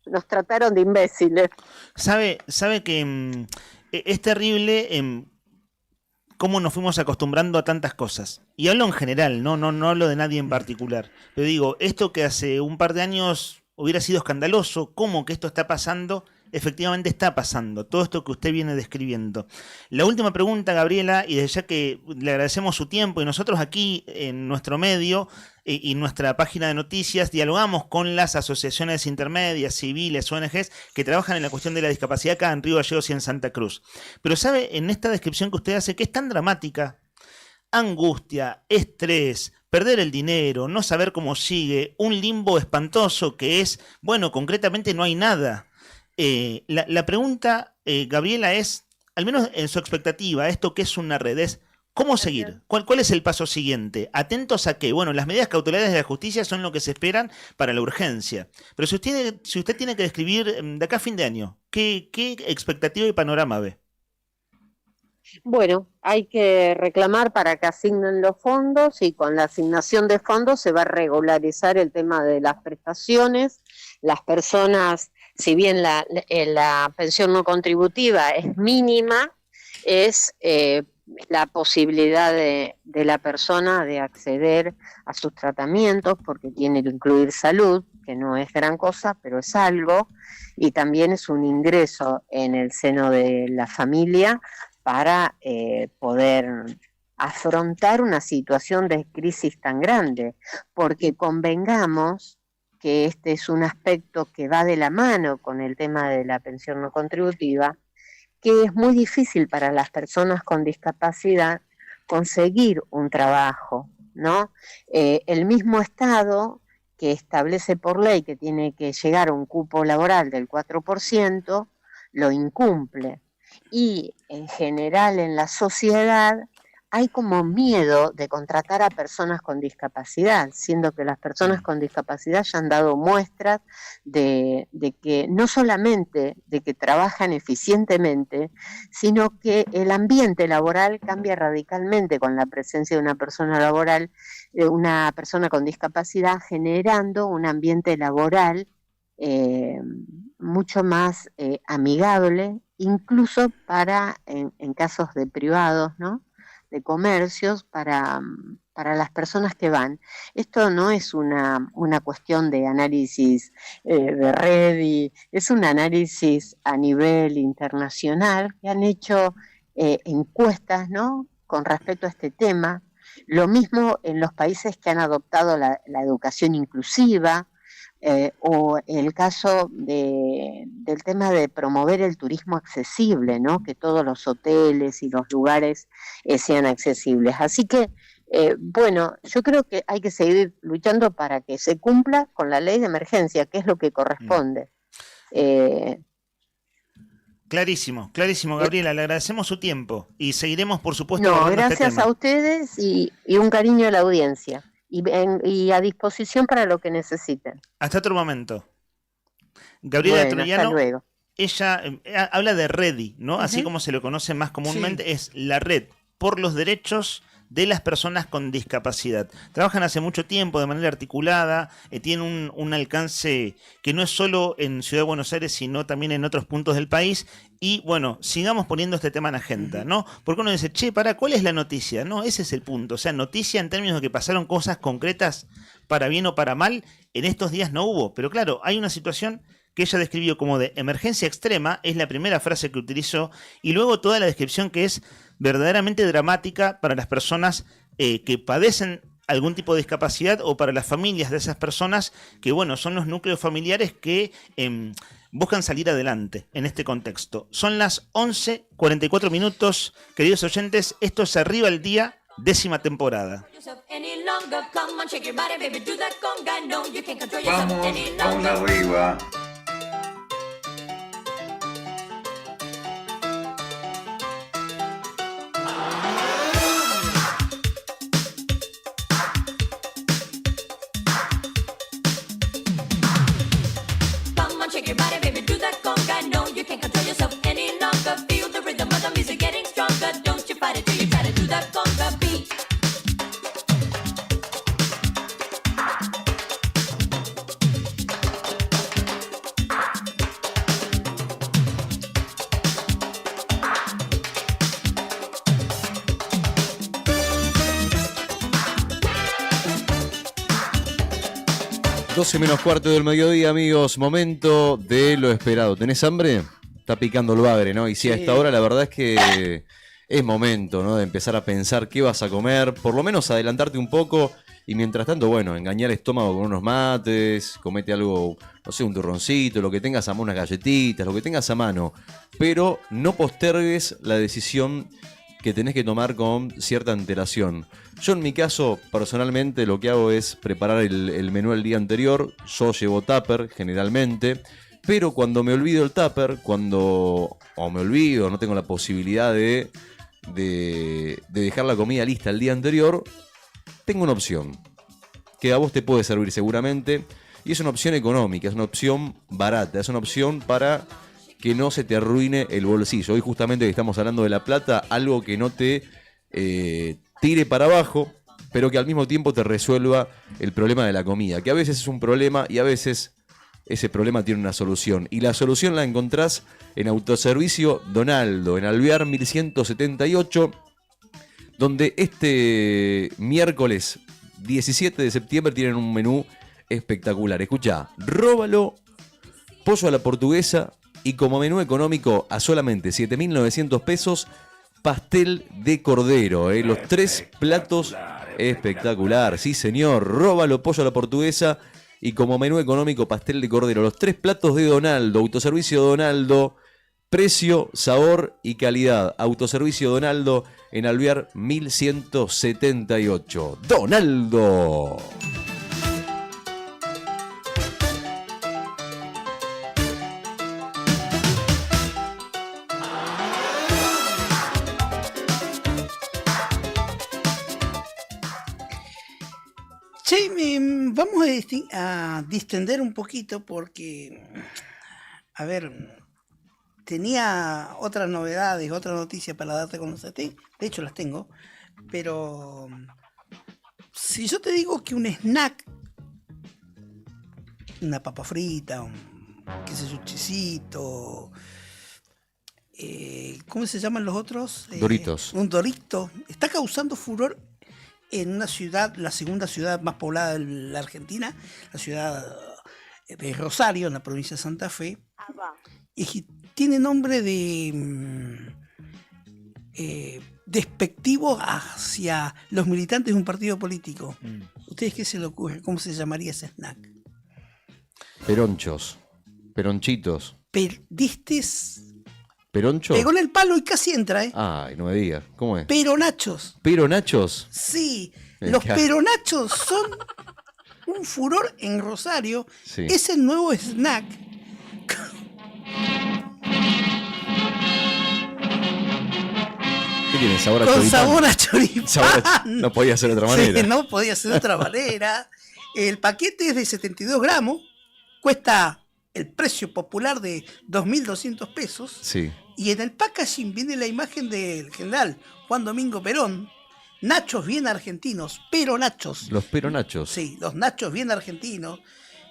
nos trataron de imbéciles. Sabe que es terrible cómo nos fuimos acostumbrando a tantas cosas. Y hablo en general, no hablo de nadie en particular. Pero digo, esto que hace un par de años hubiera sido escandaloso, cómo que esto está pasando, efectivamente está pasando, todo esto que usted viene describiendo. La última pregunta, Gabriela, y desde ya que le agradecemos su tiempo, y nosotros aquí en nuestro medio y nuestra página de noticias dialogamos con las asociaciones intermedias, civiles, ONGs, que trabajan en la cuestión de la discapacidad acá en Río Gallegos y en Santa Cruz. Pero sabe, en esta descripción que usted hace, que es tan dramática, angustia, estrés, perder el dinero, no saber cómo sigue, un limbo espantoso que es, bueno, concretamente no hay nada. La pregunta, Gabriela, es, al menos en su expectativa, esto que es una red, es ¿cómo seguir? ¿Cuál es el paso siguiente? ¿Atentos a qué? Bueno, las medidas cautelares de la justicia son lo que se esperan para la urgencia. Pero si usted tiene que describir de acá a fin de año, ¿qué expectativa y panorama ve? Bueno, hay que reclamar para que asignen los fondos y con la asignación de fondos se va a regularizar el tema de las prestaciones. Las personas, si bien la pensión no contributiva es mínima, es la posibilidad de la persona de acceder a sus tratamientos porque tiene que incluir salud, que no es gran cosa, pero es algo, y también es un ingreso en el seno de la familia para poder afrontar una situación de crisis tan grande, porque convengamos que este es un aspecto que va de la mano con el tema de la pensión no contributiva, que es muy difícil para las personas con discapacidad conseguir un trabajo, ¿no? El mismo Estado que establece por ley que tiene que llegar a un cupo laboral del 4%, lo incumple. Y en general en la sociedad hay como miedo de contratar a personas con discapacidad, siendo que las personas con discapacidad ya han dado muestras de que no solamente de que trabajan eficientemente, sino que el ambiente laboral cambia radicalmente con la presencia de una persona laboral, una persona con discapacidad, generando un ambiente laboral mucho más amigable, incluso en casos de privados, ¿no?, de comercios, para las personas que van. Esto no es una cuestión de análisis de red, es un análisis a nivel internacional, que han hecho encuestas, ¿no?, con respecto a este tema. Lo mismo en los países que han adoptado la educación inclusiva, o el caso del tema de promover el turismo accesible, ¿no?, que todos los hoteles y los lugares sean accesibles. Así que, bueno, yo creo que hay que seguir luchando para que se cumpla con la ley de emergencia, que es lo que corresponde. Clarísimo, Gabriela, le agradecemos su tiempo y seguiremos, por supuesto, No, abordando gracias este tema. a ustedes y un cariño a la audiencia. Y a disposición para lo que necesiten. Hasta otro momento. Gabriela Troyano, hasta luego. Ella habla de REDI, ¿no? Así como se lo conoce más comúnmente, es la Red por los Derechos de las Personas con Discapacidad. Trabajan hace mucho tiempo de manera articulada, tienen un alcance que no es solo en Ciudad de Buenos Aires, sino también en otros puntos del país. Y bueno, sigamos poniendo este tema en agenda, ¿no? Porque uno dice, ¿cuál es la noticia? No, ese es el punto. O sea, noticia en términos de que pasaron cosas concretas para bien o para mal, en estos días no hubo. Pero claro, hay una situación que ella describió como de emergencia extrema, es la primera frase que utilizó, y luego toda la descripción que es verdaderamente dramática para las personas que padecen algún tipo de discapacidad o para las familias de esas personas que, bueno, son los núcleos familiares que buscan salir adelante en este contexto. Son las 11:44, queridos oyentes, esto es Arriba el Día, 10ª temporada. Vamos arriba. (12:15) del mediodía, amigos. Momento de lo esperado. ¿Tenés hambre? Está picando el bagre, ¿no? Y si a esta hora la verdad es que es momento, ¿no?, de empezar a pensar qué vas a comer, por lo menos adelantarte un poco y mientras tanto, bueno, engañar el estómago con unos mates, comete algo, no sé, un turroncito, lo que tengas a mano, unas galletitas, lo que tengas a mano, pero no postergues la decisión que tenés que tomar con cierta antelación. Yo en mi caso, personalmente, lo que hago es preparar el menú el día anterior. Yo llevo tupper, generalmente, pero cuando me olvido el tupper, no tengo la posibilidad de dejar la comida lista el día anterior, tengo una opción que a vos te puede servir seguramente, y es una opción económica, es una opción barata, es una opción para que no se te arruine el bolsillo. Hoy justamente que estamos hablando de la plata, algo que no te tire para abajo, pero que al mismo tiempo te resuelva el problema de la comida, que a veces es un problema y a veces ese problema tiene una solución. Y la solución la encontrás en Autoservicio Donaldo, en Alvear 1178, donde este miércoles 17 de septiembre tienen un menú espectacular. Escuchá, róbalo, pollo a la portuguesa y como menú económico a solamente 7.900 pesos, pastel de cordero. Los 3 platos espectacular. Sí, señor, róbalo, pollo a la portuguesa y como menú económico, pastel de cordero. Los 3 platos de Donaldo, Autoservicio Donaldo. Precio, sabor y calidad. Autoservicio Donaldo en Alvear 1178. ¡Donaldo! Che, vamos a distender un poquito porque, a ver, tenía otras novedades, otras noticias para darte a conocer. De hecho, las tengo, pero si yo te digo que un snack, una papa frita, un chisito, ¿cómo se llaman los otros? Doritos. Un Dorito, está causando furor en una ciudad, la segunda ciudad más poblada de la Argentina, la ciudad de Rosario, en la provincia de Santa Fe, y tiene nombre de despectivo hacia los militantes de un partido político. ¿Ustedes qué se le ocurre? ¿Cómo se llamaría ese snack? Peronchos. Peronchitos. ¿Distes? ¿Peroncho? Pegó en el palo y casi entra, ¿eh? Ay, no me digas. ¿Cómo es? Peronachos. ¿Peronachos? Sí, los peronachos son un furor en Rosario. Sí. Es el nuevo snack. ¿Qué tiene? ¿Sabor a Con choripán? sabor a choripán. No podía ser de otra manera. Sí, no podía ser de otra manera. El paquete es de 72 gramos. Cuesta el precio popular de 2.200 pesos. Sí. Y en el packaging viene la imagen del general Juan Domingo Perón. Nachos bien argentinos, peronachos. Los peronachos. Sí, los nachos bien argentinos.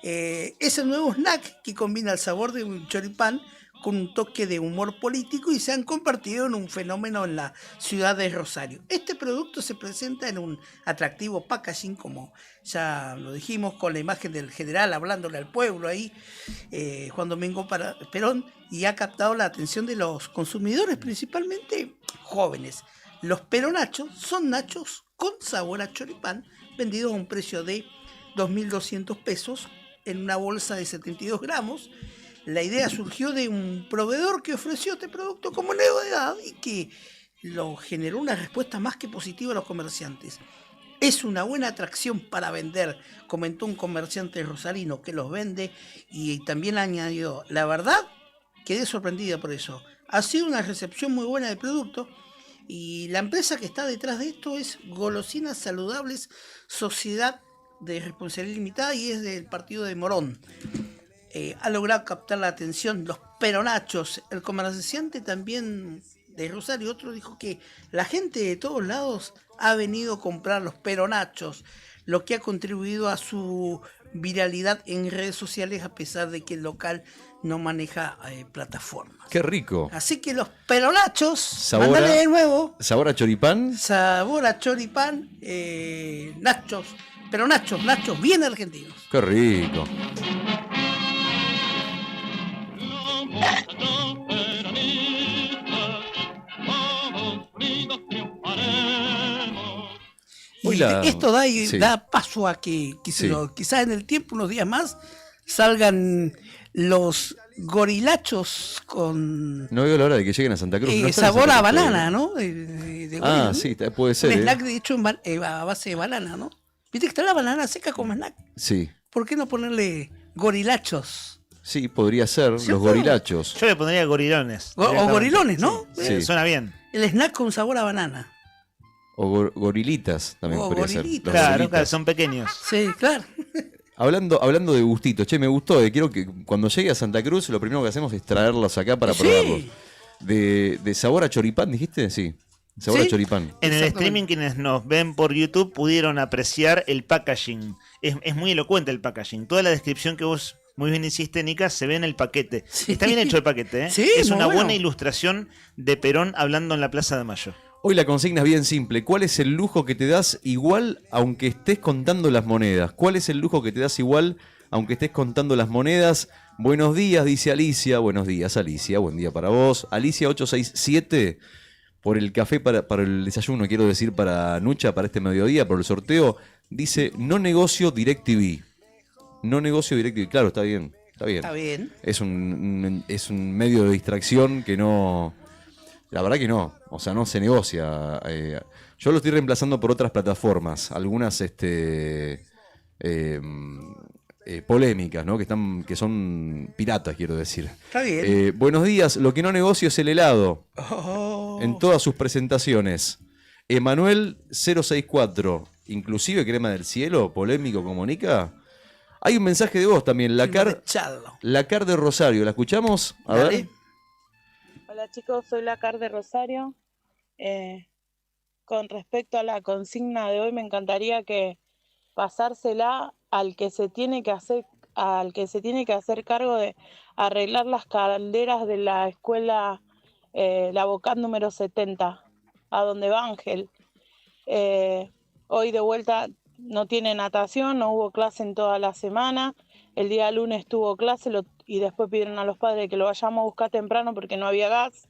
Es el nuevo snack que combina el sabor de un choripán con un toque de humor político y se han convertido en un fenómeno en la ciudad de Rosario. Este producto se presenta en un atractivo packaging, como ya lo dijimos, con la imagen del general hablándole al pueblo ahí, Juan Domingo Perón, y ha captado la atención de los consumidores, principalmente jóvenes. Los peronachos son nachos con sabor a choripán, vendidos a un precio de 2.200 pesos en una bolsa de 72 gramos. La idea surgió de un proveedor que ofreció este producto como novedad y que lo generó una respuesta más que positiva a los comerciantes. Es una buena atracción para vender, comentó un comerciante rosarino que los vende, y también añadió: la verdad, quedé sorprendida por eso. Ha sido una recepción muy buena del producto y la empresa que está detrás de esto es Golosinas Saludables, Sociedad de Responsabilidad Limitada, y es del partido de Morón. Ha logrado captar la atención los peronachos. El comerciante también de Rosario, otro, dijo que la gente de todos lados ha venido a comprar los peronachos, lo que ha contribuido a su viralidad en redes sociales, a pesar de que el local no maneja plataformas. Qué rico. Así que los peronachos, Mándale de nuevo. ¿Sabor a choripán? Sabor a choripán, nachos, peronachos, nachos bien argentinos. Qué rico. Esto da paso a que quizás en el tiempo, unos días más, salgan los gorilachos con... No veo la hora de que lleguen a Santa Cruz. No sabor a banana, todavía, ¿no? De ah, gorila, sí, puede ser. Un snack de hecho a base de banana, ¿no? ¿Viste que está la banana seca como snack? Sí. ¿Por qué no ponerle gorilachos? Sí, podría ser, ¿cierto? los gorilachos. Yo le pondría gorilones. O gorilones, ¿no? Sí. Suena bien. El snack con sabor a banana. O gorilitas también podría ser. Los Claro, gorilitas. son pequeños. Sí, claro. Hablando de gustitos, che, me gustó. Quiero que cuando llegue a Santa Cruz, lo primero que hacemos es traerlos acá para probarlos. De sabor a choripán, ¿dijiste? Sí. Sabor a choripán. En el streaming, quienes nos ven por YouTube pudieron apreciar el packaging. Es muy elocuente el packaging. Toda la descripción que vos muy bien hiciste, Nica, se ve en el paquete. Sí. Está bien hecho el paquete, ¿eh? Sí, es muy una bueno. buena ilustración de Perón hablando en la Plaza de Mayo. Hoy la consigna es bien simple. ¿Cuál es el lujo que te das igual aunque estés contando las monedas? ¿Cuál es el lujo que te das igual aunque estés contando las monedas? Buenos días, dice Alicia. Buenos días, Alicia. Buen día para vos. Alicia 867, por el café, para el desayuno, quiero decir, para Nucha, para este mediodía, por el sorteo, dice: no negocio DirecTV. No negocio DirecTV. Claro, está bien. Está bien. Está bien. Es un medio de distracción que no... La verdad que no, o sea, no se negocia. Yo lo estoy reemplazando por otras plataformas, algunas polémicas, ¿no? Que son piratas, quiero decir. Está bien. Buenos días, lo que no negocio es el helado. Oh. En todas sus presentaciones. Emanuel 064, inclusive Crema del Cielo, polémico como Nica. Hay un mensaje de voz también, la Car de Rosario, ¿la escuchamos? A ver. Hola chicos, soy la Car de Rosario. Con respecto a la consigna de hoy, me encantaría que pasársela al que se tiene que hacer cargo de arreglar las calderas de la escuela La Bocat número 70, a donde va Ángel. Hoy de vuelta no tiene natación, no hubo clase en toda la semana. El día lunes tuvo clase y después pidieron a los padres que lo vayamos a buscar temprano porque no había gas.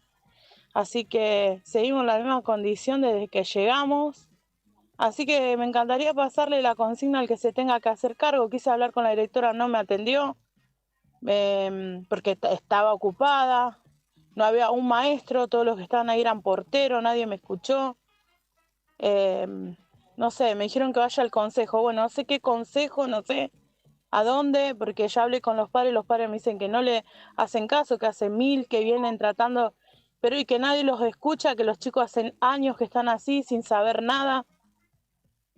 Así que seguimos en la misma condición desde que llegamos. Así que me encantaría pasarle la consigna al que se tenga que hacer cargo. Quise hablar con la directora, no me atendió porque estaba ocupada. No había un maestro, todos los que estaban ahí eran porteros, nadie me escuchó. No sé, me dijeron que vaya al consejo. Bueno, no sé qué consejo, no sé a dónde, porque ya hablé con los padres me dicen que no le hacen caso, que hace 1000 que vienen tratando, pero y que nadie los escucha, que los chicos hacen años que están así sin saber nada.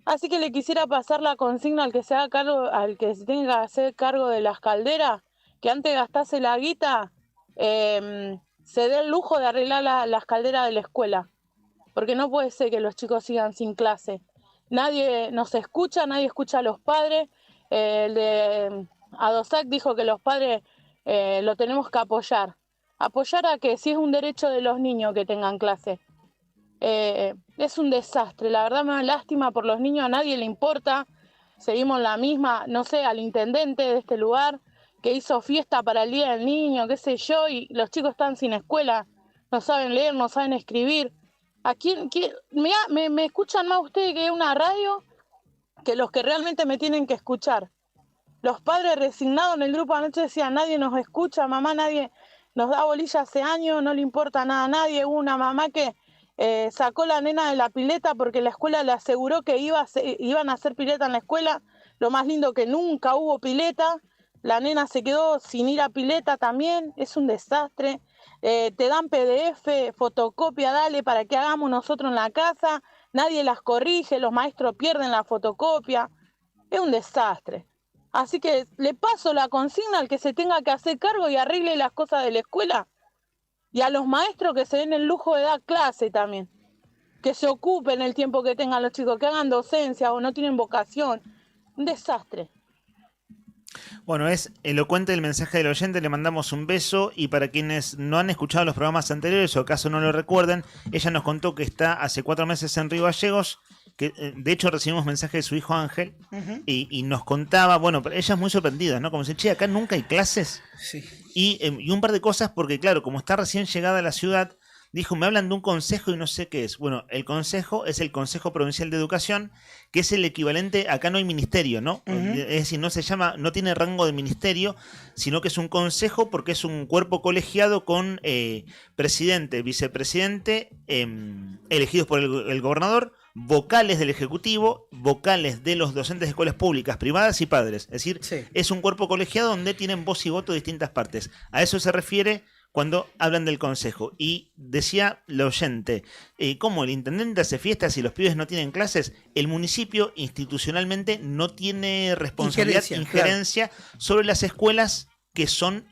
Así que le quisiera pasar la consigna al que se haga cargo, al que se tenga que hacer cargo de las calderas, que antes gastase la guita, se dé el lujo de arreglar las calderas de la escuela, porque no puede ser que los chicos sigan sin clase. Nadie nos escucha, nadie escucha a los padres. El de ADOSAC dijo que los padres lo tenemos que apoyar. ¿Apoyar a que si es un derecho de los niños que tengan clase? Es un desastre, la verdad me da lástima por los niños, a nadie le importa. Seguimos la misma, no sé, al intendente de este lugar que hizo fiesta para el Día del Niño, qué sé yo, y los chicos están sin escuela, no saben leer, no saben escribir. ¿A quién me escuchan más ustedes que una radio que los que realmente me tienen que escuchar? Los padres resignados en el grupo anoche decían, nadie nos escucha, mamá, nadie nos da bolilla hace años, no le importa nada a nadie. Hubo una mamá que sacó la nena de la pileta porque la escuela le aseguró que iban a hacer pileta en la escuela. Lo más lindo que nunca hubo pileta. La nena se quedó sin ir a pileta también. Es un desastre. Te dan PDF, fotocopia, dale para que hagamos nosotros en la casa. Nadie las corrige, los maestros pierden la fotocopia. Es un desastre. Así que le paso la consigna al que se tenga que hacer cargo y arregle las cosas de la escuela. Y a los maestros que se den el lujo de dar clase también. Que se ocupen el tiempo que tengan los chicos, que hagan docencia o no tienen vocación. Un desastre. Bueno, es elocuente el mensaje del oyente, le mandamos un beso y para quienes no han escuchado los programas anteriores o acaso no lo recuerden, ella nos contó que está hace 4 meses en Río Gallegos, que de hecho recibimos mensaje de su hijo Ángel y nos contaba, bueno, ella es muy sorprendida, ¿no? Como dice, che, acá nunca hay clases. Sí. Y un par de cosas porque claro, como está recién llegada a la ciudad, dijo, me hablan de un consejo y no sé qué es. Bueno, el consejo es el Consejo Provincial de Educación, que es el equivalente, acá no hay ministerio, ¿no? Es decir, no se llama, no tiene rango de ministerio, sino que es un consejo porque es un cuerpo colegiado con presidente, vicepresidente, elegidos por el gobernador, vocales del Ejecutivo, vocales de los docentes de escuelas públicas, privadas y padres. Es decir, es un cuerpo colegiado donde tienen voz y voto de distintas partes. A eso se refiere cuando hablan del consejo. Y decía la oyente, ¿cómo el intendente hace fiestas y los pibes no tienen clases? El municipio institucionalmente no tiene responsabilidad, injerencia sobre las escuelas que son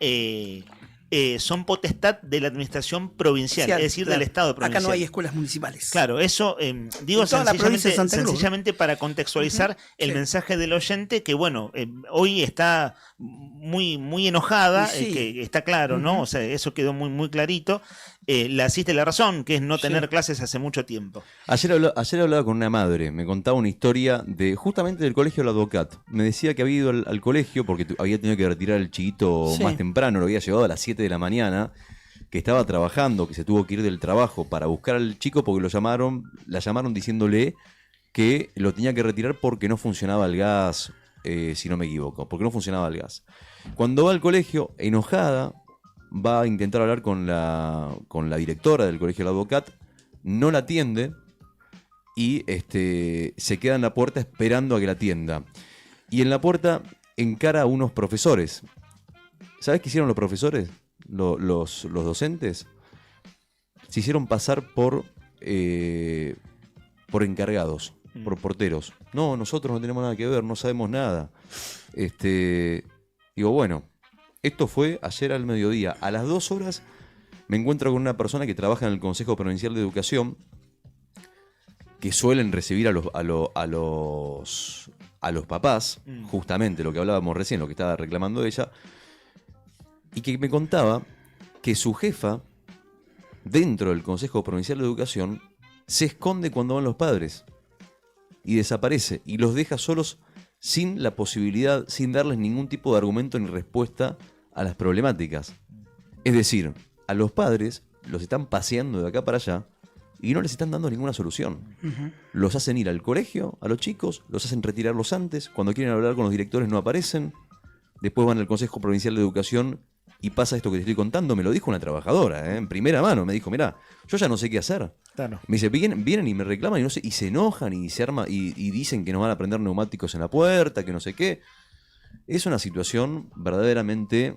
potestad de la administración provincial, es decir, del Estado provincial. Acá no hay escuelas municipales. Claro, eso digo sencillamente para contextualizar el mensaje del oyente, que bueno, hoy está muy enojada, que está claro, ¿no? O sea, eso quedó muy clarito. Le asiste la razón, que es no tener clases hace mucho tiempo. Ayer hablaba con una madre, me contaba una historia justamente del colegio La Bocat. Me decía que había ido al colegio porque había tenido que retirar al chiquito más temprano, lo había llevado a las 7 de la mañana, que estaba trabajando, que se tuvo que ir del trabajo para buscar al chico porque la llamaron diciéndole que lo tenía que retirar porque no funcionaba el gas, si no me equivoco, porque no funcionaba el gas. Cuando va al colegio, enojada, va a intentar hablar con la directora del colegio La Bocat, no la atiende y se queda en la puerta esperando a que la atienda. Y en la puerta encara a unos profesores. ¿Sabes qué hicieron los profesores? Los docentes se hicieron pasar por encargados. por porteros. No, nosotros no tenemos nada que ver, no sabemos nada. Digo, bueno, esto fue ayer al mediodía. A las 2 horas me encuentro con una persona que trabaja en el Consejo Provincial de Educación, que suelen recibir a los papás, justamente lo que hablábamos recién, lo que estaba reclamando ella, y que me contaba que su jefa, dentro del Consejo Provincial de Educación, se esconde cuando van los padres y desaparece y los deja solos sin la posibilidad, sin darles ningún tipo de argumento ni respuesta a las problemáticas. Es decir, a los padres los están paseando de acá para allá y no les están dando ninguna solución. Los hacen ir al colegio, a los chicos, los hacen retirarlos antes, cuando quieren hablar con los directores no aparecen, después van al Consejo Provincial de Educación y pasa esto que te estoy contando. Me lo dijo una trabajadora, en primera mano, me dijo, mirá, yo ya no sé qué hacer. Claro. Me dice, vienen y me reclaman y, no sé, y se enojan y se arma y dicen que nos van a prender neumáticos en la puerta, que no sé qué. Es una situación verdaderamente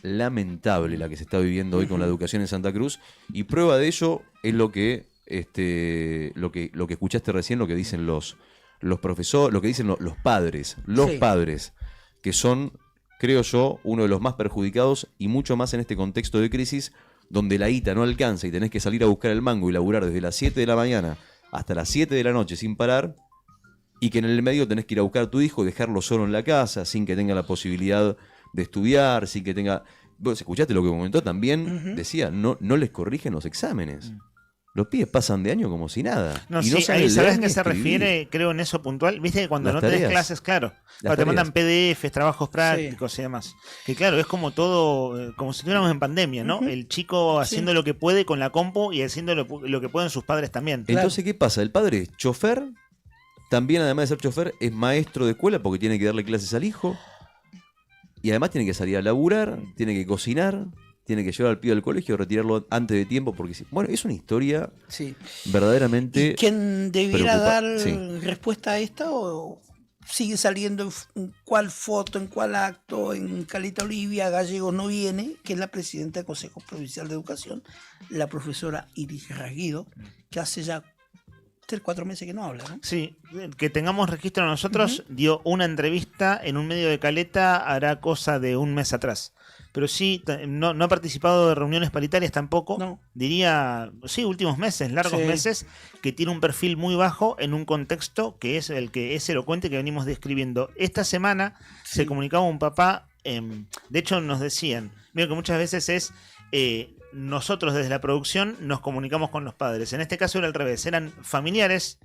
lamentable la que se está viviendo hoy con la educación en Santa Cruz, y prueba de ello es lo que escuchaste recién, lo que dicen los profesores, lo que dicen los padres, padres, que son, creo yo, uno de los más perjudicados, y mucho más en este contexto de crisis donde la guita no alcanza y tenés que salir a buscar el mango y laburar desde las 7 de la mañana hasta las 7 de la noche sin parar, y que en el medio tenés que ir a buscar a tu hijo y dejarlo solo en la casa sin que tenga la posibilidad de estudiar, sin que tenga... Vos escuchaste lo que comentó también, decía, no les corrigen los exámenes. Los pibes pasan de año como si nada. No, y sí, no ahí sabes ni que se escribir. refiere, creo, en eso puntual. Viste que cuando Las no tenés tareas. clases, claro, Las te mandan tareas. PDFs, trabajos prácticos y demás. Que claro, es como todo, como si estuviéramos en pandemia, ¿no? El chico haciendo lo que puede con la compu y haciendo lo que pueden sus padres también. Entonces, ¿qué pasa? El padre es chofer, también además de ser chofer, es maestro de escuela porque tiene que darle clases al hijo, y además tiene que salir a laburar, tiene que cocinar, tiene que llevar al pibe al colegio, retirarlo antes de tiempo, porque bueno, es una historia verdaderamente... ¿Y quién debiera dar Sí. respuesta a esta o sigue saliendo en cuál foto, en cuál acto, en Caleta Olivia, Gallegos no viene, que es la presidenta del Consejo Provincial de Educación, la profesora Iris Rasguido, que hace ya 3-4 meses que no habla, ¿no? Sí, que tengamos registro nosotros, dio una entrevista en un medio de Caleta, hará cosa de un mes atrás. Pero sí, no ha participado de reuniones paritarias tampoco. Diría, sí, últimos meses, largos meses, que tiene un perfil muy bajo en un contexto que es el que es elocuente que venimos describiendo. Esta semana se comunicaba un papá, de hecho nos decían, mira que muchas veces es... nosotros desde la producción nos comunicamos con los padres. En este caso era al revés, eran familiares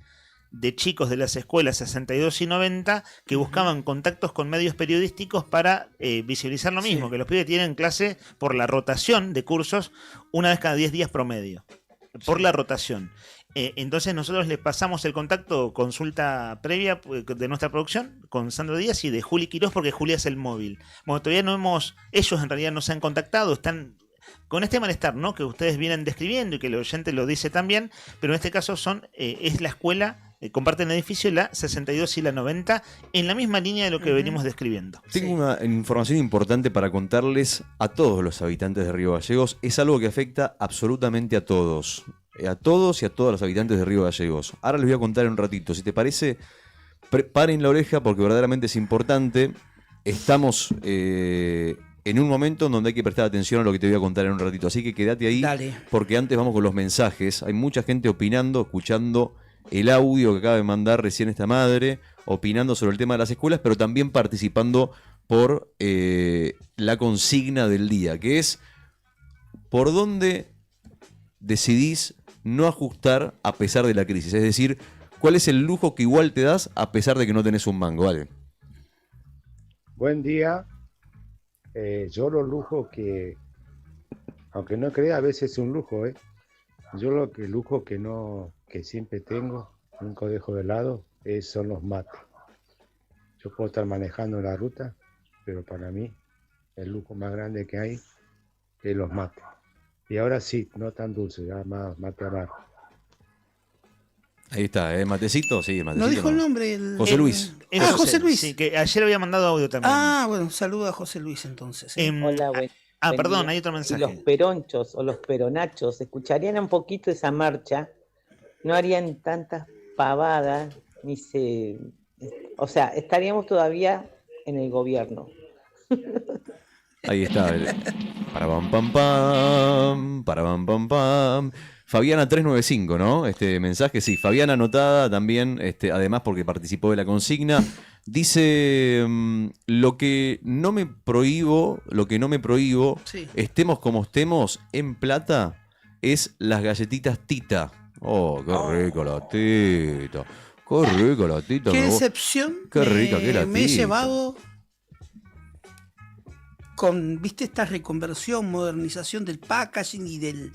de chicos de las escuelas 62 y 90 que buscaban contactos con medios periodísticos para visibilizar lo mismo, que los pibes tienen clase por la rotación de cursos una vez cada 10 días promedio, por la rotación. Entonces nosotros les pasamos el contacto, consulta previa de nuestra producción con Sandro Díaz y de Juli Quirós, porque Juli es el móvil. Bueno, todavía ellos en realidad no se han contactado, están con este malestar, ¿no?, que ustedes vienen describiendo y que el oyente lo dice también, pero en este caso es la escuela, comparten edificio, la 62 y la 90, en la misma línea de lo que venimos describiendo. Tengo una información importante para contarles a todos los habitantes de Río Gallegos. Es algo que afecta absolutamente a todos y a todos los habitantes de Río Gallegos. Ahora les voy a contar en un ratito. Si te parece, paren la oreja porque verdaderamente es importante. Estamos en un momento en donde hay que prestar atención a lo que te voy a contar en un ratito. Así que quédate ahí, porque antes vamos con los mensajes. Hay mucha gente opinando, escuchando el audio que acaba de mandar recién esta madre, opinando sobre el tema de las escuelas, pero también participando por la consigna del día, que es ¿por dónde decidís no ajustar a pesar de la crisis? Es decir, ¿cuál es el lujo que igual te das a pesar de que no tenés un mango? Vale. Buen día. Yo los lujos que, aunque no crea, a veces es un lujo, Yo el lujo que siempre tengo, nunca dejo de lado, son los mates. Yo puedo estar manejando la ruta, pero para mí el lujo más grande que hay es los mates. Y ahora sí, no tan dulce, ya más mate amargo. Ahí está, matecito, sí, matecito. No dijo el nombre. José Luis. José Luis. Sí, que ayer había mandado audio también. Bueno, saludo a José Luis entonces. Hola, buen perdón, día. hay otro mensaje. Y los peronchos o los peronachos escucharían un poquito esa marcha, no harían tantas pavadas o sea, estaríamos todavía en el gobierno. Ahí está. Para pam pam pam, para pam pam pam. Fabiana 395, ¿no? Este mensaje, sí. Fabiana anotada también, además porque participó de la consigna. Dice, lo que no me prohíbo, Sí. estemos como estemos, en plata, es las galletitas Tita. Oh, qué rico la Tita. Qué rica la Tita. Qué decepción. Qué rica que la Me he Tita. llevado con, viste, esta reconversión, modernización del packaging y del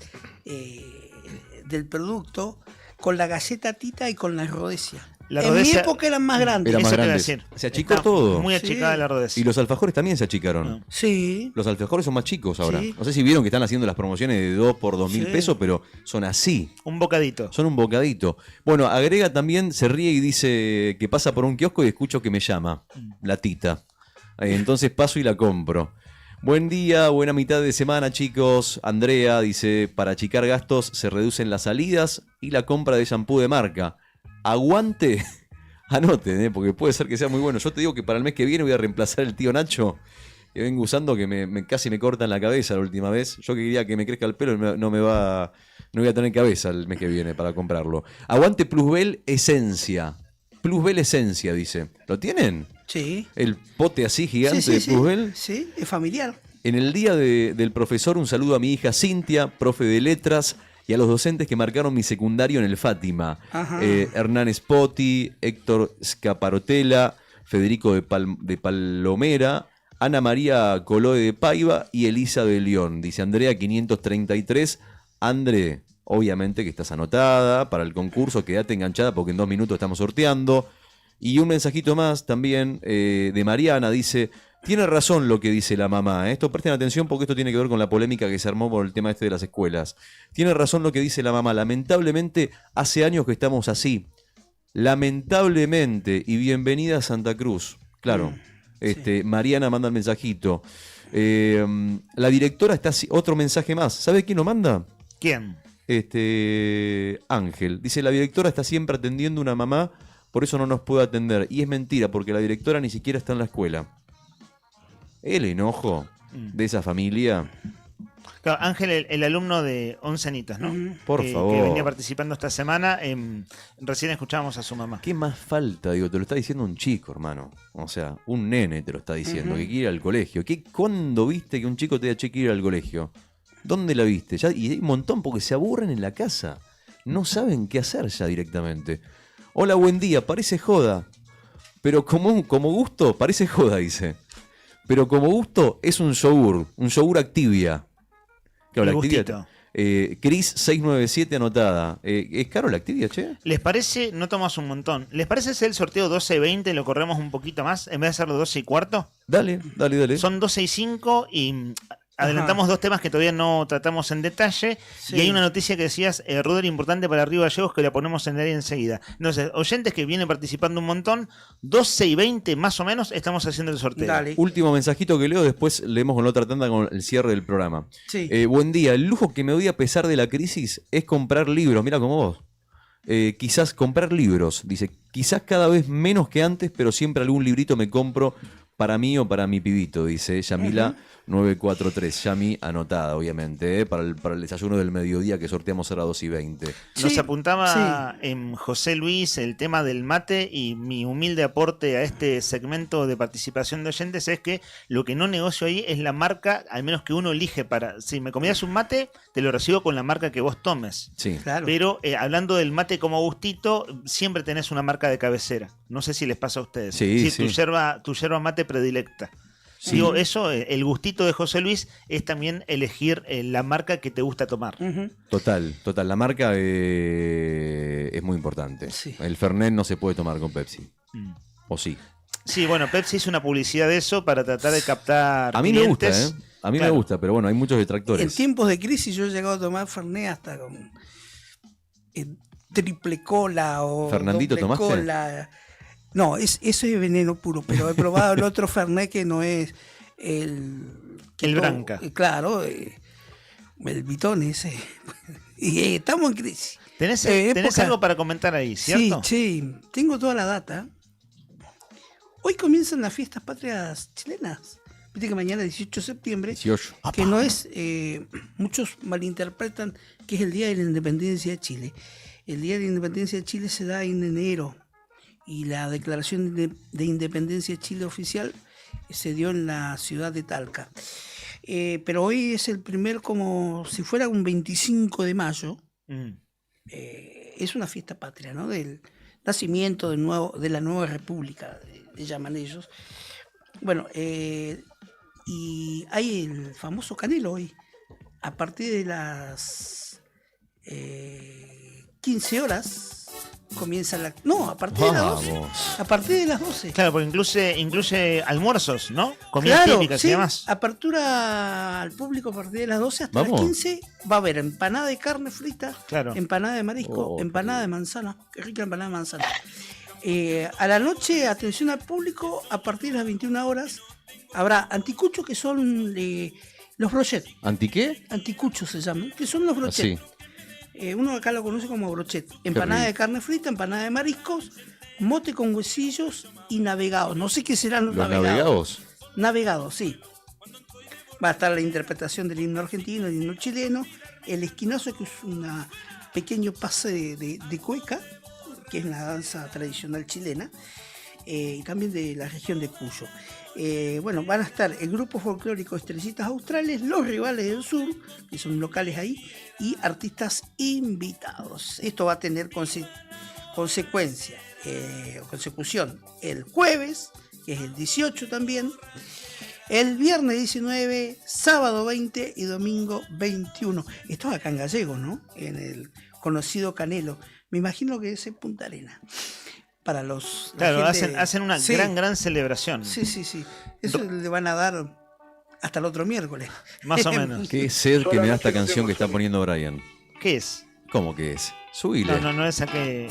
producto, con la galleta Tita y con la Rhodesia. En mi época eran más grandes. Era más Eso te iba a grandes. decir. Se achicó Está todo. muy achicada la Rhodesia. Y los alfajores también se achicaron. Sí. Los alfajores son más chicos ahora. Sí. No sé si vieron que están haciendo las promociones de 2 por 2.000 Sí. pesos, pero son así. Un bocadito. Son un bocadito. Bueno, agrega también, se ríe y dice que pasa por un kiosco y escucho que me llama. La Tita. Entonces paso y la compro. Buen día, buena mitad de semana, chicos. Andrea dice, para achicar gastos se reducen las salidas y la compra de shampoo de marca. Aguante. Anoten, porque puede ser que sea muy bueno. Yo te digo que para el mes que viene voy a reemplazar el tío Nacho que vengo usando, que casi me cortan la cabeza la última vez. Yo que quería que me crezca el pelo, no voy a tener cabeza el mes que viene para comprarlo. Aguante Plusbel Esencia. Plusbel Esencia, dice. ¿Lo tienen? Sí. El pote así gigante Sí, de Plusbel. Sí, es familiar. En el día del profesor, un saludo a mi hija Cintia, profe de letras, y a los docentes que marcaron mi secundario en el Fátima. Ajá. Hernán Spotti, Héctor Scaparotela, Federico de Palomera, Ana María Coloe de Paiva y Elisa de León. Dice Andrea 533. André, obviamente que estás anotada para el concurso, quédate enganchada porque en 2 minutos estamos sorteando. Y un mensajito más también de Mariana, dice... Tiene razón lo que dice la mamá. Esto presten atención porque esto tiene que ver con la polémica que se armó por el tema este de las escuelas. Tiene razón lo que dice la mamá. Lamentablemente, hace años que estamos así. Lamentablemente. Y bienvenida a Santa Cruz. Claro. Mariana manda el mensajito. La directora está... Otro mensaje más. ¿Sabe quién lo manda? ¿Quién? Ángel. Dice, la directora está siempre atendiendo a una mamá, por eso no nos puede atender. Y es mentira, porque la directora ni siquiera está en la escuela. El enojo de esa familia. Claro, Ángel, el alumno de 11 anitos, ¿no? Por favor. Que venía participando esta semana. Recién escuchábamos a su mamá. ¿Qué más falta? Digo, te lo está diciendo un chico, hermano. O sea, un nene te lo está diciendo, que quiere ir al colegio. ¿Cuándo viste que un chico te diga, che, quiero ir al colegio? ¿Dónde la viste? Y hay un montón porque se aburren en la casa. No saben qué hacer ya directamente. Hola, buen día, parece joda. Pero como gusto, parece joda, dice. Pero como gusto es un yogur Activia. Claro, la Activia. Cris 697 anotada. ¿Es caro la Activia, che? ¿Les parece? No tomas un montón. ¿Les parece hacer el sorteo 12 y 20? ¿Lo corremos un poquito más? En vez de hacerlo 12 y cuarto. Dale. Son 12 y 5 y adelantamos 2 temas que todavía no tratamos en detalle. Sí. Y hay una noticia que decías, Ruder, importante para Río Gallegos, que la ponemos en el área enseguida. Entonces, oyentes que vienen participando un montón, 12 y 20 más o menos, estamos haciendo el sorteo. Dale. Último mensajito que leo, después leemos con la otra tanda con el cierre del programa. Sí. Buen día, el lujo que me doy a pesar de la crisis es comprar libros. Mira como vos. Quizás comprar libros, dice, quizás cada vez menos que antes, pero siempre algún librito me compro para mí o para mi pibito, dice Yamila 943. Yami anotada, obviamente, para el desayuno del mediodía que sorteamos ahora 2 y 20. Nos apuntaba José Luis el tema del mate, y mi humilde aporte a este segmento de participación de oyentes es que lo que no negocio ahí es la marca, al menos que uno elige para... Si me comías un mate, te lo recibo con la marca que vos tomes. Sí. Claro. Pero hablando del mate como gustito, siempre tenés una marca de cabecera. No sé si les pasa a ustedes. Sí. Tu yerba mate predilecta. Sí. Digo, eso, el gustito de José Luis es también elegir la marca que te gusta tomar. Total. La marca es muy importante. Sí. El Fernet no se puede tomar con Pepsi. ¿O sí? Sí, bueno, Pepsi hizo una publicidad de eso para tratar de captar A mí me gusta, clientes. A mí me gusta, pero bueno, hay muchos detractores. En tiempos de crisis yo he llegado a tomar Fernet hasta con triple cola o ¿Fernandito doble tomaste? cola. No, eso es veneno puro, pero he probado el otro Fernet que no es el Branca. Claro, el Vitón ese. Y estamos en crisis. ¿Tenés época- algo para comentar ahí, cierto? Sí, tengo toda la data. Hoy comienzan las fiestas patrias chilenas. Viste que mañana 18 de septiembre, 18. que no es, muchos malinterpretan que es el Día de la Independencia de Chile. El Día de la Independencia de Chile se da en enero y la declaración de Independencia de Chile oficial se dio en la ciudad de Talca. Pero hoy es el primer, como si fuera un 25 de mayo. Es una fiesta patria, ¿no? Del nacimiento de la nueva república, le llaman ellos. Bueno, y hay el famoso Canelo hoy, a partir de las 15 horas comienza la... No, a partir de las 12. A partir de las 12. Claro, porque incluye almuerzos, ¿no? Comidas típicas sí, y demás. Apertura al público a partir de las 12 hasta Vamos. las 15. Va a haber empanada de carne frita, Claro. empanada de marisco, empanada de manzana. Qué rica empanada de manzana. A la noche, atención al público, a partir de las 21 horas habrá anticuchos, que son los brochets. ¿Anti qué? Anticuchos se llaman, que son los brochets. Así. Uno acá lo conoce como brochet. Empanada de rico. carne frita, empanada de mariscos, mote con huesillos y navegados. No sé qué serán los ¿Los navegados. navegados? Navegados, sí. Va a estar la interpretación del himno argentino, el himno chileno, el esquinazo, que es un pequeño pase de cueca, que es una danza tradicional chilena, y también de la región de Cuyo. Bueno, van a estar el grupo folclórico Estrellitas Australes, los Rivales del Sur, que son locales ahí, y artistas invitados. Esto va a tener consecuencia o consecución el jueves, que es el 18 también, el viernes 19, sábado 20 y domingo 21. Esto es acá en Gallegos, ¿no? En el conocido Canelo. Me imagino que es en Punta Arenas. Para los... Claro, la gente- hacen una Sí. gran celebración. Sí. Eso le van a dar hasta el otro miércoles. Más o menos. Qué sed que me da esta canción que está poniendo Brian. ¿Qué es? ¿Cómo que es? Subile. No es esa que...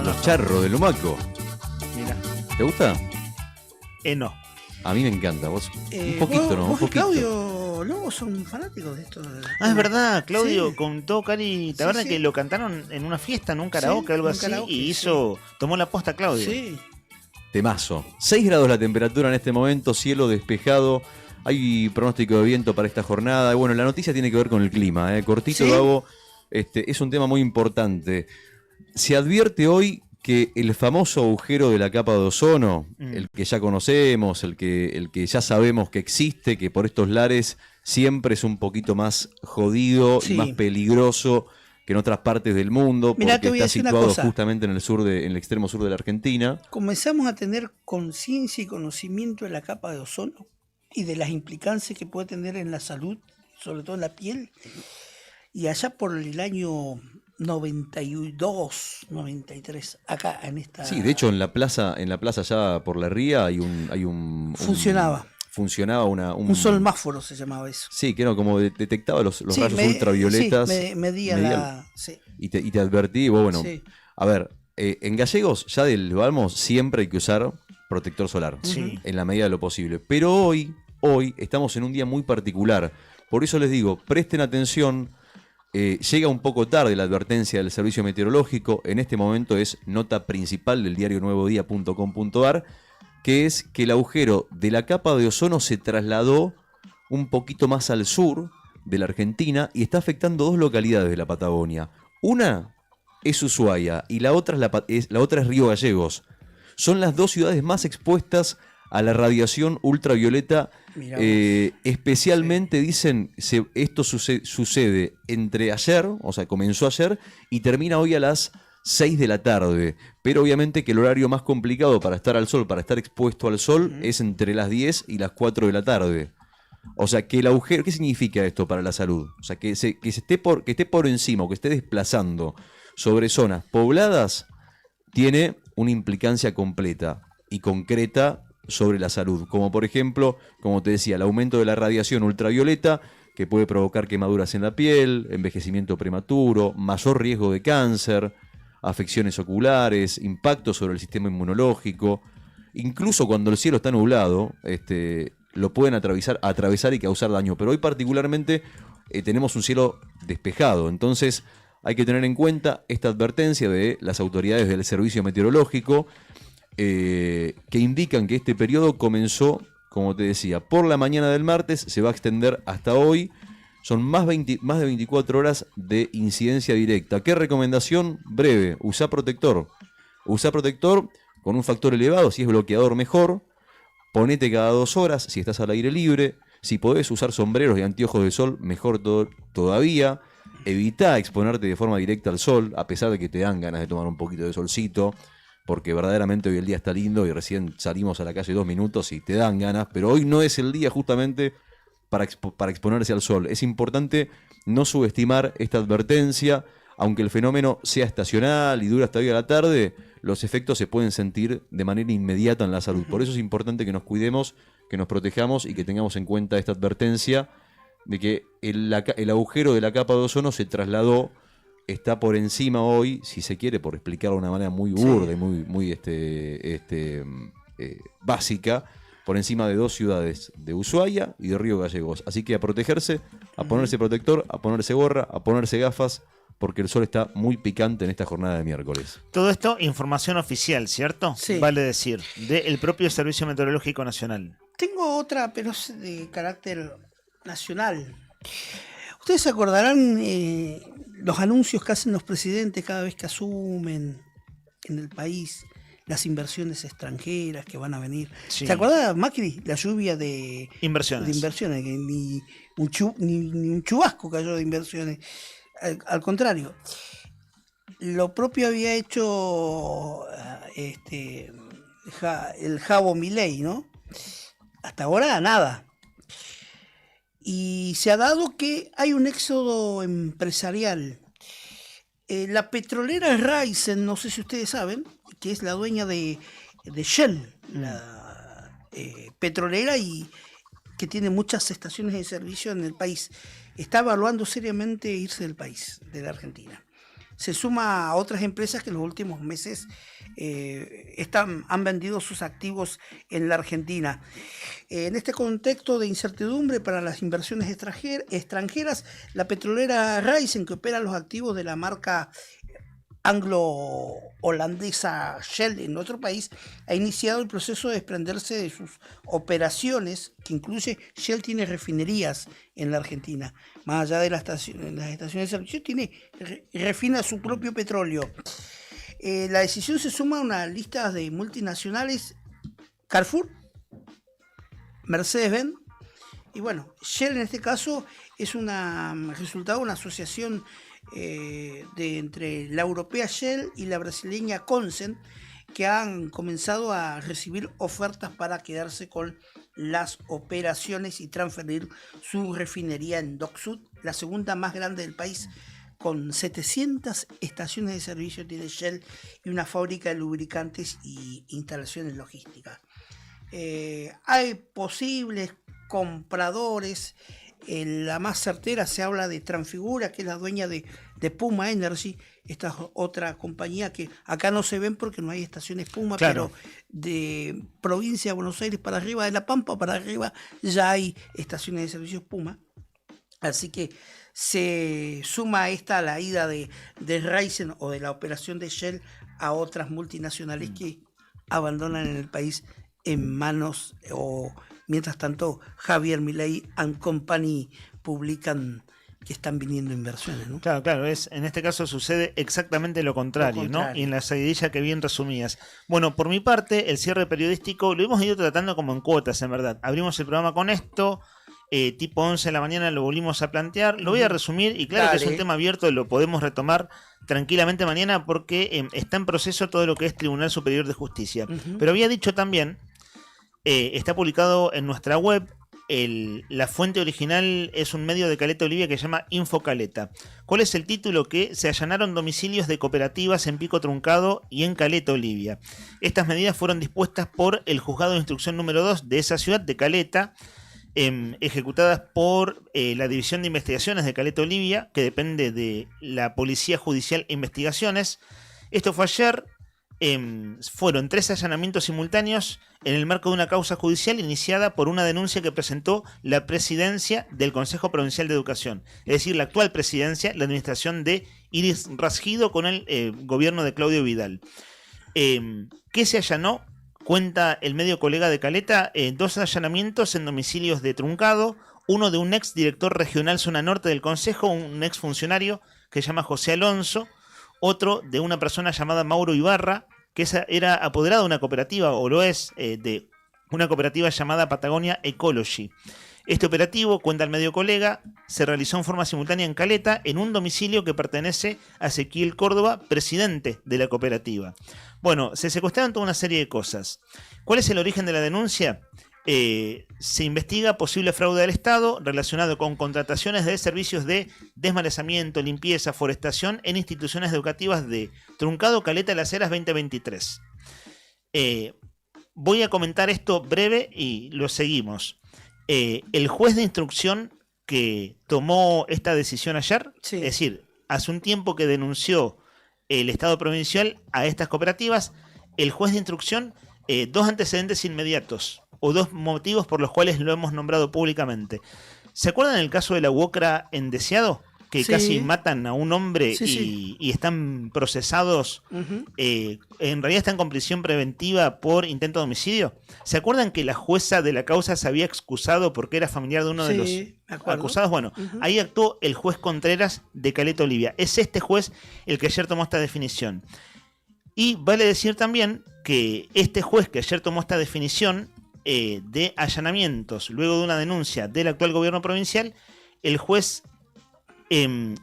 Los charros de Lumaco. Mira. ¿Te gusta? No. A mí me encanta. Vos, un poquito, ¿no? Un Vos y poquito. Claudio Lobo son fanáticos de esto. Es verdad, Claudio Sí. contó Cari Taberna Sí. que lo cantaron en una fiesta, en un karaoke, algo un así, karaoke, y tomó la posta Claudio. Sí. Temazo. 6 grados la temperatura en este momento, cielo despejado. Hay pronóstico de viento para esta jornada. Y bueno, la noticia tiene que ver con el clima. Cortito ¿Sí? lo hago. Es un tema muy importante. Se advierte hoy que el famoso agujero de la capa de ozono, el que ya conocemos, el que ya sabemos que existe, que por estos lares siempre es un poquito más jodido Sí. y más peligroso que en otras partes del mundo, Mirá, porque te voy a está decir una situado cosa. justamente en el extremo sur de la Argentina. Comenzamos a tener conciencia y conocimiento de la capa de ozono y de las implicancias que puede tener en la salud, sobre todo en la piel. Y allá por el año 92, 93, acá en esta... Sí, de hecho en la plaza allá por la ría Funcionaba. Funcionaba un solmáforo se llamaba eso. Sí, que era como detectaba los Sí, rayos ultravioletas. Sí, medía la... Sí. Y te advertí, bueno, Sí. a ver, en Gallegos ya del Balmos siempre hay que usar protector solar, Sí. en la medida de lo posible. Pero hoy estamos en un día muy particular. Por eso les digo, presten atención. Llega un poco tarde la advertencia del servicio meteorológico. En este momento es nota principal del diario nuevodia.com.ar, que es que el agujero de la capa de ozono se trasladó un poquito más al sur de la Argentina y está afectando dos localidades de la Patagonia. Una es Ushuaia y la otra es Río Gallegos. Son las dos ciudades más expuestas a la radiación ultravioleta. Mirá Especialmente dicen, esto sucede entre ayer, o sea, comenzó ayer y termina hoy a las 6 de la tarde. Pero obviamente que el horario más complicado para estar al sol, para estar expuesto al sol, es entre las 10 y las 4 de la tarde. O sea, que el agujero, ¿qué significa esto para la salud? O sea, que esté por encima, o que esté desplazando sobre zonas pobladas, tiene una implicancia completa y concreta sobre la salud, como por ejemplo, como te decía, el aumento de la radiación ultravioleta, que puede provocar quemaduras en la piel, envejecimiento prematuro, mayor riesgo de cáncer, afecciones oculares, impacto sobre el sistema inmunológico. Incluso cuando el cielo está nublado, lo pueden atravesar y causar daño. Pero hoy particularmente tenemos un cielo despejado, entonces hay que tener en cuenta esta advertencia de las autoridades del Servicio Meteorológico que indican que este periodo comenzó, como te decía, por la mañana del martes, se va a extender hasta hoy. Son más de 24 horas de incidencia directa. ¿Qué recomendación? Breve, usá protector. Usá protector con un factor elevado, si es bloqueador mejor. Ponete cada 2 horas si estás al aire libre. Si podés usar sombreros y anteojos de sol, mejor todavía. Evitá exponerte de forma directa al sol, a pesar de que te dan ganas de tomar un poquito de solcito, porque verdaderamente hoy el día está lindo y recién salimos a la calle 2 minutos y te dan ganas, pero hoy no es el día justamente para exponerse al sol. Es importante no subestimar esta advertencia, aunque el fenómeno sea estacional y dura hasta hoy a la tarde, los efectos se pueden sentir de manera inmediata en la salud. Por eso es importante que nos cuidemos, que nos protejamos y que tengamos en cuenta esta advertencia de que el agujero de la capa de ozono se trasladó, está por encima hoy, si se quiere, por explicarlo de una manera muy burda y muy básica, por encima de 2 ciudades, de Ushuaia y de Río Gallegos. Así que a protegerse, a ponerse protector, a ponerse gorra, a ponerse gafas, porque el sol está muy picante en esta jornada de miércoles. Todo esto, información oficial, ¿cierto? Sí. Vale decir, del propio Servicio Meteorológico Nacional. Tengo otra, pero es de carácter nacional. Ustedes se acordarán los anuncios que hacen los presidentes cada vez que asumen en el país, las inversiones extranjeras que van a venir. Sí. ¿Se acuerda, Macri, la lluvia de inversiones? Que ni un chubasco cayó de inversiones. Al contrario, lo propio había hecho el Javo Milei, ¿no? Hasta ahora nada. Y se ha dado que hay un éxodo empresarial. La petrolera Raízen, no sé si ustedes saben, que es la dueña de Shell, la petrolera, y que tiene muchas estaciones de servicio en el país, está evaluando seriamente irse del país, de la Argentina. Se suma a otras empresas que en los últimos meses han vendido sus activos en la Argentina. En este contexto de incertidumbre para las inversiones extranjeras, la petrolera Raízen, que opera los activos de la marca anglo-holandesa Shell en nuestro país, ha iniciado el proceso de desprenderse de sus operaciones, que incluye Shell tiene refinerías en la Argentina, más allá de las estaciones de servicio, refina su propio petróleo. La decisión se suma a una lista de multinacionales: Carrefour, Mercedes-Benz, y bueno, Shell en este caso es resultado de una asociación entre la europea Shell y la brasileña Consent, que han comenzado a recibir ofertas para quedarse con las operaciones y transferir su refinería en Dock Sud, la segunda más grande del país, con 700 estaciones de servicio tiene Shell y una fábrica de lubricantes y instalaciones logísticas. Hay posibles compradores. La más certera se habla de Transfigura, que es la dueña de Puma Energy. Esta es otra compañía que acá no se ven porque no hay estaciones Puma, claro, pero de provincia de Buenos Aires para arriba, de La Pampa para arriba, ya hay estaciones de servicios Puma. Así que se suma a la ida de Raízen o de la operación de Shell a otras multinacionales que abandonan en el país en manos, o mientras tanto Javier Milei and Company publican que están viniendo inversiones, ¿no? Claro, en este caso sucede exactamente lo contrario, ¿no? Y en la seguidilla que bien resumías. Bueno, por mi parte, el cierre periodístico lo hemos ido tratando como en cuotas, en verdad. Abrimos el programa con esto, tipo 11 de la mañana lo volvimos a plantear, lo voy a resumir, y claro, que es un tema abierto, lo podemos retomar tranquilamente mañana porque está en proceso todo lo que es Tribunal Superior de Justicia. Pero había dicho también, está publicado en nuestra web, la fuente original es un medio de Caleta Olivia que se llama Infocaleta. ¿Cuál es el título? Que se allanaron domicilios de cooperativas en Pico Truncado y en Caleta Olivia. Estas medidas fueron dispuestas por el Juzgado de Instrucción número 2 de esa ciudad, de Caleta, ejecutadas por la División de Investigaciones de Caleta Olivia, que depende de la Policía Judicial e Investigaciones. Esto fue ayer. Fueron 3 allanamientos simultáneos en el marco de una causa judicial iniciada por una denuncia que presentó la presidencia del Consejo Provincial de Educación, es decir, la actual presidencia, la administración de Iris Rasgido con el gobierno de Claudio Vidal. ¿Qué se allanó? Cuenta el medio Colega de Caleta, 2 allanamientos en domicilios de Truncado, uno de un ex director regional zona norte del Consejo, un ex funcionario que se llama José Alonso, otro de una persona llamada Mauro Ibarra, que era apoderado de una cooperativa, o lo es, de una cooperativa llamada Patagonia Ecology. Este operativo, cuenta el medio Colega, se realizó en forma simultánea en Caleta, en un domicilio que pertenece a Ezequiel Córdoba, presidente de la cooperativa. Bueno, se secuestraron toda una serie de cosas. ¿Cuál es el origen de la denuncia? Se investiga posible fraude del Estado relacionado con contrataciones de servicios de desmalezamiento, limpieza, forestación en instituciones educativas de Truncado, Caleta, Las Heras 2023. Voy a comentar esto breve y lo seguimos. El juez de instrucción que tomó esta decisión ayer, es decir, hace un tiempo que denunció el Estado provincial a estas cooperativas, el juez de instrucción, 2 antecedentes inmediatos o 2 motivos por los cuales lo hemos nombrado públicamente. ¿Se acuerdan del caso de la UOCRA en Deseado? Que casi matan a un hombre y están procesados, en realidad están con prisión preventiva por intento de homicidio. ¿Se acuerdan que la jueza de la causa se había excusado porque era familiar de uno de los acusados? Bueno, ahí actuó el juez Contreras de Caleta Olivia. Es este juez el que ayer tomó esta definición. Y vale decir también que este juez que ayer tomó esta definición de allanamientos luego de una denuncia del actual gobierno provincial, el juez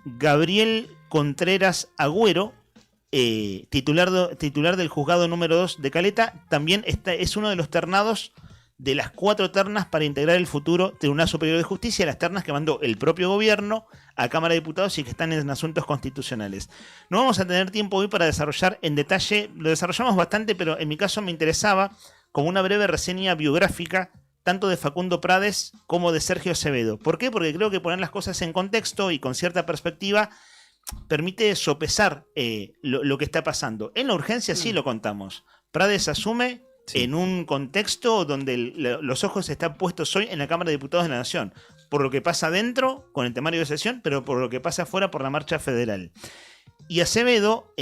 Gabriel Contreras Agüero, titular del juzgado número 2 de Caleta, también es uno de los ternados de las 4 ternas para integrar el futuro Tribunal Superior de Justicia, las ternas que mandó el propio gobierno a Cámara de Diputados y que están en asuntos constitucionales. No vamos a tener tiempo hoy para desarrollar en detalle, lo desarrollamos bastante, pero en mi caso me interesaba como una breve reseña biográfica tanto de Facundo Prades como de Sergio Acevedo. ¿Por qué? Porque creo que poner las cosas en contexto y con cierta perspectiva permite sopesar lo que está pasando. En la urgencia sí lo contamos. Prades asume en un contexto donde los ojos están puestos hoy en la Cámara de Diputados de la Nación, por lo que pasa adentro con el temario de sesión, pero por lo que pasa afuera por la marcha federal. Y Acevedo,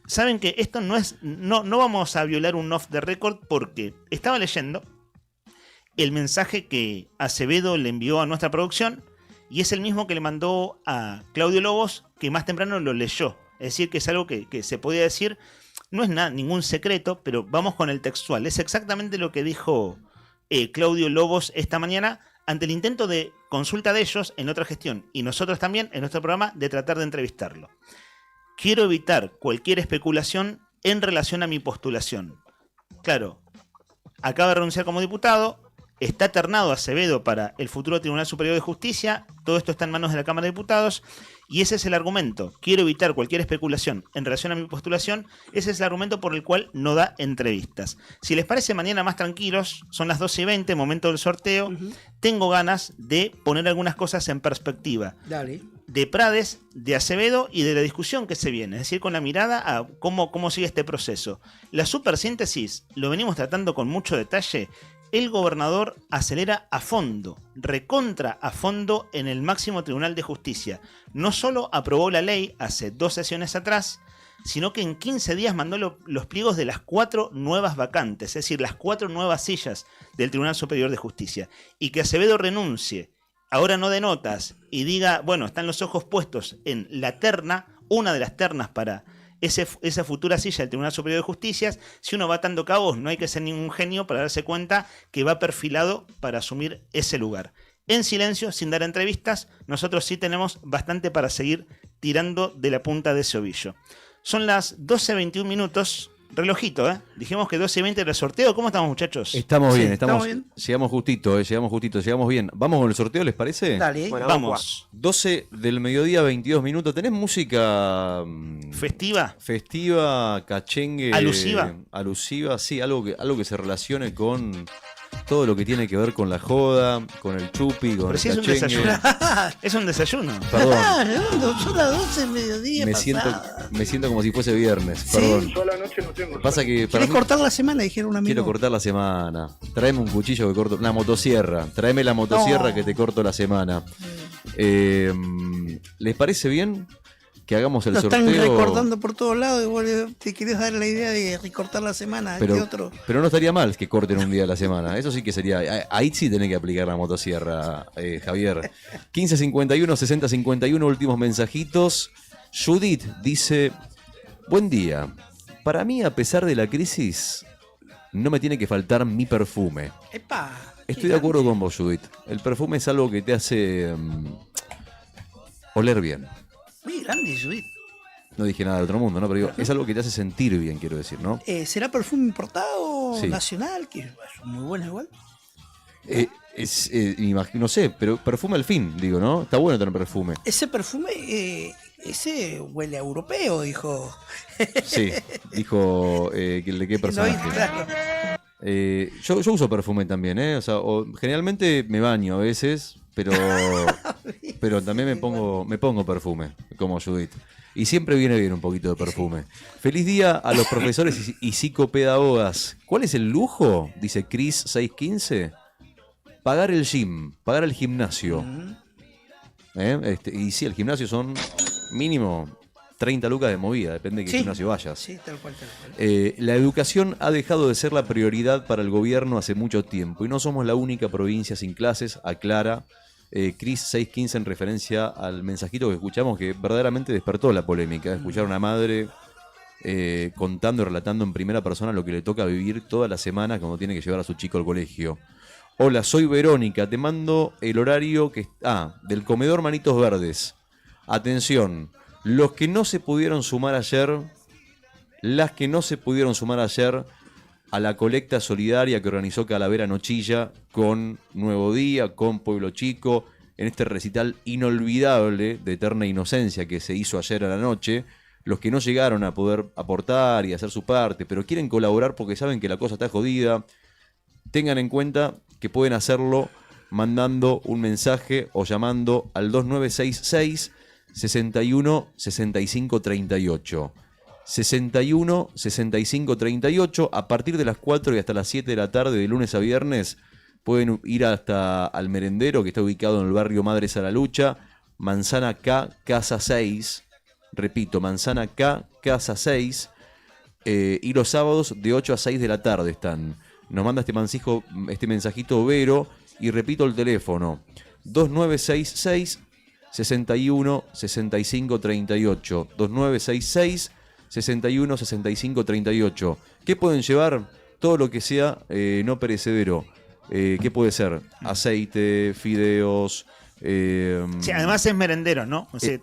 saben que esto no vamos a violar un off the record porque estaba leyendo el mensaje que Acevedo le envió a nuestra producción y es el mismo que le mandó a Claudio Lobos, que más temprano lo leyó. Es decir, que es algo que se podía decir, no es ningún secreto, pero vamos con el textual. Es exactamente lo que dijo Claudio Lobos esta mañana ante el intento de consulta de ellos en otra gestión y nosotros también en nuestro programa de tratar de entrevistarlo. Quiero evitar cualquier especulación en relación a mi postulación. Claro, acaba de renunciar como diputado, está ternado Acevedo para el futuro Tribunal Superior de Justicia, todo esto está en manos de la Cámara de Diputados y ese es el argumento. Quiero evitar cualquier especulación en relación a mi postulación, ese es el argumento por el cual no da entrevistas. Si les parece, mañana más tranquilos, son las 12:20, momento del sorteo, tengo ganas de poner algunas cosas en perspectiva. Dale. De Prades, de Acevedo y de la discusión que se viene, es decir, con la mirada a cómo sigue este proceso. La supersíntesis, lo venimos tratando con mucho detalle. El gobernador acelera a fondo, recontra a fondo en el máximo Tribunal de Justicia. No solo aprobó la ley hace 2 sesiones atrás, sino que en 15 días mandó los pliegos de las 4 nuevas vacantes, es decir, las 4 nuevas sillas del Tribunal Superior de Justicia. Y que Acevedo renuncie, ahora no de notas, y diga, bueno, están los ojos puestos en la terna, una de las ternas para esa futura silla del Tribunal Superior de Justicia. Si uno va atando cabos, no hay que ser ningún genio para darse cuenta que va perfilado para asumir ese lugar. En silencio, sin dar entrevistas, nosotros sí tenemos bastante para seguir tirando de la punta de ese ovillo. Son las 12:21 minutos. Relojito, ¿eh? Dijimos que 12:20 era el sorteo. ¿Cómo estamos, muchachos? Estamos bien, estamos bien. Llegamos justito, llegamos bien. ¿Vamos con el sorteo, les parece? Dale. Bueno, vamos. 12 del mediodía, 22 minutos. ¿Tenés música festiva? Festiva, cachengue. Alusiva, sí, algo que se relacione con todo lo que tiene que ver con la joda, con el chupi, con pero el si cachengue. Es un desayuno. Es un desayuno. Perdón. Claro, son las 12 del mediodía. Me siento como si fuese viernes. ¿Sí? Perdón. Yo a la noche no tengo. Pasa que ¿Querés cortar la semana? Dijeron un amigo. Quiero cortar la semana. Tráeme un cuchillo que corto. Una motosierra. Tráeme la motosierra que te corto la semana. ¿Les parece bien? que hagamos el Lo sorteo. están recortando por todos lados y vos te querés dar la idea de recortar la semana. Pero no estaría mal que corten un día a la semana. Eso sí que sería. Ahí sí tenés que aplicar la motosierra, Javier. 1551, 6051, últimos mensajitos. Judith dice: buen día. Para mí, a pesar de la crisis, no me tiene que faltar mi perfume. ¡Epa! Estoy de acuerdo con vos, Judith. El perfume es algo que te hace oler bien. Muy grande, Judith. No dije nada del otro mundo, ¿no? Pero digo, es algo que te hace sentir bien, quiero decir, ¿no? ¿Será perfume importado Sí. nacional? Que es muy bueno igual. No sé, pero perfume al fin, digo, ¿no? Está bueno tener perfume. Ese perfume, ese huele a europeo, dijo. Sí, dijo de qué personaje. Claro. Yo uso perfume también, ¿eh? O sea, generalmente me baño a veces, pero también me pongo perfume, como Judith. Y siempre viene bien un poquito de perfume. Feliz día a los profesores y psicopedagogas. ¿Cuál es el lujo? Dice Chris 615. Pagar el gym, pagar el gimnasio. Y sí, el gimnasio son mínimo 30 lucas de movida, depende de qué gimnasio vayas. Sí, tal cual, tal cual. La educación ha dejado de ser la prioridad para el gobierno hace mucho tiempo y no somos la única provincia sin clases, aclara Chris 615 en referencia al mensajito que escuchamos que verdaderamente despertó la polémica. Escuchar a una madre contando y relatando en primera persona lo que le toca vivir toda la semana cuando tiene que llevar a su chico al colegio. Hola, soy Verónica, te mando el horario del comedor Manitos Verdes. Atención, los que no se pudieron sumar ayer, las que no se pudieron sumar ayer a la colecta solidaria que organizó Calavera Nochilla con Nuevo Día, con Pueblo Chico, en este recital inolvidable de Eterna Inocencia que se hizo ayer a la noche. Los que no llegaron a poder aportar y hacer su parte, pero quieren colaborar porque saben que la cosa está jodida, tengan en cuenta que pueden hacerlo mandando un mensaje o llamando al 2966 61 65 38. 61 65 38. A partir de las 4 y hasta las 7 de la tarde, de lunes a viernes, pueden ir hasta al merendero que está ubicado en el barrio Madres a la Lucha, Manzana K, Casa 6. Repito, Manzana K, Casa 6. Y los sábados de 8 a 6 de la tarde están. Nos manda este mensajito Vero, y repito el teléfono: 2966 61 65 38. 2966 61 65 38. ¿Qué pueden llevar? Todo lo que sea no perecedero. ¿Qué puede ser? Aceite, fideos. Sí, además es merendero, ¿no? O sea,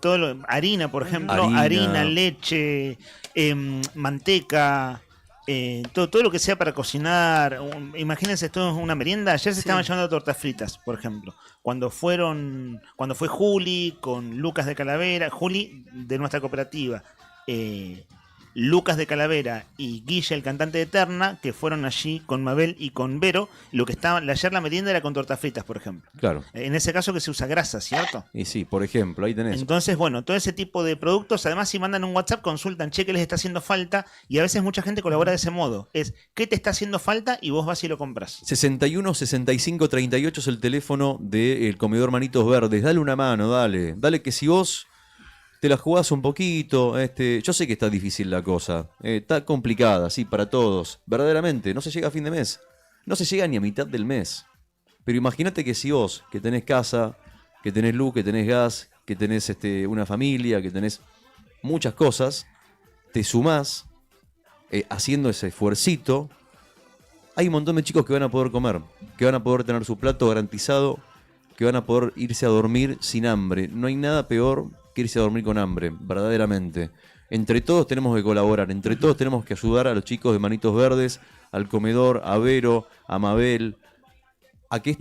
harina, por ejemplo, harina leche, manteca. Todo lo que sea para cocinar. Imagínense, esto es una merienda. Ayer se estaban llevando tortas fritas, por ejemplo. Cuando fue Juli con Lucas de Calavera, Juli de nuestra cooperativa, Lucas de Calavera y Guille, el cantante de Eterna, que fueron allí con Mabel y con Vero. Lo que estaba ayer la merienda era con tortas fritas, por ejemplo. Claro. En ese caso que se usa grasa, ¿cierto? Y sí, por ejemplo, ahí tenés. Entonces, bueno, todo ese tipo de productos, además si mandan un WhatsApp, consultan, che, ¿qué les está haciendo falta? Y a veces mucha gente colabora de ese modo. Es, ¿qué te está haciendo falta? Y vos vas y lo compras. 61 65 38 es el teléfono del comedor Manitos Verdes. Dale una mano, dale. Dale que si vos te la jugás un poquito, yo sé que está difícil la cosa, está complicada, sí, para todos, verdaderamente, no se llega a fin de mes, no se llega ni a mitad del mes, pero imagínate que si vos, que tenés casa, que tenés luz, que tenés gas, que tenés una familia, que tenés muchas cosas, te sumás haciendo ese esfuercito, hay un montón de chicos que van a poder comer, que van a poder tener su plato garantizado, que van a poder irse a dormir sin hambre. No hay nada peor que irse a dormir con hambre, verdaderamente. Entre todos tenemos que colaborar, entre todos tenemos que ayudar a los chicos de Manitos Verdes, al comedor, a Vero, a Mabel, a que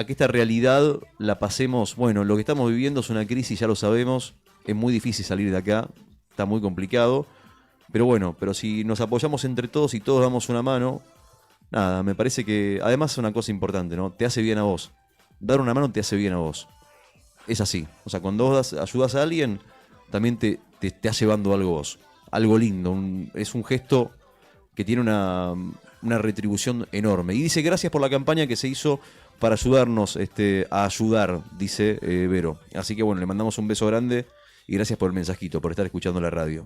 esta realidad la pasemos. Bueno, lo que estamos viviendo es una crisis, ya lo sabemos, es muy difícil salir de acá, está muy complicado, pero bueno, pero si nos apoyamos entre todos y todos damos una mano, nada, me parece que además es una cosa importante, ¿no? Te hace bien a vos. Dar una mano te hace bien a vos. Es así. O sea, cuando vos ayudas a alguien, también te estás llevando algo vos. Algo lindo. Es un gesto que tiene una retribución enorme. Y dice, gracias por la campaña que se hizo para ayudarnos a ayudar, dice Vero. Así que bueno, le mandamos un beso grande y gracias por el mensajito, por estar escuchando la radio.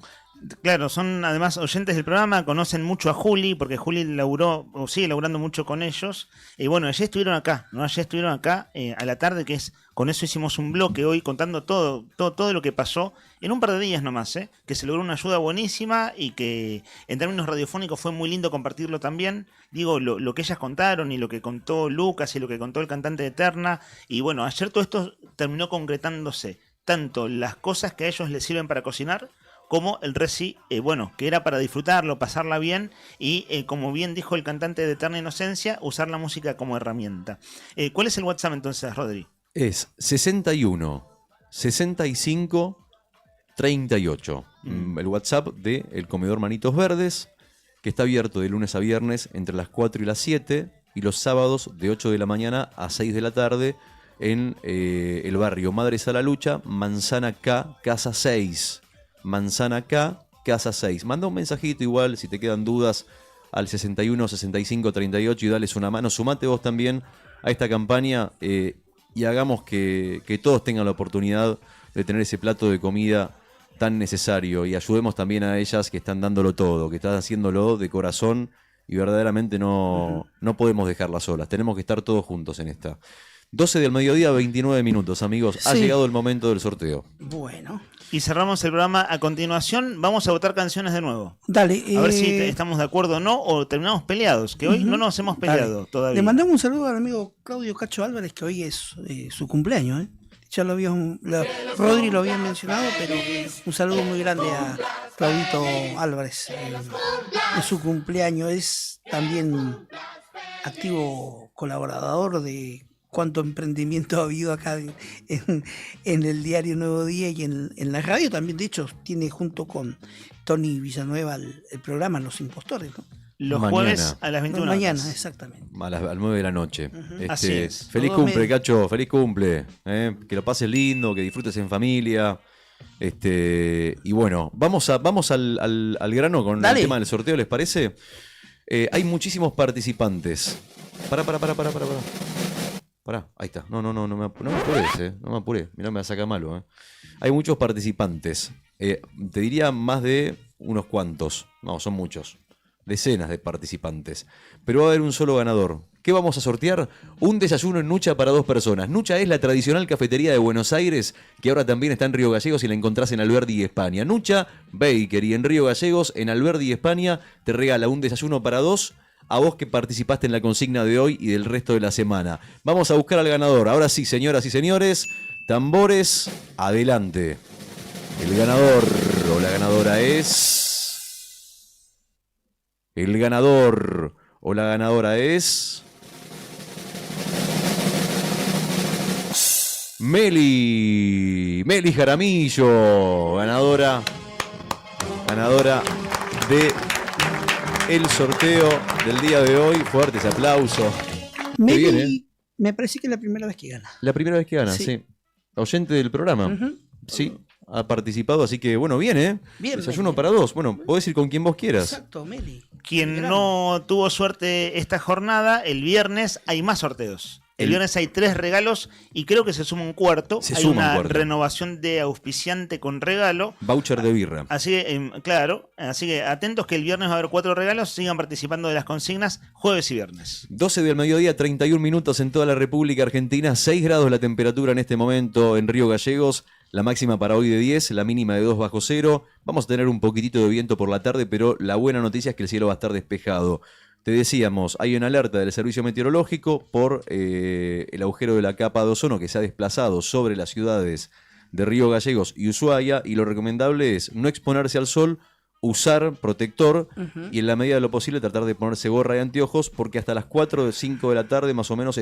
Claro, son además oyentes del programa, conocen mucho a Juli, porque Juli laburó, o sigue laburando mucho con ellos. Y bueno, ayer estuvieron acá, ¿no? Ayer estuvieron acá a la tarde, con eso hicimos un bloque hoy contando todo lo que pasó en un par de días nomás, que se logró una ayuda buenísima y que en términos radiofónicos fue muy lindo compartirlo también. Digo, lo que ellas contaron y lo que contó Lucas y lo que contó el cantante de Eterna. Y bueno, ayer todo esto terminó concretándose, tanto las cosas que a ellos les sirven para cocinar, como el reci, que era para disfrutarlo, pasarla bien y, como bien dijo el cantante de Eterna Inocencia, usar la música como herramienta. ¿Cuál es el WhatsApp entonces, Rodri? Es 61 65 38. El WhatsApp de El Comedor Manitos Verdes, que está abierto de lunes a viernes entre las 4 y las 7 y los sábados de 8 de la mañana a 6 de la tarde en el barrio Madres a la Lucha, Manzana K, Casa 6. Manzana K, Casa 6. Manda un mensajito igual si te quedan dudas al 61 65 38 y dales una mano. Sumate vos también a esta campaña y hagamos que todos tengan la oportunidad de tener ese plato de comida tan necesario y ayudemos también a ellas que están dándolo todo, que están haciéndolo de corazón y verdaderamente no podemos dejarlas solas. Tenemos que estar todos juntos en esta. 12 del mediodía, 29 minutos, amigos. Sí. Ha llegado el momento del sorteo. Bueno. Y cerramos el programa. A continuación vamos a votar canciones de nuevo. Dale. A ver si estamos de acuerdo o no, o terminamos peleados, que hoy no nos hemos peleado todavía. Le mandamos un saludo al amigo Claudio Cacho Álvarez, que hoy es su cumpleaños. Ya Rodri lo había mencionado, pero un saludo muy grande a Claudito Álvarez. En su cumpleaños es también activo colaborador de cuánto emprendimiento ha habido acá en el diario Nuevo Día y en la radio también. De hecho, tiene junto con Tony Villanueva el programa Los Impostores, ¿no? Los jueves a las 21 horas. Mañana, exactamente. Al 9 de la noche. Así es. Feliz cumple, Cacho, feliz cumple. Que lo pases lindo, que disfrutes en familia. Y bueno, vamos al grano con el tema del sorteo, ¿les parece? Hay muchísimos participantes. Pará, ahí está. No me apures, no me apuré. Mirá, me va a sacar malo. Hay muchos participantes. Te diría más de unos cuantos. No, son muchos. Decenas de participantes. Pero va a haber un solo ganador. ¿Qué vamos a sortear? Un desayuno en Nucha para 2 personas. Nucha es la tradicional cafetería de Buenos Aires, que ahora también está en Río Gallegos y la encontrás en Alberdi, España. Nucha Bakery en Río Gallegos, en Alberdi, España, te regala un desayuno para 2 a vos que participaste en la consigna de hoy y del resto de la semana. Vamos a buscar al ganador. Ahora sí, señoras y señores, tambores, adelante. El ganador o la ganadora es... El ganador o la ganadora es... Meli Jaramillo, ganadora de el sorteo del día de hoy. Fuertes aplausos. Meli, me parece que es la primera vez que gana. La primera vez que gana, sí. Oyente del programa. Sí, ha participado, así que bueno, bien, Bien, desayuno Meli. para 2. Bueno, podés ir con quien vos quieras. Exacto, Meli. Quien no tuvo suerte esta jornada, el viernes hay más sorteos. El viernes hay 3 regalos y creo que se suma un cuarto. Hay una renovación de auspiciante con regalo. Voucher de birra. Así que, claro, así que atentos que el viernes va a haber 4 regalos. Sigan participando de las consignas jueves y viernes. 12 del mediodía, 31 minutos en toda la República Argentina. 6 grados la temperatura en este momento en Río Gallegos. La máxima para hoy de 10, la mínima de 2 bajo cero. Vamos a tener un poquitito de viento por la tarde, pero la buena noticia es que el cielo va a estar despejado. Te decíamos, hay una alerta del Servicio Meteorológico por el agujero de la capa de ozono que se ha desplazado sobre las ciudades de Río Gallegos y Ushuaia, y lo recomendable es no exponerse al sol, usar protector y en la medida de lo posible tratar de ponerse gorra y anteojos, porque hasta las 4 o 5 de la tarde más o menos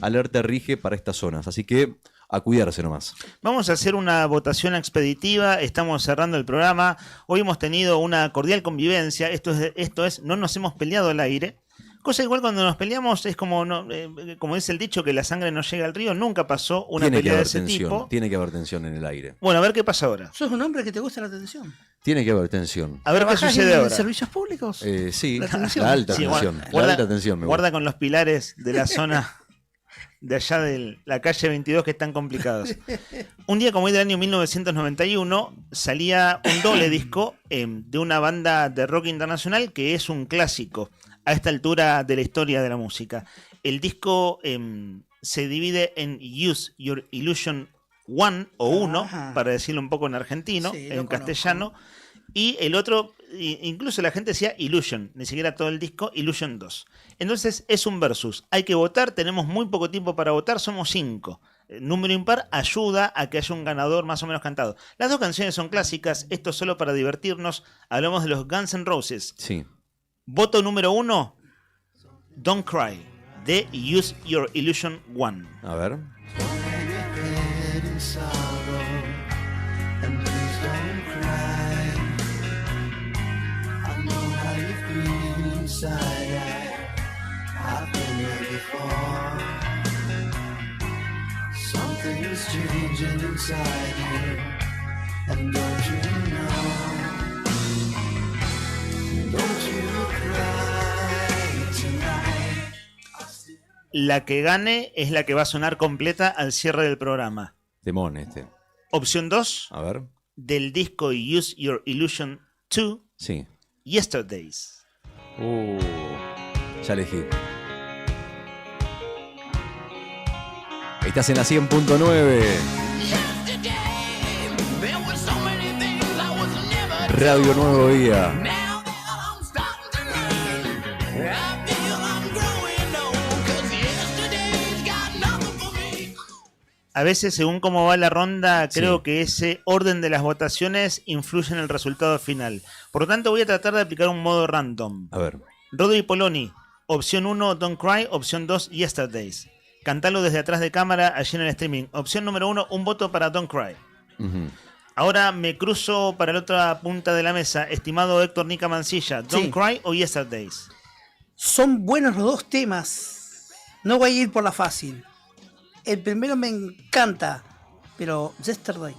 alerta rige para estas zonas. Así que a cuidarse nomás. Vamos a hacer una votación expeditiva. Estamos cerrando el programa. Hoy hemos tenido una cordial convivencia. Esto es, no nos hemos peleado al aire. Cosa igual cuando nos peleamos es como como dice el dicho, que la sangre no llega al río. Nunca pasó una pelea de ese tipo. Tiene que haber tensión en el aire. Bueno, a ver qué pasa ahora. ¿Sos un hombre que te gusta la tensión? Tiene que haber tensión. A ver qué sucede ahora. ¿Servicios públicos? Sí, la alta tensión. Guarda Me con los pilares de la zona. de allá de la calle 22 que están complicados. Un día como hoy del año 1991 salía un doble disco de una banda de rock internacional que es un clásico a esta altura de la historia de la música. El disco se divide en Use Your Illusion 1 o 1, para decirlo un poco en argentino, Sí, en castellano, y el otro, incluso la gente decía Illusion, ni siquiera todo el disco, Illusion 2. Entonces es un versus, hay que votar, tenemos muy poco tiempo para votar, somos 5. Número impar ayuda a que haya un ganador más o menos cantado. Las dos canciones son clásicas, esto es solo para divertirnos, hablamos de los Guns N' Roses. Sí. Voto número 1, Don't Cry, de Use Your Illusion 1. A ver. La que gane es la que va a sonar completa al cierre del programa. Temón este. Opción 2, A ver. del disco Use Your Illusion 2, Sí. Yesterdays. Ya elegí. Estás en la 100.9. Radio Nuevo Día. A veces, según cómo va la ronda, creo que ese orden de las votaciones influye en el resultado final. Por lo tanto, voy a tratar de aplicar un modo random. A ver. Rodri Poloni, opción 1, Don't Cry, opción 2, Yesterdays. Cantalo desde atrás de cámara allí en el streaming. Opción número 1, un voto para Don't Cry. Ahora me cruzo para la otra punta de la mesa. Estimado Héctor Nica Mancilla, Don't Cry o Yesterdays. Son buenos los dos temas. No voy a ir por la fácil. El primero me encanta, pero Yesterday.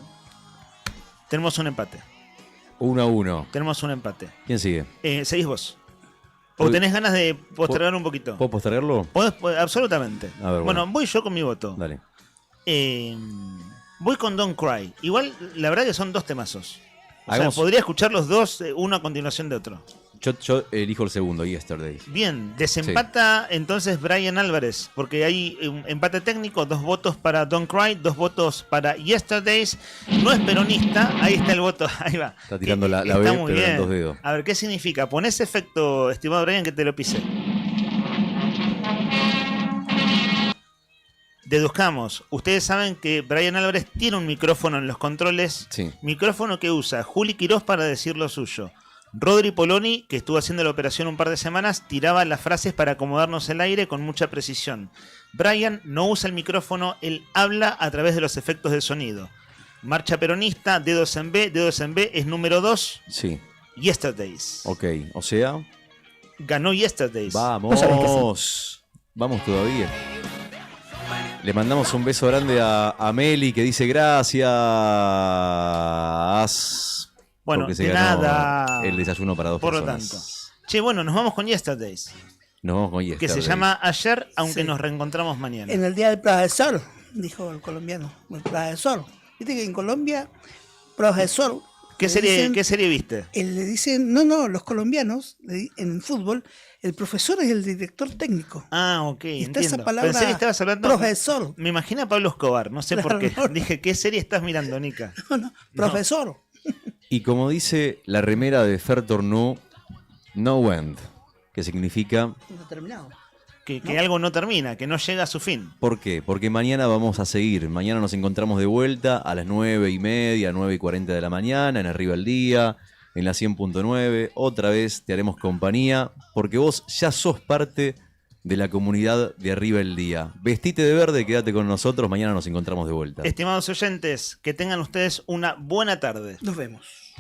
Tenemos un empate. 1-1. Tenemos un empate. ¿Quién sigue? Seguís vos. ¿O tenés ganas de postergar un poquito? ¿Puedo postergarlo? Absolutamente. A ver, bueno, voy yo con mi voto. Dale. Voy con Don't Cry. Igual, la verdad que son dos temazos. Hagamos- O sea, podría escuchar los dos, uno a continuación de otro. Yo elijo el segundo, Yesterday. Bien, desempata entonces Brian Álvarez, porque hay un empate técnico, 2 votos para Don't Cry, 2 votos para Yesterdays. No es peronista, ahí está el voto, ahí va. Está tirando la Está B, muy pero en bien. 2 dedos. A ver, ¿qué significa? Pon ese efecto, estimado Brian, que te lo pise. Deduzcamos, ustedes saben que Brian Álvarez tiene un micrófono en los controles, Sí. micrófono que usa Juli Quirós para decir lo suyo. Rodri Poloni, que estuvo haciendo la operación un par de semanas, tiraba las frases para acomodarnos el aire con mucha precisión. Brian no usa el micrófono, él habla a través de los efectos de sonido. Marcha peronista, dedos en B es número 2, Sí. Yesterdays. Ok, o sea, Ganó Yesterdays. vamos. Vamos todavía. Le mandamos un beso grande a Meli que dice gracias. Bueno, porque se de ganó nada. el desayuno para 2 Por lo personas. tanto. Che, bueno, nos vamos con Yesterdays, Nos vamos con que Yesterday. se llama Ayer, aunque Sí. nos reencontramos mañana. En el día del profesor, dijo el colombiano. El profesor. Viste que en Colombia, profesor. ¿Qué le serie, dicen- ¿Qué serie viste? Le dicen, no, los colombianos, en fútbol, el profesor es el director técnico. Ah, ok, Y está entiendo. esa palabra, Pensé que estabas hablando... profesor. Me imagino a Pablo Escobar, no sé por qué. Claro, no. Dije, ¿qué serie estás mirando, Nica? Profesor. Y como dice la remera de Fer Tornú, no end, que significa, No terminado. Que algo no termina, que no llega a su fin. ¿por qué? Porque mañana vamos a seguir. Mañana nos encontramos de vuelta a las 9:30, 9:40 de la mañana, en Arriba el Día, en la 100.9. Otra vez te haremos compañía, porque vos ya sos parte de la comunidad de Arriba el Día. Vestite de verde, quédate con nosotros, mañana nos encontramos de vuelta. Estimados oyentes, que tengan ustedes una buena tarde. Nos vemos.